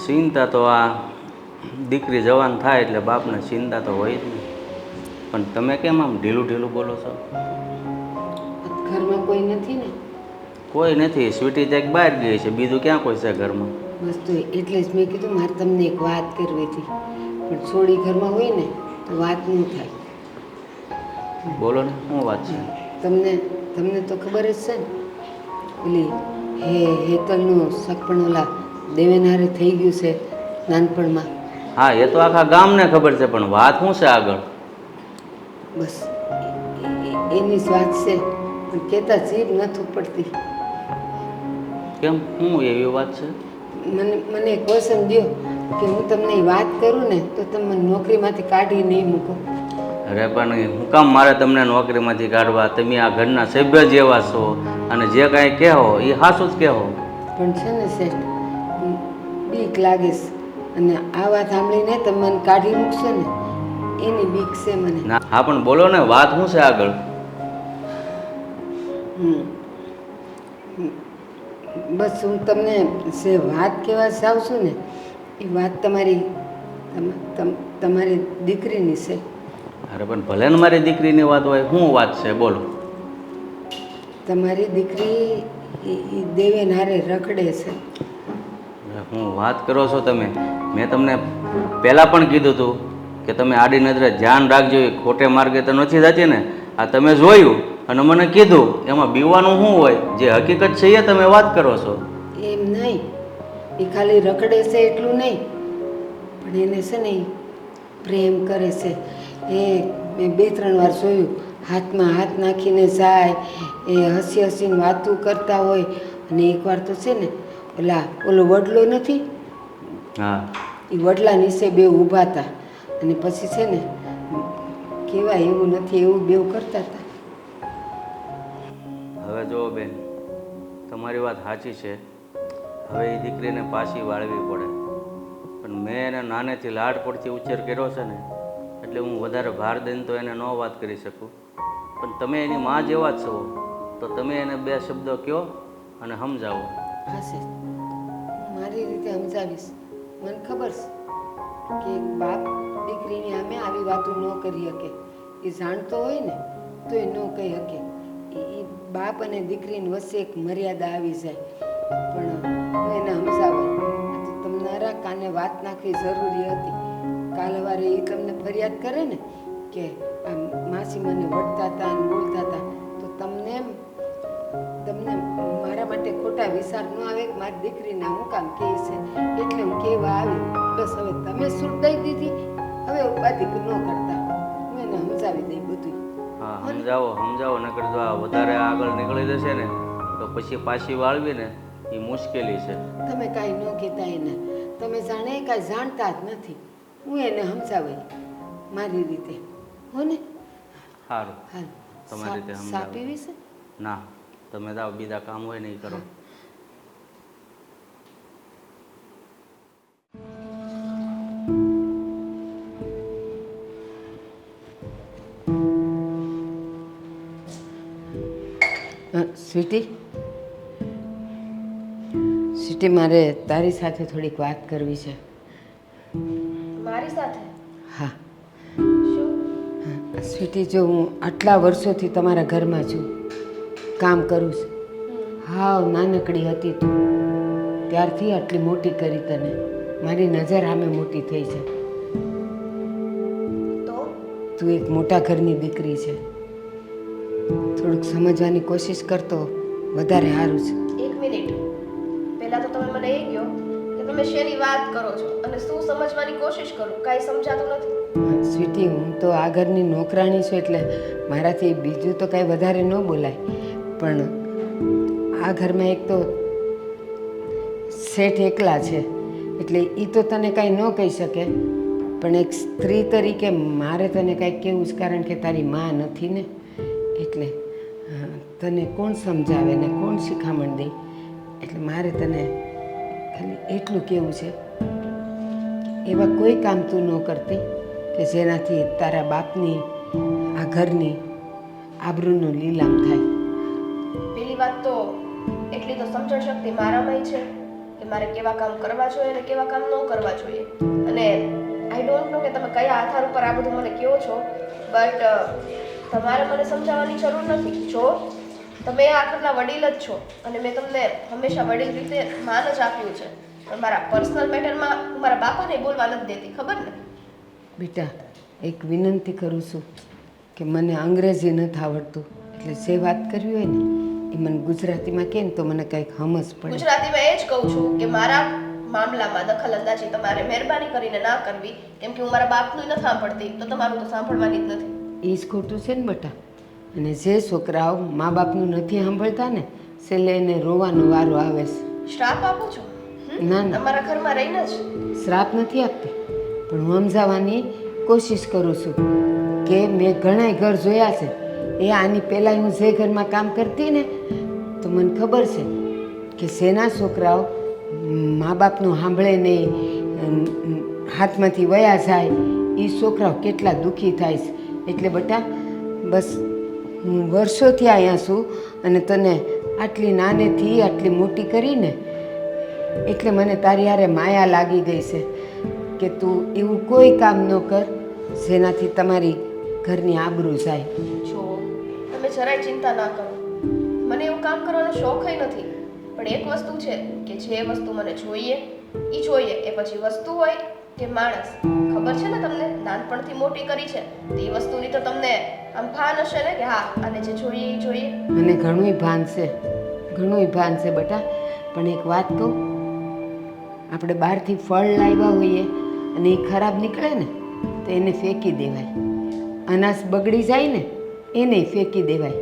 ચિંતા તો આ દીકરી જવાન થાય એટલે બાપને ચિંતા તો હોય જ ને. પણ તમે કેમ આમ ઢીલું ઢીલું બોલો છો? ઘરમાં કોઈ નથી ને? કોઈ નથી, સ્વીટી ત્યાં બહાર ગઈ છે, બીજું ક્યાં કોઈ છે ઘરમાં? બસ તો એટલે જ મેં કીધું મારે તમને એક વાત કરવી હતી, પણ છોડી ઘરમાં હોય ને તો વાત ન થાય. બોલો ને, શું વાત છે? તમને તમને તો ખબર જ છે ને, પેલી હેતલનું સગપણ ઓલા દેવેનારે થઈ ગયું છે નાનપણમાં. હા, એ તો આખા ગામને ખબર છે, પણ વાત શું છે આગળ? બસ એની જ વાત છે, પણ કહેતા જીભ નથી પડતી. કેમ, શું એવી વાત છે? મને એક વચન દ્યો કે હું તમને એ વાત કરું ને તો તમે મને નોકરીમાંથી કાઢી નહીં મૂકો. અરે પણ હું કામ મારે તમને નોકરીમાંથી કાઢવા? તમે આ ઘરના સભ્ય જેવા છો, અને જે કાંઈ કહો એ સાચું જ કહો. પણ છે ને શેઠ, બીક લાગે છે, અને આ વાત સાંભળીને તમે મને કાઢી મૂકશો ને એની બીક છે મને. ના હા, પણ બોલો ને, વાત શું છે આગળ? બસ હું તમને જે વાત કહેવા જાઉં છું ને એ વાત તમારી દીકરીની છે. અરે પણ ભલે ને મારી દીકરીની વાત હોય, શું વાત છે બોલો? તમારી દીકરી એ દેવેન હારે રખડે છે. હું વાત કરો છો તમે? મેં તમને પહેલાં પણ કીધું હતું કે તમે આડી નજરે ધ્યાન રાખજો, એ ખોટે માર્ગે તો નથી જતી ને. આ તમે જોયું અને મને કીધું, એમાં બીવાનું શું હોય? જે હકીકત છે એ તમે વાત કરો છો. એમ નહીં, એ ખાલી રખડે છે એટલું નહીં, પણ એને છે ને ઈ પ્રેમ કરે છે. એ મેં 2-3 વાર જોયું, હાથમાં હાથ નાખીને જાય, એ હસી હસીને વાતું કરતા હોય. અને એકવાર તો છે ને ઓલો વડલો નથી, હા, એ વડલા નીચે બે ઊભા હતા, અને પછી છે ને કહેવાય એવું નથી એવું બેવ કરતા હતા. હવે જુઓ બેન, તમારી વાત સાચી છે. હવે એ દીકરીને પાછી વાળવી પડે, પણ મેં એને નાનેથી લાડકોડથી ઉછેર કર્યો છે ને, એટલે હું વધારે ભાર દઈને તો એને ન વાત કરી શકું. પણ તમે એની માં જેવા જ છો, તો તમે એને 2 શબ્દો કહો અને સમજાવો. હા છે, મારી રીતે સમજાવીશ. મને ખબર છે કે એક બાપ દીકરીની સામે આવી વાતો ન કરી શકે. એ જાણતો હોય ને તો એ ન કહી શકે. એ બાપ અને દીકરીની વચ્ચે એક મર્યાદા આવી જાય. પણ હું એને સમજાવાય. આ તો તમારા કાને વાત નાખવી જરૂરી હતી. કાલ સવારે એ તમને ફરિયાદ કરે ને કે આ માસી મને વળતા હતા અને બોલતા હતા, તો તમને મારા માટે ખોટા વિચાર ન આવે કે મારી દીકરીને હું કામ કહે છે એટલે હું કહેવા આવી. બસ હવે તમે સૂટ દઈ દીધી, હવે ઉપાધિ ન કરતા. હું એને સમજાવી દઈ બધું. હા સમજાવો નકર જો આ વધારે આગળ નીકળી જશે ને તો પછી પાછી વાળવી ને એ મુશ્કેલી છે. તમે કાંઈ ન કહેતા એને. તમે જાણે કાંઈ જાણતા જ નથી. હું એને સમજાવી મારી રીતે. હો ને? સારું, હાલ તમારી રીતે સા સમજાવો. પીવી છે? ના, તમે જાઓ, બીજા કામ હોય ને એ કરો. સ્વીટી, સ્વીટી, મારે તારી સાથે થોડીક વાત કરવી છે. મારી સાથે હા શું? સ્વીટી, જો હું આટલા વર્ષોથી તમારા ઘરમાં છું, કામ કરું છું. હાવ નાનકડી હતી તું, ત્યારથી આટલી મોટી કરી તને. મારી નજર સામે મોટી થઈ છે. તો તું એક મોટા ઘરની દીકરી છે. થોડુંક સમજવાની કોશિશ કરતો વધારે સારું છે. એક મિનિટ, પહેલા તો તમે મને એ કહો કે તમે શેની વાત કરો છો અને શું સમજવાની કોશિશ કરું? કાંઈ સમજાતું નથી. સ્વીટી, હું તો આ ઘરની નોકરાણી છું એટલે મારાથી બીજું તો કાંઈ વધારે ન બોલાય. પણ આ ઘરમાં એક તો શેઠ એકલા છે એટલે એ તો તને કાંઈ ન કહી શકે. પણ એક સ્ત્રી તરીકે મારે તને કાંઈક કહેવું જ, કારણ કે તારી માં નથી ને. એટલે તને કોણ સમજાવે ને કોણ શિખામણ દે? એટલે મારે તને ખાલી એટલું કહેવું છે, એવા કોઈ કામ તું ન કરતી કે જેનાથી તારા બાપની, આ ઘરની આબરૂનું લીલામ થાય. પેલી વાત તો એટલી તો સમજણ શક્તિ મારામાંય છે કે મારે કેવા કામ કરવા જોઈએ અને કેવા કામ ન કરવા જોઈએ. અને આઈ ડોન્ટ નો કે તમે કયા આધાર ઉપર આ બધું મને કહો છો, બટ તમારે મને સમજાવવાની જરૂર નથી. જો તમે આ ઘરના વડીલ જ છો અને મેં તમને હંમેશા વડીલ રીતે માન જ આપ્યું છે, પણ મારા પર્સનલ મેટરમાં હું મારા બાપાને બોલવા નથી દેતી, ખબર ને? બેટા, એક વિનંતી કરું છું કે મને અંગ્રેજી નથી આવડતું, એટલે જે વાત કરવી હોય ને એ મને ગુજરાતીમાં કહે ને તો મને કંઈક સમજ પડે. ગુજરાતીમાં એ જ કહું છું કે મારા મામલામાં દખલ અંદાજી તમારે મહેરબાની કરીને ના કરવી, કેમ કે હું મારા બાપનું નથી સાંભળતી તો તમારું તો સાંભળવાની જ નથી. એ જ ખોટું છે ને બેટા. અને જે છોકરાઓ મા બાપનું નથી સાંભળતા ને છેલ્લે એને રોવાનો વારો આવે છે. શ્રાપ આપો છો? ના ના, તમારા ઘરમાં રહીને જ? શ્રાપ નથી આપતી, પણ હું સમજાવવાની કોશિશ કરું છું કે મેં ઘણાય ઘર જોયા છે. એ આની પહેલાં હું જે ઘરમાં કામ કરતી ને તો મને ખબર છે કે શેના છોકરાઓ મા બાપનું સાંભળે નહીં, હાથમાંથી વયા જાય, એ છોકરાઓ કેટલા દુઃખી થાય છે. એટલે બેટા, બસ હું વર્ષોથી અહીંયા છું અને તને આટલી નાનેથી આટલી મોટી કરીને એટલે મને તારી હારે માયા લાગી ગઈ છે કે તું એવું કોઈ કામ ન કર જેનાથી તમારી ઘરની આબરૂ જાય. જો તમે જરાય ચિંતા ના કરો, મને એવું કામ કરવાનો શોખય નથી, પણ એક વસ્તુ છે કે જે વસ્તુ મને જોઈએ એ જોઈએ, એ પછી વસ્તુ હોય કે માણસ. ખબર છે ને તમને, નાનપણથી મોટી કરી છે તો એ વસ્તુની તો તમને આમ ભાન હશે ને કે હા આને જે જોઈએ એ જોઈએ. મને ઘણુંય ભાન છે, ઘણુંય ભાન છે બેટા. પણ એક વાત કહું, આપણે બહારથી ફળ લાવ્યા હોઈએ અને એ ખરાબ નીકળે ને તો એને ફેંકી દેવાય. અનાજ બગડી જાય ને એને ફેંકી દેવાય.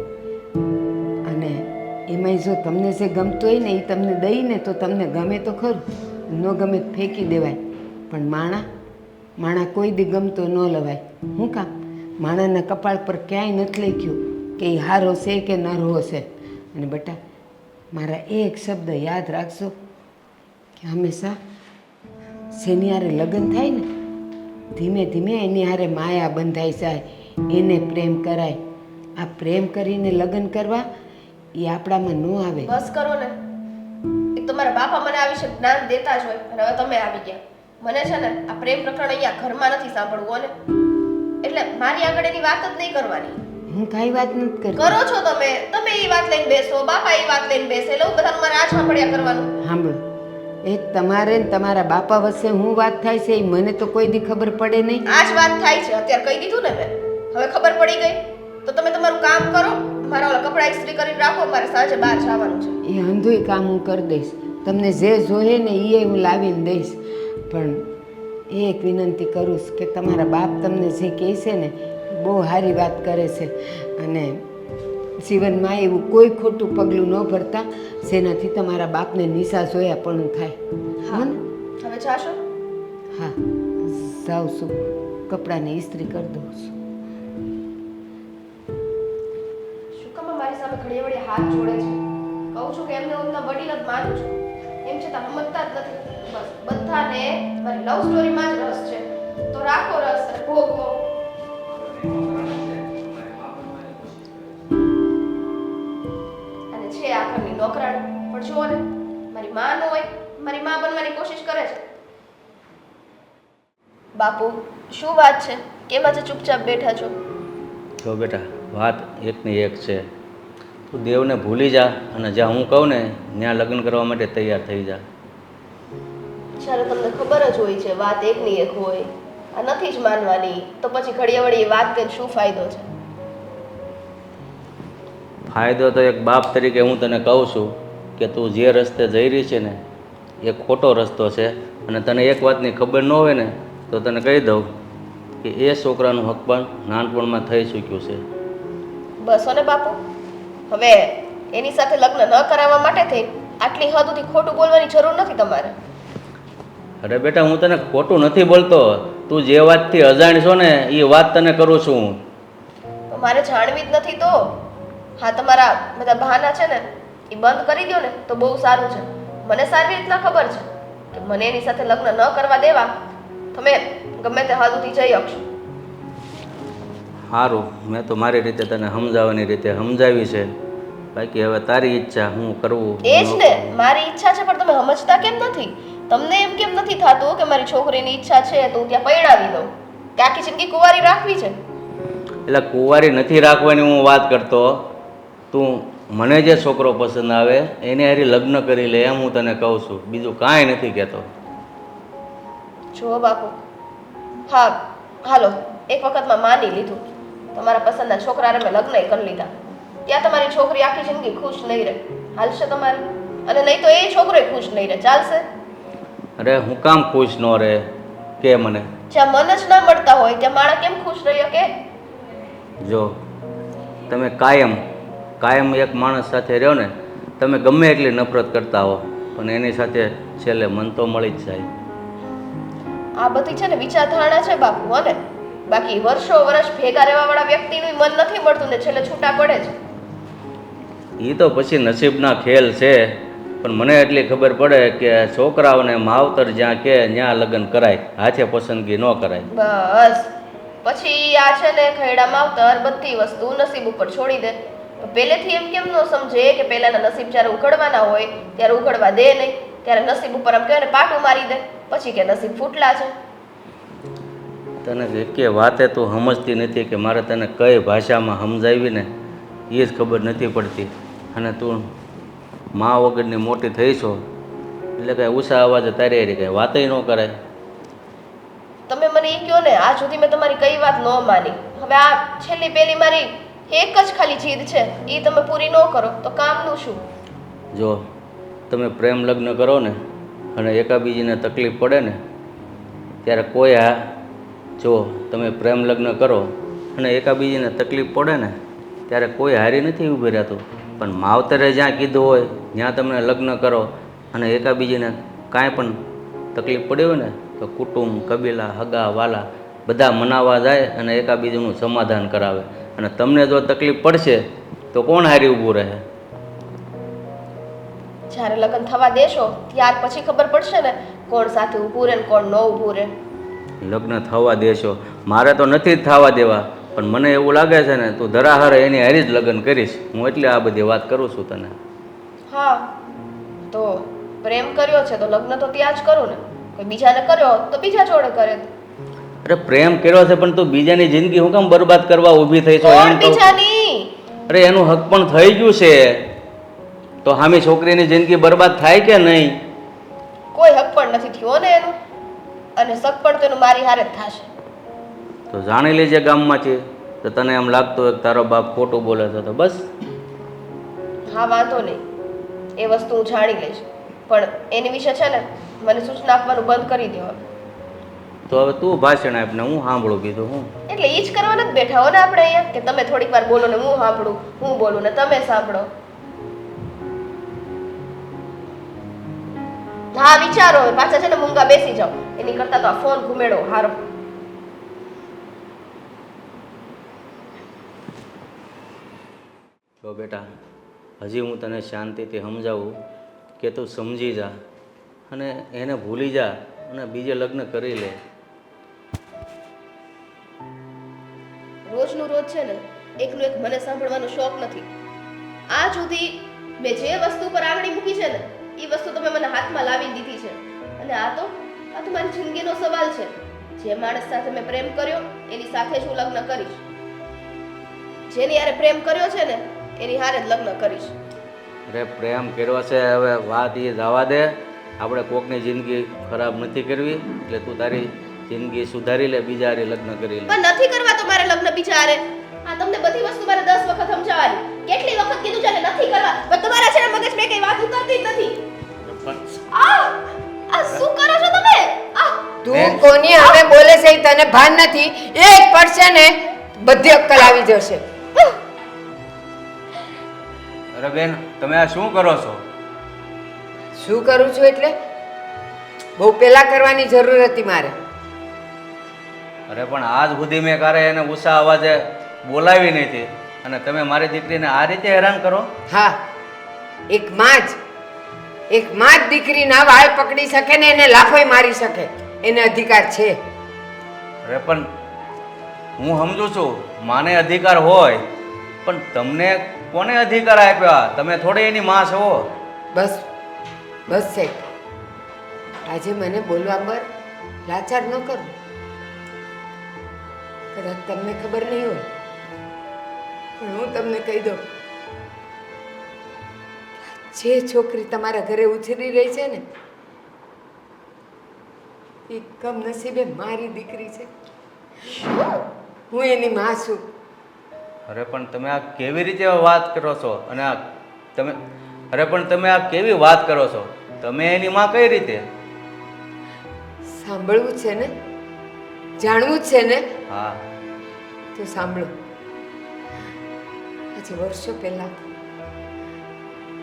અને એમાંય જો તમને જે ગમતું હોય ને એ તમને દઈને તો તમને ગમે તો ખરું, ન ગમે તો ફેંકી દેવાય. પણ માણા કોઈ દી ગમતો ન લવાય. શું કામ? માણાના કપાળ પર ક્યાંય નથી લખ્યું કે એ હારો છે કે નરો છે. અને બેટા, મારા એક શબ્દ યાદ રાખજો કે હંમેશા જેની હારે લગ્ન થાય ને ધીમે ધીમે એની હારે માયા બંધાઈ જાય, એને પ્રેમ કરાય. આ પ્રેમ કરીને લગ્ન કરવા એ આપણામાં ન આવે. બસ કરો ને, એક તો મારા બાપા મને આ વિશે જ્ઞાન દેતા જ હોય અને હવે તમે આવી ગયા. મને છે ને આ પ્રેમ પ્રકરણ અહીંયા ઘરમાં નથી સાંભળવું, અને એટલે મારી આગળ એની વાત જ નહીં કરવાની. હું કાંઈ વાત નથી કરતી. કરો છો તમે એ વાત લઈને બેસો, બાપા એ વાત લઈને બેસે, એટલે બધાનું મારે આ છાપડિયા કરવાનું. સાંભળો, એ તમારે ને તમારા બાપા વચ્ચે હું વાત થાય છે એ મને તો કોઈ દી ખબર પડે નહીં. આ જ વાત થાય છે, અત્યારે કહી દીધું ને મેં. હવે ખબર પડી ગઈ તો તમે તમારું કામ કરો, મારા ઓલા કપડાં ઇસ્ત્રી કરીને રાખો, મારે સાંજે બહાર જવાનું છે. એ અંધુય કામ હું કરી દઈશ. તમને જે જોઈએ ને એ હું લાવીને દઈશ. પણ એક વિનંતી કરું છું કે તમારા બાપ તમને જે કહે છે ને બહુ સારી વાત કરે છે, અને જીવનમાં એવું કોઈ ખોટું પગલું ન ભરતા જેનાથી તમારા બાપને નિશા જોયા પણ થાય. હા, હો ને? હવે જાશો? હા, જાઉં છું, કપડાને ઇસ્ત્રી કરી દઉં છું. શું કામ મારી સામે ઘડી વળી હાથ જોડે છે? કહું છું કે એમને એમના વડીલ જ માનું છું, એમ છતાં સમજતા જ નથી. બસ બધાને મારી લવ સ્ટોરીમાં જ રસ છે, તો રાખો રસ અને ભોગવો. અને છે આ ઘરની નોકરાણી, પણ જુઓ ને, મારી માં ન હોય, મારી માં બનવાની કોશિશ કરે છે. બાપુ, શું વાત છે? કેમ આજે ચૂપચાપ બેઠા છો? જો બેટા, વાત એકની એક છે. તું દેવને ભૂલી જા અને જ્યાં હું કહું ને ત્યાં લગ્ન કરવા માટે તૈયાર થઈ જા. જ્યારે તમને ખબર જ હોય છે વાત એકની એક હોય, આ નથી જ માનવાની, તો પછી ઘડીએ વળી એ વાત કરીને શું ફાયદો છે? ફાયદો તો એક બાપ તરીકે હું તને કહું છું કે તું જે રસ્તે જઈ રહી છે ને એ ખોટો રસ્તો છે. અને તને એક વાતની ખબર ન હોય ને તો તને કહી દઉં કે એ છોકરાનું હક પણ નાનપણમાં થઈ ચૂક્યું છે. બસો ને બાપુ, હવે એની સાથે લગ્ન ન કરાવવા માટે થઈ આટલી હદ સુધી ખોટું બોલવાની જરૂર નથી તમારે. અરે બેટા, હું તને ખોટું નથી બોલતો. તું જે વાતથી અજાણ છો ને એ વાત તને કરું છું હું. તો મારે જાણવી જ નથી તો? હા, તમારા બધા બહાના છે ને એ બંધ કરી દો ને તો બહુ સારું છે. મને સારી રીતના ખબર છે કે મને એની સાથે લગ્ન ન કરવા દેવા તમે ગમે તે હદ સુધી જઈ શકશો. સારું, મેં તો મારી રીતે તને સમજાવવાની રીતે સમજાવી છે. બાકી હવે તારી ઈચ્છા, હું કરવું. એ જ ને, મારી ઈચ્છા છે પણ તમે સમજતા કેમ નથી? તમને એમ કેમ નથી થતું કે મારી છોકરીની ઈચ્છા છે તો હું ત્યાં પૈણાવી દઉં, કે આખી જિંદગી કુંવારી રાખવી છે? એટલે કુંવારી નથી રાખવાની હું વાત કરતો. તું મને જે છોકરો પસંદ આવે એને હારી લગ્ન કરી લે એમ હું તને કહું છું, બીજું કાંઈ નથી કહેતો. જુઓ બાપુ, હા હાલો, એક વખતમાં માની લીધું, તમારા પસંદના છોકરાને મેં લગ્ન કરી લીધા, ત્યાં તમારી છોકરી આખી જિંદગી ખુશ નહીં રહે, હાલશે તમારે? અને નહીં તો એ છોકરો ખુશ નહીં રહે, ચાલશે? અરે હું કામ ખુશ ન રહે કે મને? જ્યાં મન જ ના મળતા હોય ત્યાં માણસ કેમ ખુશ રહી શકે? જો તમે કાયમ એક માણસ સાથે રહ્યો ને, તમે ગમે એટલી નફરત કરતા હો પણ એની સાથે છેલ્લે મન તો મળી જ જાય. આ બધી છે ને વિચારધારણા છે બાપુ, હો ને? બાકી વર્ષ ભેગા રહેવાવાળા વ્યક્તિનું મન નથી મળતું ને છેલ્લે છૂટા પડે છે. એ તો પછી નસીબના ખેલ છે. પણ મને એટલી ખબર પડે કે છોકરાઓને માવતર જ્યાં કે ત્યાં લગ્ન કરાય, હાથે પસંદગી ન કરાય. બસ પછી આ છે ને ખૈડા માવતર બધી વસ્તુ નસીબ ઉપર છોડી દે. તો પહેલેથી એમ કેમ ન સમજે કે પહેલાના નસીબ જ્યારે ઉઘડવાના હોય ત્યારે ઉઘડવા દે નહીં, ત્યારે નસીબ ઉપર આમ કહે ને પાટું મારી દે, પછી કે નસીબ ફૂટલા છે. તને એકે વાતે તું સમજતી નથી કે મારે તને કઈ ભાષામાં સમજાવી ને એ જ ખબર નથી પડતી. અને તું મા વગરની મોટી થઈ છો એટલે કાંઈ ઊંચા અવાજે તારી હારી કાંઈ વાતય ન કરાય. તમે મને એ કહો ને, આજ સુધી મેં તમારી કઈ વાત ન માની, હવે આ છેલ્લી પહેલી મારી એક જ ખાલી જીદ છે, એ તમે પૂરી ન કરો તો કામનું શું? જો તમે પ્રેમ લગ્ન કરો ને અને એકાબીજીને તકલીફ પડે ને ત્યારે કોઈ જો તમે પ્રેમ લગ્ન કરો અને એકાબીજીને તકલીફ પડે ને ત્યારે કોઈ હારી નથી ઊભી રહેતું. પણ માવતરે જ્યાં કીધું હોય ત્યાં તમે લગ્ન કરો અને એકાબીજીને કાંઈ પણ તકલીફ પડી હોય ને તો કુટુંબ, કબીલા, હગા વાલા બધા મનાવવા જાય અને એકાબીજીનું સમાધાન કરાવે. અને તમને જો તકલીફ પડશે તો કોણ હારી ઊભું રહે? જ્યારે લગ્ન થવા દેશો ત્યાર પછી ખબર પડશે ને કોણ સાથે ઊભું રહે ને કોણ ન ઊભું રહે. લગ્ન થવા દેશો? મારે તો નથી જ થવા દેવા, પણ મને એવું લાગે છે ને તું ધરાહરે એની હારી જ લગ્ન કરીશ. હું એટલે આ બધી વાત કરું છું તને. હા, તો પ્રેમ કર્યો છે તો લગ્ન તો ત્યાં જ કરું ને, કોઈ બીજાને કર્યો તો બીજા જોડે કરે. અરે પ્રેમ કર્યો છે પણ તું બીજાની જિંદગી હું કેમ બરબાદ કરવા ઊભી થઈ છો કોણ એમ કહું છું. બીજાની? અરે એનું હક પણ થઈ ગયું છે તો હામી છોકરીની જિંદગી બરબાદ થાય કે નહીં? કોઈ હક પણ નથી થયો ને એનું, અને શક પણ તેનું મારી હારે જ થશે. તો જાણી લેજે ગામમાંથી તો તને એમ લાગતું હોય કે તારો બાપ ખોટું બોલે છે તો બસ. હા વાંધો નહીં, એ વસ્તુ હું જાણી લઈશ, પણ એની વિશે છે ને મને સૂચના આપવાનું બંધ કરી દેવાનું. તો હવે તું ભાષણ આપ ને હું સાંભળું બીજું હું. એટલે એ જ કરવા નથી બેઠા હો ને આપણે અહીંયા, કે તમે થોડીક વાર બોલો ને હું સાંભળું, હું બોલું ને તમે સાંભળો. હા વિચારો, હવે પાછા છે ને મૂંગા બેસી જાઓ, એની કરતા તો આ ફોન ઘુમેડો હારો. જો બેટા, હજી હું તને શાંતિથી સમજાવું કે તું સમજી જા અને એને ભૂલી જા અને બીજે લગ્ન કરી લે. રોજનું રોજ છે ને એકનું એક મને સાંભળવાનો શોખ નથી. આ સુધી મેં જે વસ્તુ પર આંગળી મૂકી છે ને એ વસ્તુ તમે મને હાથમાં લાવી દીધી છે, અને આ તો મારી જિંદગીનો સવાલ છે. જે માણસ સાથે મેં પ્રેમ કર્યો એની સાથે જ હું લગ્ન કરીશ. જેની હારે પ્રેમ કર્યો છે ને એની હારે જ લગ્ન કરીશ. અરે પ્રેમ કર્યો છે, હવે વાત એ જવા દે. આપણે કોકની જિંદગી ખરાબ નથી કરવી, એટલે તું તારી જિંદગી સુધારી લે, બીજા હારે લગ્ન કરી લે. પણ નથી કરવા તો મારે લગ્ન બીજા હારે. આ તમને બધી વસ્તુ મારે 10 વખત સમજાવવાની, કેટલી વખત કીધું છે ને નથી કરવા, પણ તમારા છે ને મગજમાં કઈ વાત ઉતરતી જ નથી. આ શું કરો છો તમે? તું કોની સામે બોલે છે એ તને ભાન નથી. એક પડશે ને બધી અક્કલ આવી જશે. અરે બેન, તમે આ શું કરો છો? શું કરું છું એટલે બહુ પેલા કરવાની જરૂર હતી મારે. અરે પણ આજ સુધી મેં ક્યારે એને ઊંચા અવાજે બોલાવી નથી અને તમે મારી દીકરીને આ રીતે હેરાન કરો? હા, એક માં જ દીકરીના વાળ પકડી શકે ને એને લાફોય મારી શકે, એને અધિકાર છે. અરે પણ હું સમજુ છું માને અધિકાર હોય, પણ તમને કોને અધિકાર આપ્યા? તમે થોડી એની માં છો. બસ બસ છે. આજે મને બોલવા પર લાચાર ન કરો. કદાચ તમને ખબર નહીં હોય પણ હું તમને કહી દઉં, જે છોકરી તમારા ઘરે ઉછરી રહી છે ને એ કમનસીબે મારી દીકરી છે. હું એની માં છું. અરે પણ તમે આ કેવી રીતે વાત કરો છો? અને આ તમે તમે આ કેવી વાત કરો છો? તમે એની માં કઈ રીતે? સાંભળવું છે ને, જાણવું છે ને, હા તો સાંભળો. આજે વર્ષો પહેલા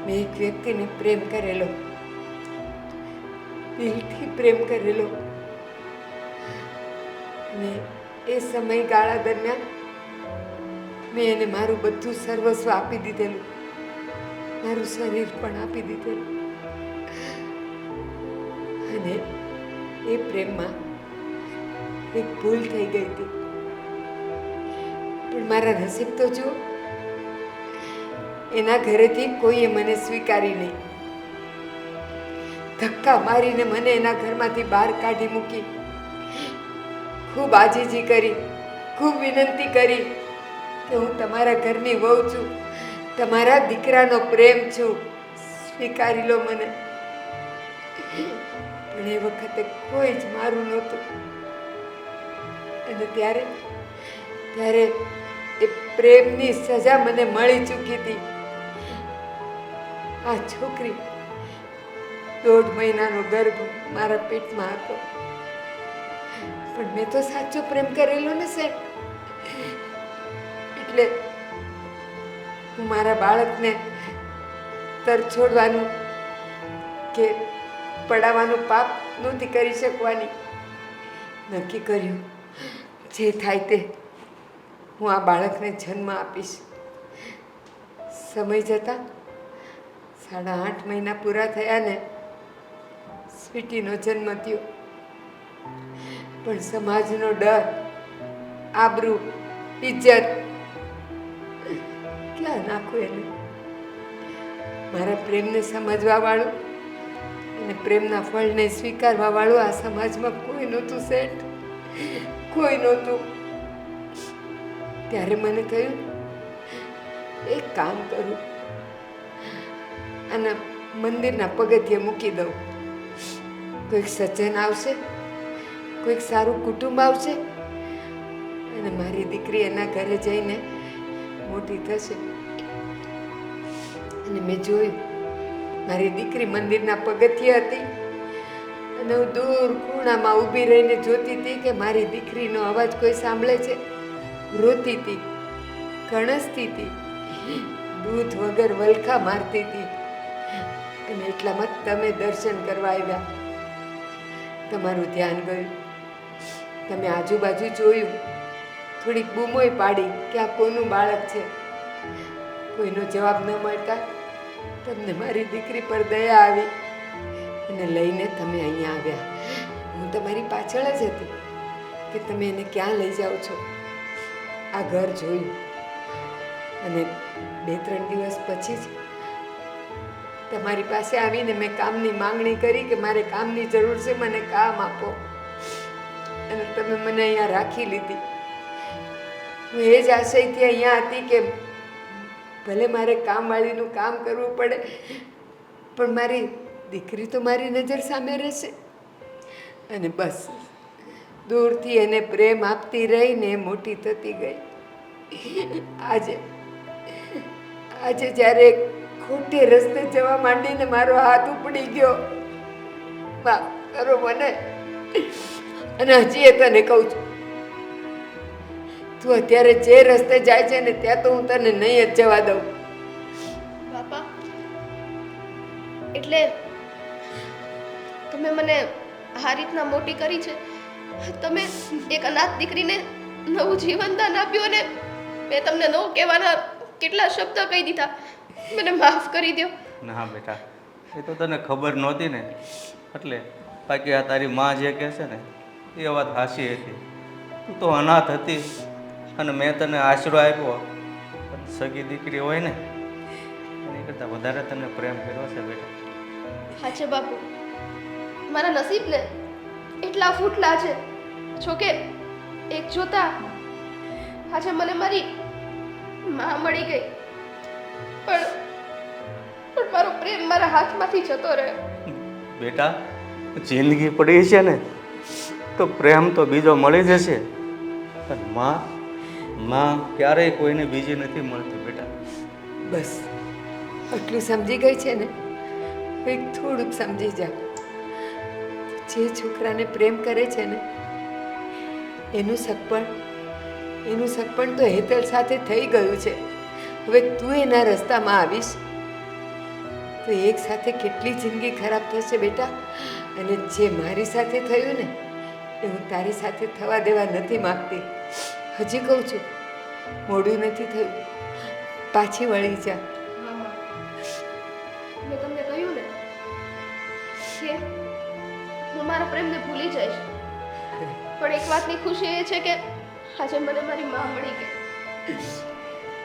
મેં એક વ્યક્તિને પ્રેમ કરેલો, દિલથી પ્રેમ કરેલો, અને એ સમયગાળા દરમિયાન મેં એને મારું બધું સર્વસ્વ આપી દીધેલું, મારું શરીર પણ આપી દીધેલું. અને એ પ્રેમમાં એક ભૂલ થઈ ગઈ હતી, પણ મારા નસીબ તો જુઓ, એના ઘરેથી કોઈએ મને સ્વીકારી નહીં. ધક્કા મારીને મને એના ઘરમાંથી બહાર કાઢી મૂકી. ખૂબ આજીજી કરી, ખૂબ વિનંતી કરી કે હું તમારા ઘરની વહુ છું, તમારા દીકરાનો પ્રેમ છું, સ્વીકારી લો મને. પણ એ વખતે કોઈ જ મારું નહોતું. અને ત્યારે એ પ્રેમની સજા મને મળી ચૂકી હતી. આ છોકરી 1.5 મહિનાનો ગર્ભ મારા પેટમાં હતો, પણ મેં તો સાચો પ્રેમ કરેલો ને સાહેબ. એટલે હું મારા બાળકને તરછોડવાનું કે પડાવવાનું પાપ નહોતી કરી શકવાની. નક્કી કર્યું જે થાય તે હું આ બાળકને જન્મ આપીશ. સમય જતાં 8.5 મહિના પૂરા થયા ને સ્વીટીનો જન્મ થયો. પણ સમાજનો ડર, આબરૂ, ઇજ્જત ક્યાં નાખું એને? મારા પ્રેમને સમજવા વાળું અને પ્રેમના ફળને સ્વીકારવા વાળું આ સમાજમાં કોઈ નહોતું સેઠ, કોઈ નહોતું. ત્યારે મને થયું એક કામ કરું, અને મંદિરના પગથિયે મૂકી દઉં. કોઈક સજ્જન આવશે, કોઈક સારું કુટુંબ આવશે, અને મારી દીકરી એના ઘરે જઈને મોટી થશે. અને મેં જોયું, મારી દીકરી મંદિરના પગથિયે હતી, અને હું દૂર ખૂણામાં ઊભી રહીને જોતી હતી કે મારી દીકરીનો અવાજ કોઈ સાંભળે છે. રોતી હતી, કણસતી હતી, દૂધ વગર વલખા મારતી હતી. અને એટલામાં તમે દર્શન કરવા આવ્યા. તમારું ધ્યાન ગયું, તમે આજુબાજુ જોયું, થોડીક બૂમોય પાડી કે આ કોનું બાળક છે. કોઈનો જવાબ ન મળતા તમને મારી દીકરી પર દયા આવી અને લઈને તમે અહીંયા આવ્યા. હું તમારી પાછળ જ હતી કે તમે એને ક્યાં લઈ જાઓ છો. આ ઘર જોયું, અને 2-3 દિવસ પછી જ તમારી પાસે આવીને મેં કામની માંગણી કરી કે મારે કામની જરૂર છે, મને કામ આપો. અને તમે મને અહીંયા રાખી લીધી. હું એ જ આશયથી અહીંયા હતી કે ભલે મારે કામવાળીનું કામ કરવું પડે, પણ મારી દીકરી તો મારી નજર સામે રહેશે. અને બસ દૂરથી એને પ્રેમ આપતી રહીને મોટી થતી ગઈ. આજે જ્યારે ખોટે રસ્તે જવા માંડીને મારો હાથ ઉપડી ગયો, માફ કરો મને. અને હજી એ તને કહું છું, તું અત્યારે જે રસ્તે જાય છે ને ત્યાં તો હું તને નહીં જ જવા દઉં. બાપા, એટલે તમે મને આ રીતના મોટી કરી છે. તમે એક અનાથ દીકરીને નવું જીવનદાન આપ્યું, અને મેં તમને ન કહેવાના કેટલા શબ્દ કહી દીધા. મને માફ કરી દો. ના બેટા, એ તો તને ખબર નહોતી ને, એટલે બાકી આ તારી માં જે કહે છે ને એ વાત હાસી હતી. તું તો અનાથ હતી અને મેં તને આશરો આપ્યો. પણ સગી દીકરી હોય ને એની કરતાં વધારે તને પ્રેમ કર્યો છે બેટા. હા છે બાપુ, મારા નસીબને એટલા ફૂટલા છે. જોકે એક જોતા આજે મને મારી માં મળી ગઈ, પણ મારો પ્રેમ મારા હાથમાંથી જતો રહ્યો. બેટા, જિંદગી પડી છે ને તો પ્રેમ તો બીજો મળી જશે. પણ માં ક્યારેય કોઈને બીજી નથી મળતી બેટા. બસ આટલું સમજી ગઈ છે ને, એક થોડુંક સમજી જા. જે છોકરાને પ્રેમ કરે છે ને એનું સગપણ તો હેતલ સાથે થઈ ગયું છે. હવે તું એના રસ્તામાં આવીશ તો એક સાથે કેટલી જિંદગી ખરાબ થશે બેટા. અને જે મારી સાથે થયું ને એ હું તારી સાથે થવા દેવા નથી માગતી. હજી કહું છું, મોડું નથી થયું, પાછી વળી જા. મેં તમને કહ્યું ને કે હું મારા પ્રેમને ભૂલી જઈશ, પણ એક વાતની ખુશી એ છે કે આજે મને મારી માં મળી ગઈ.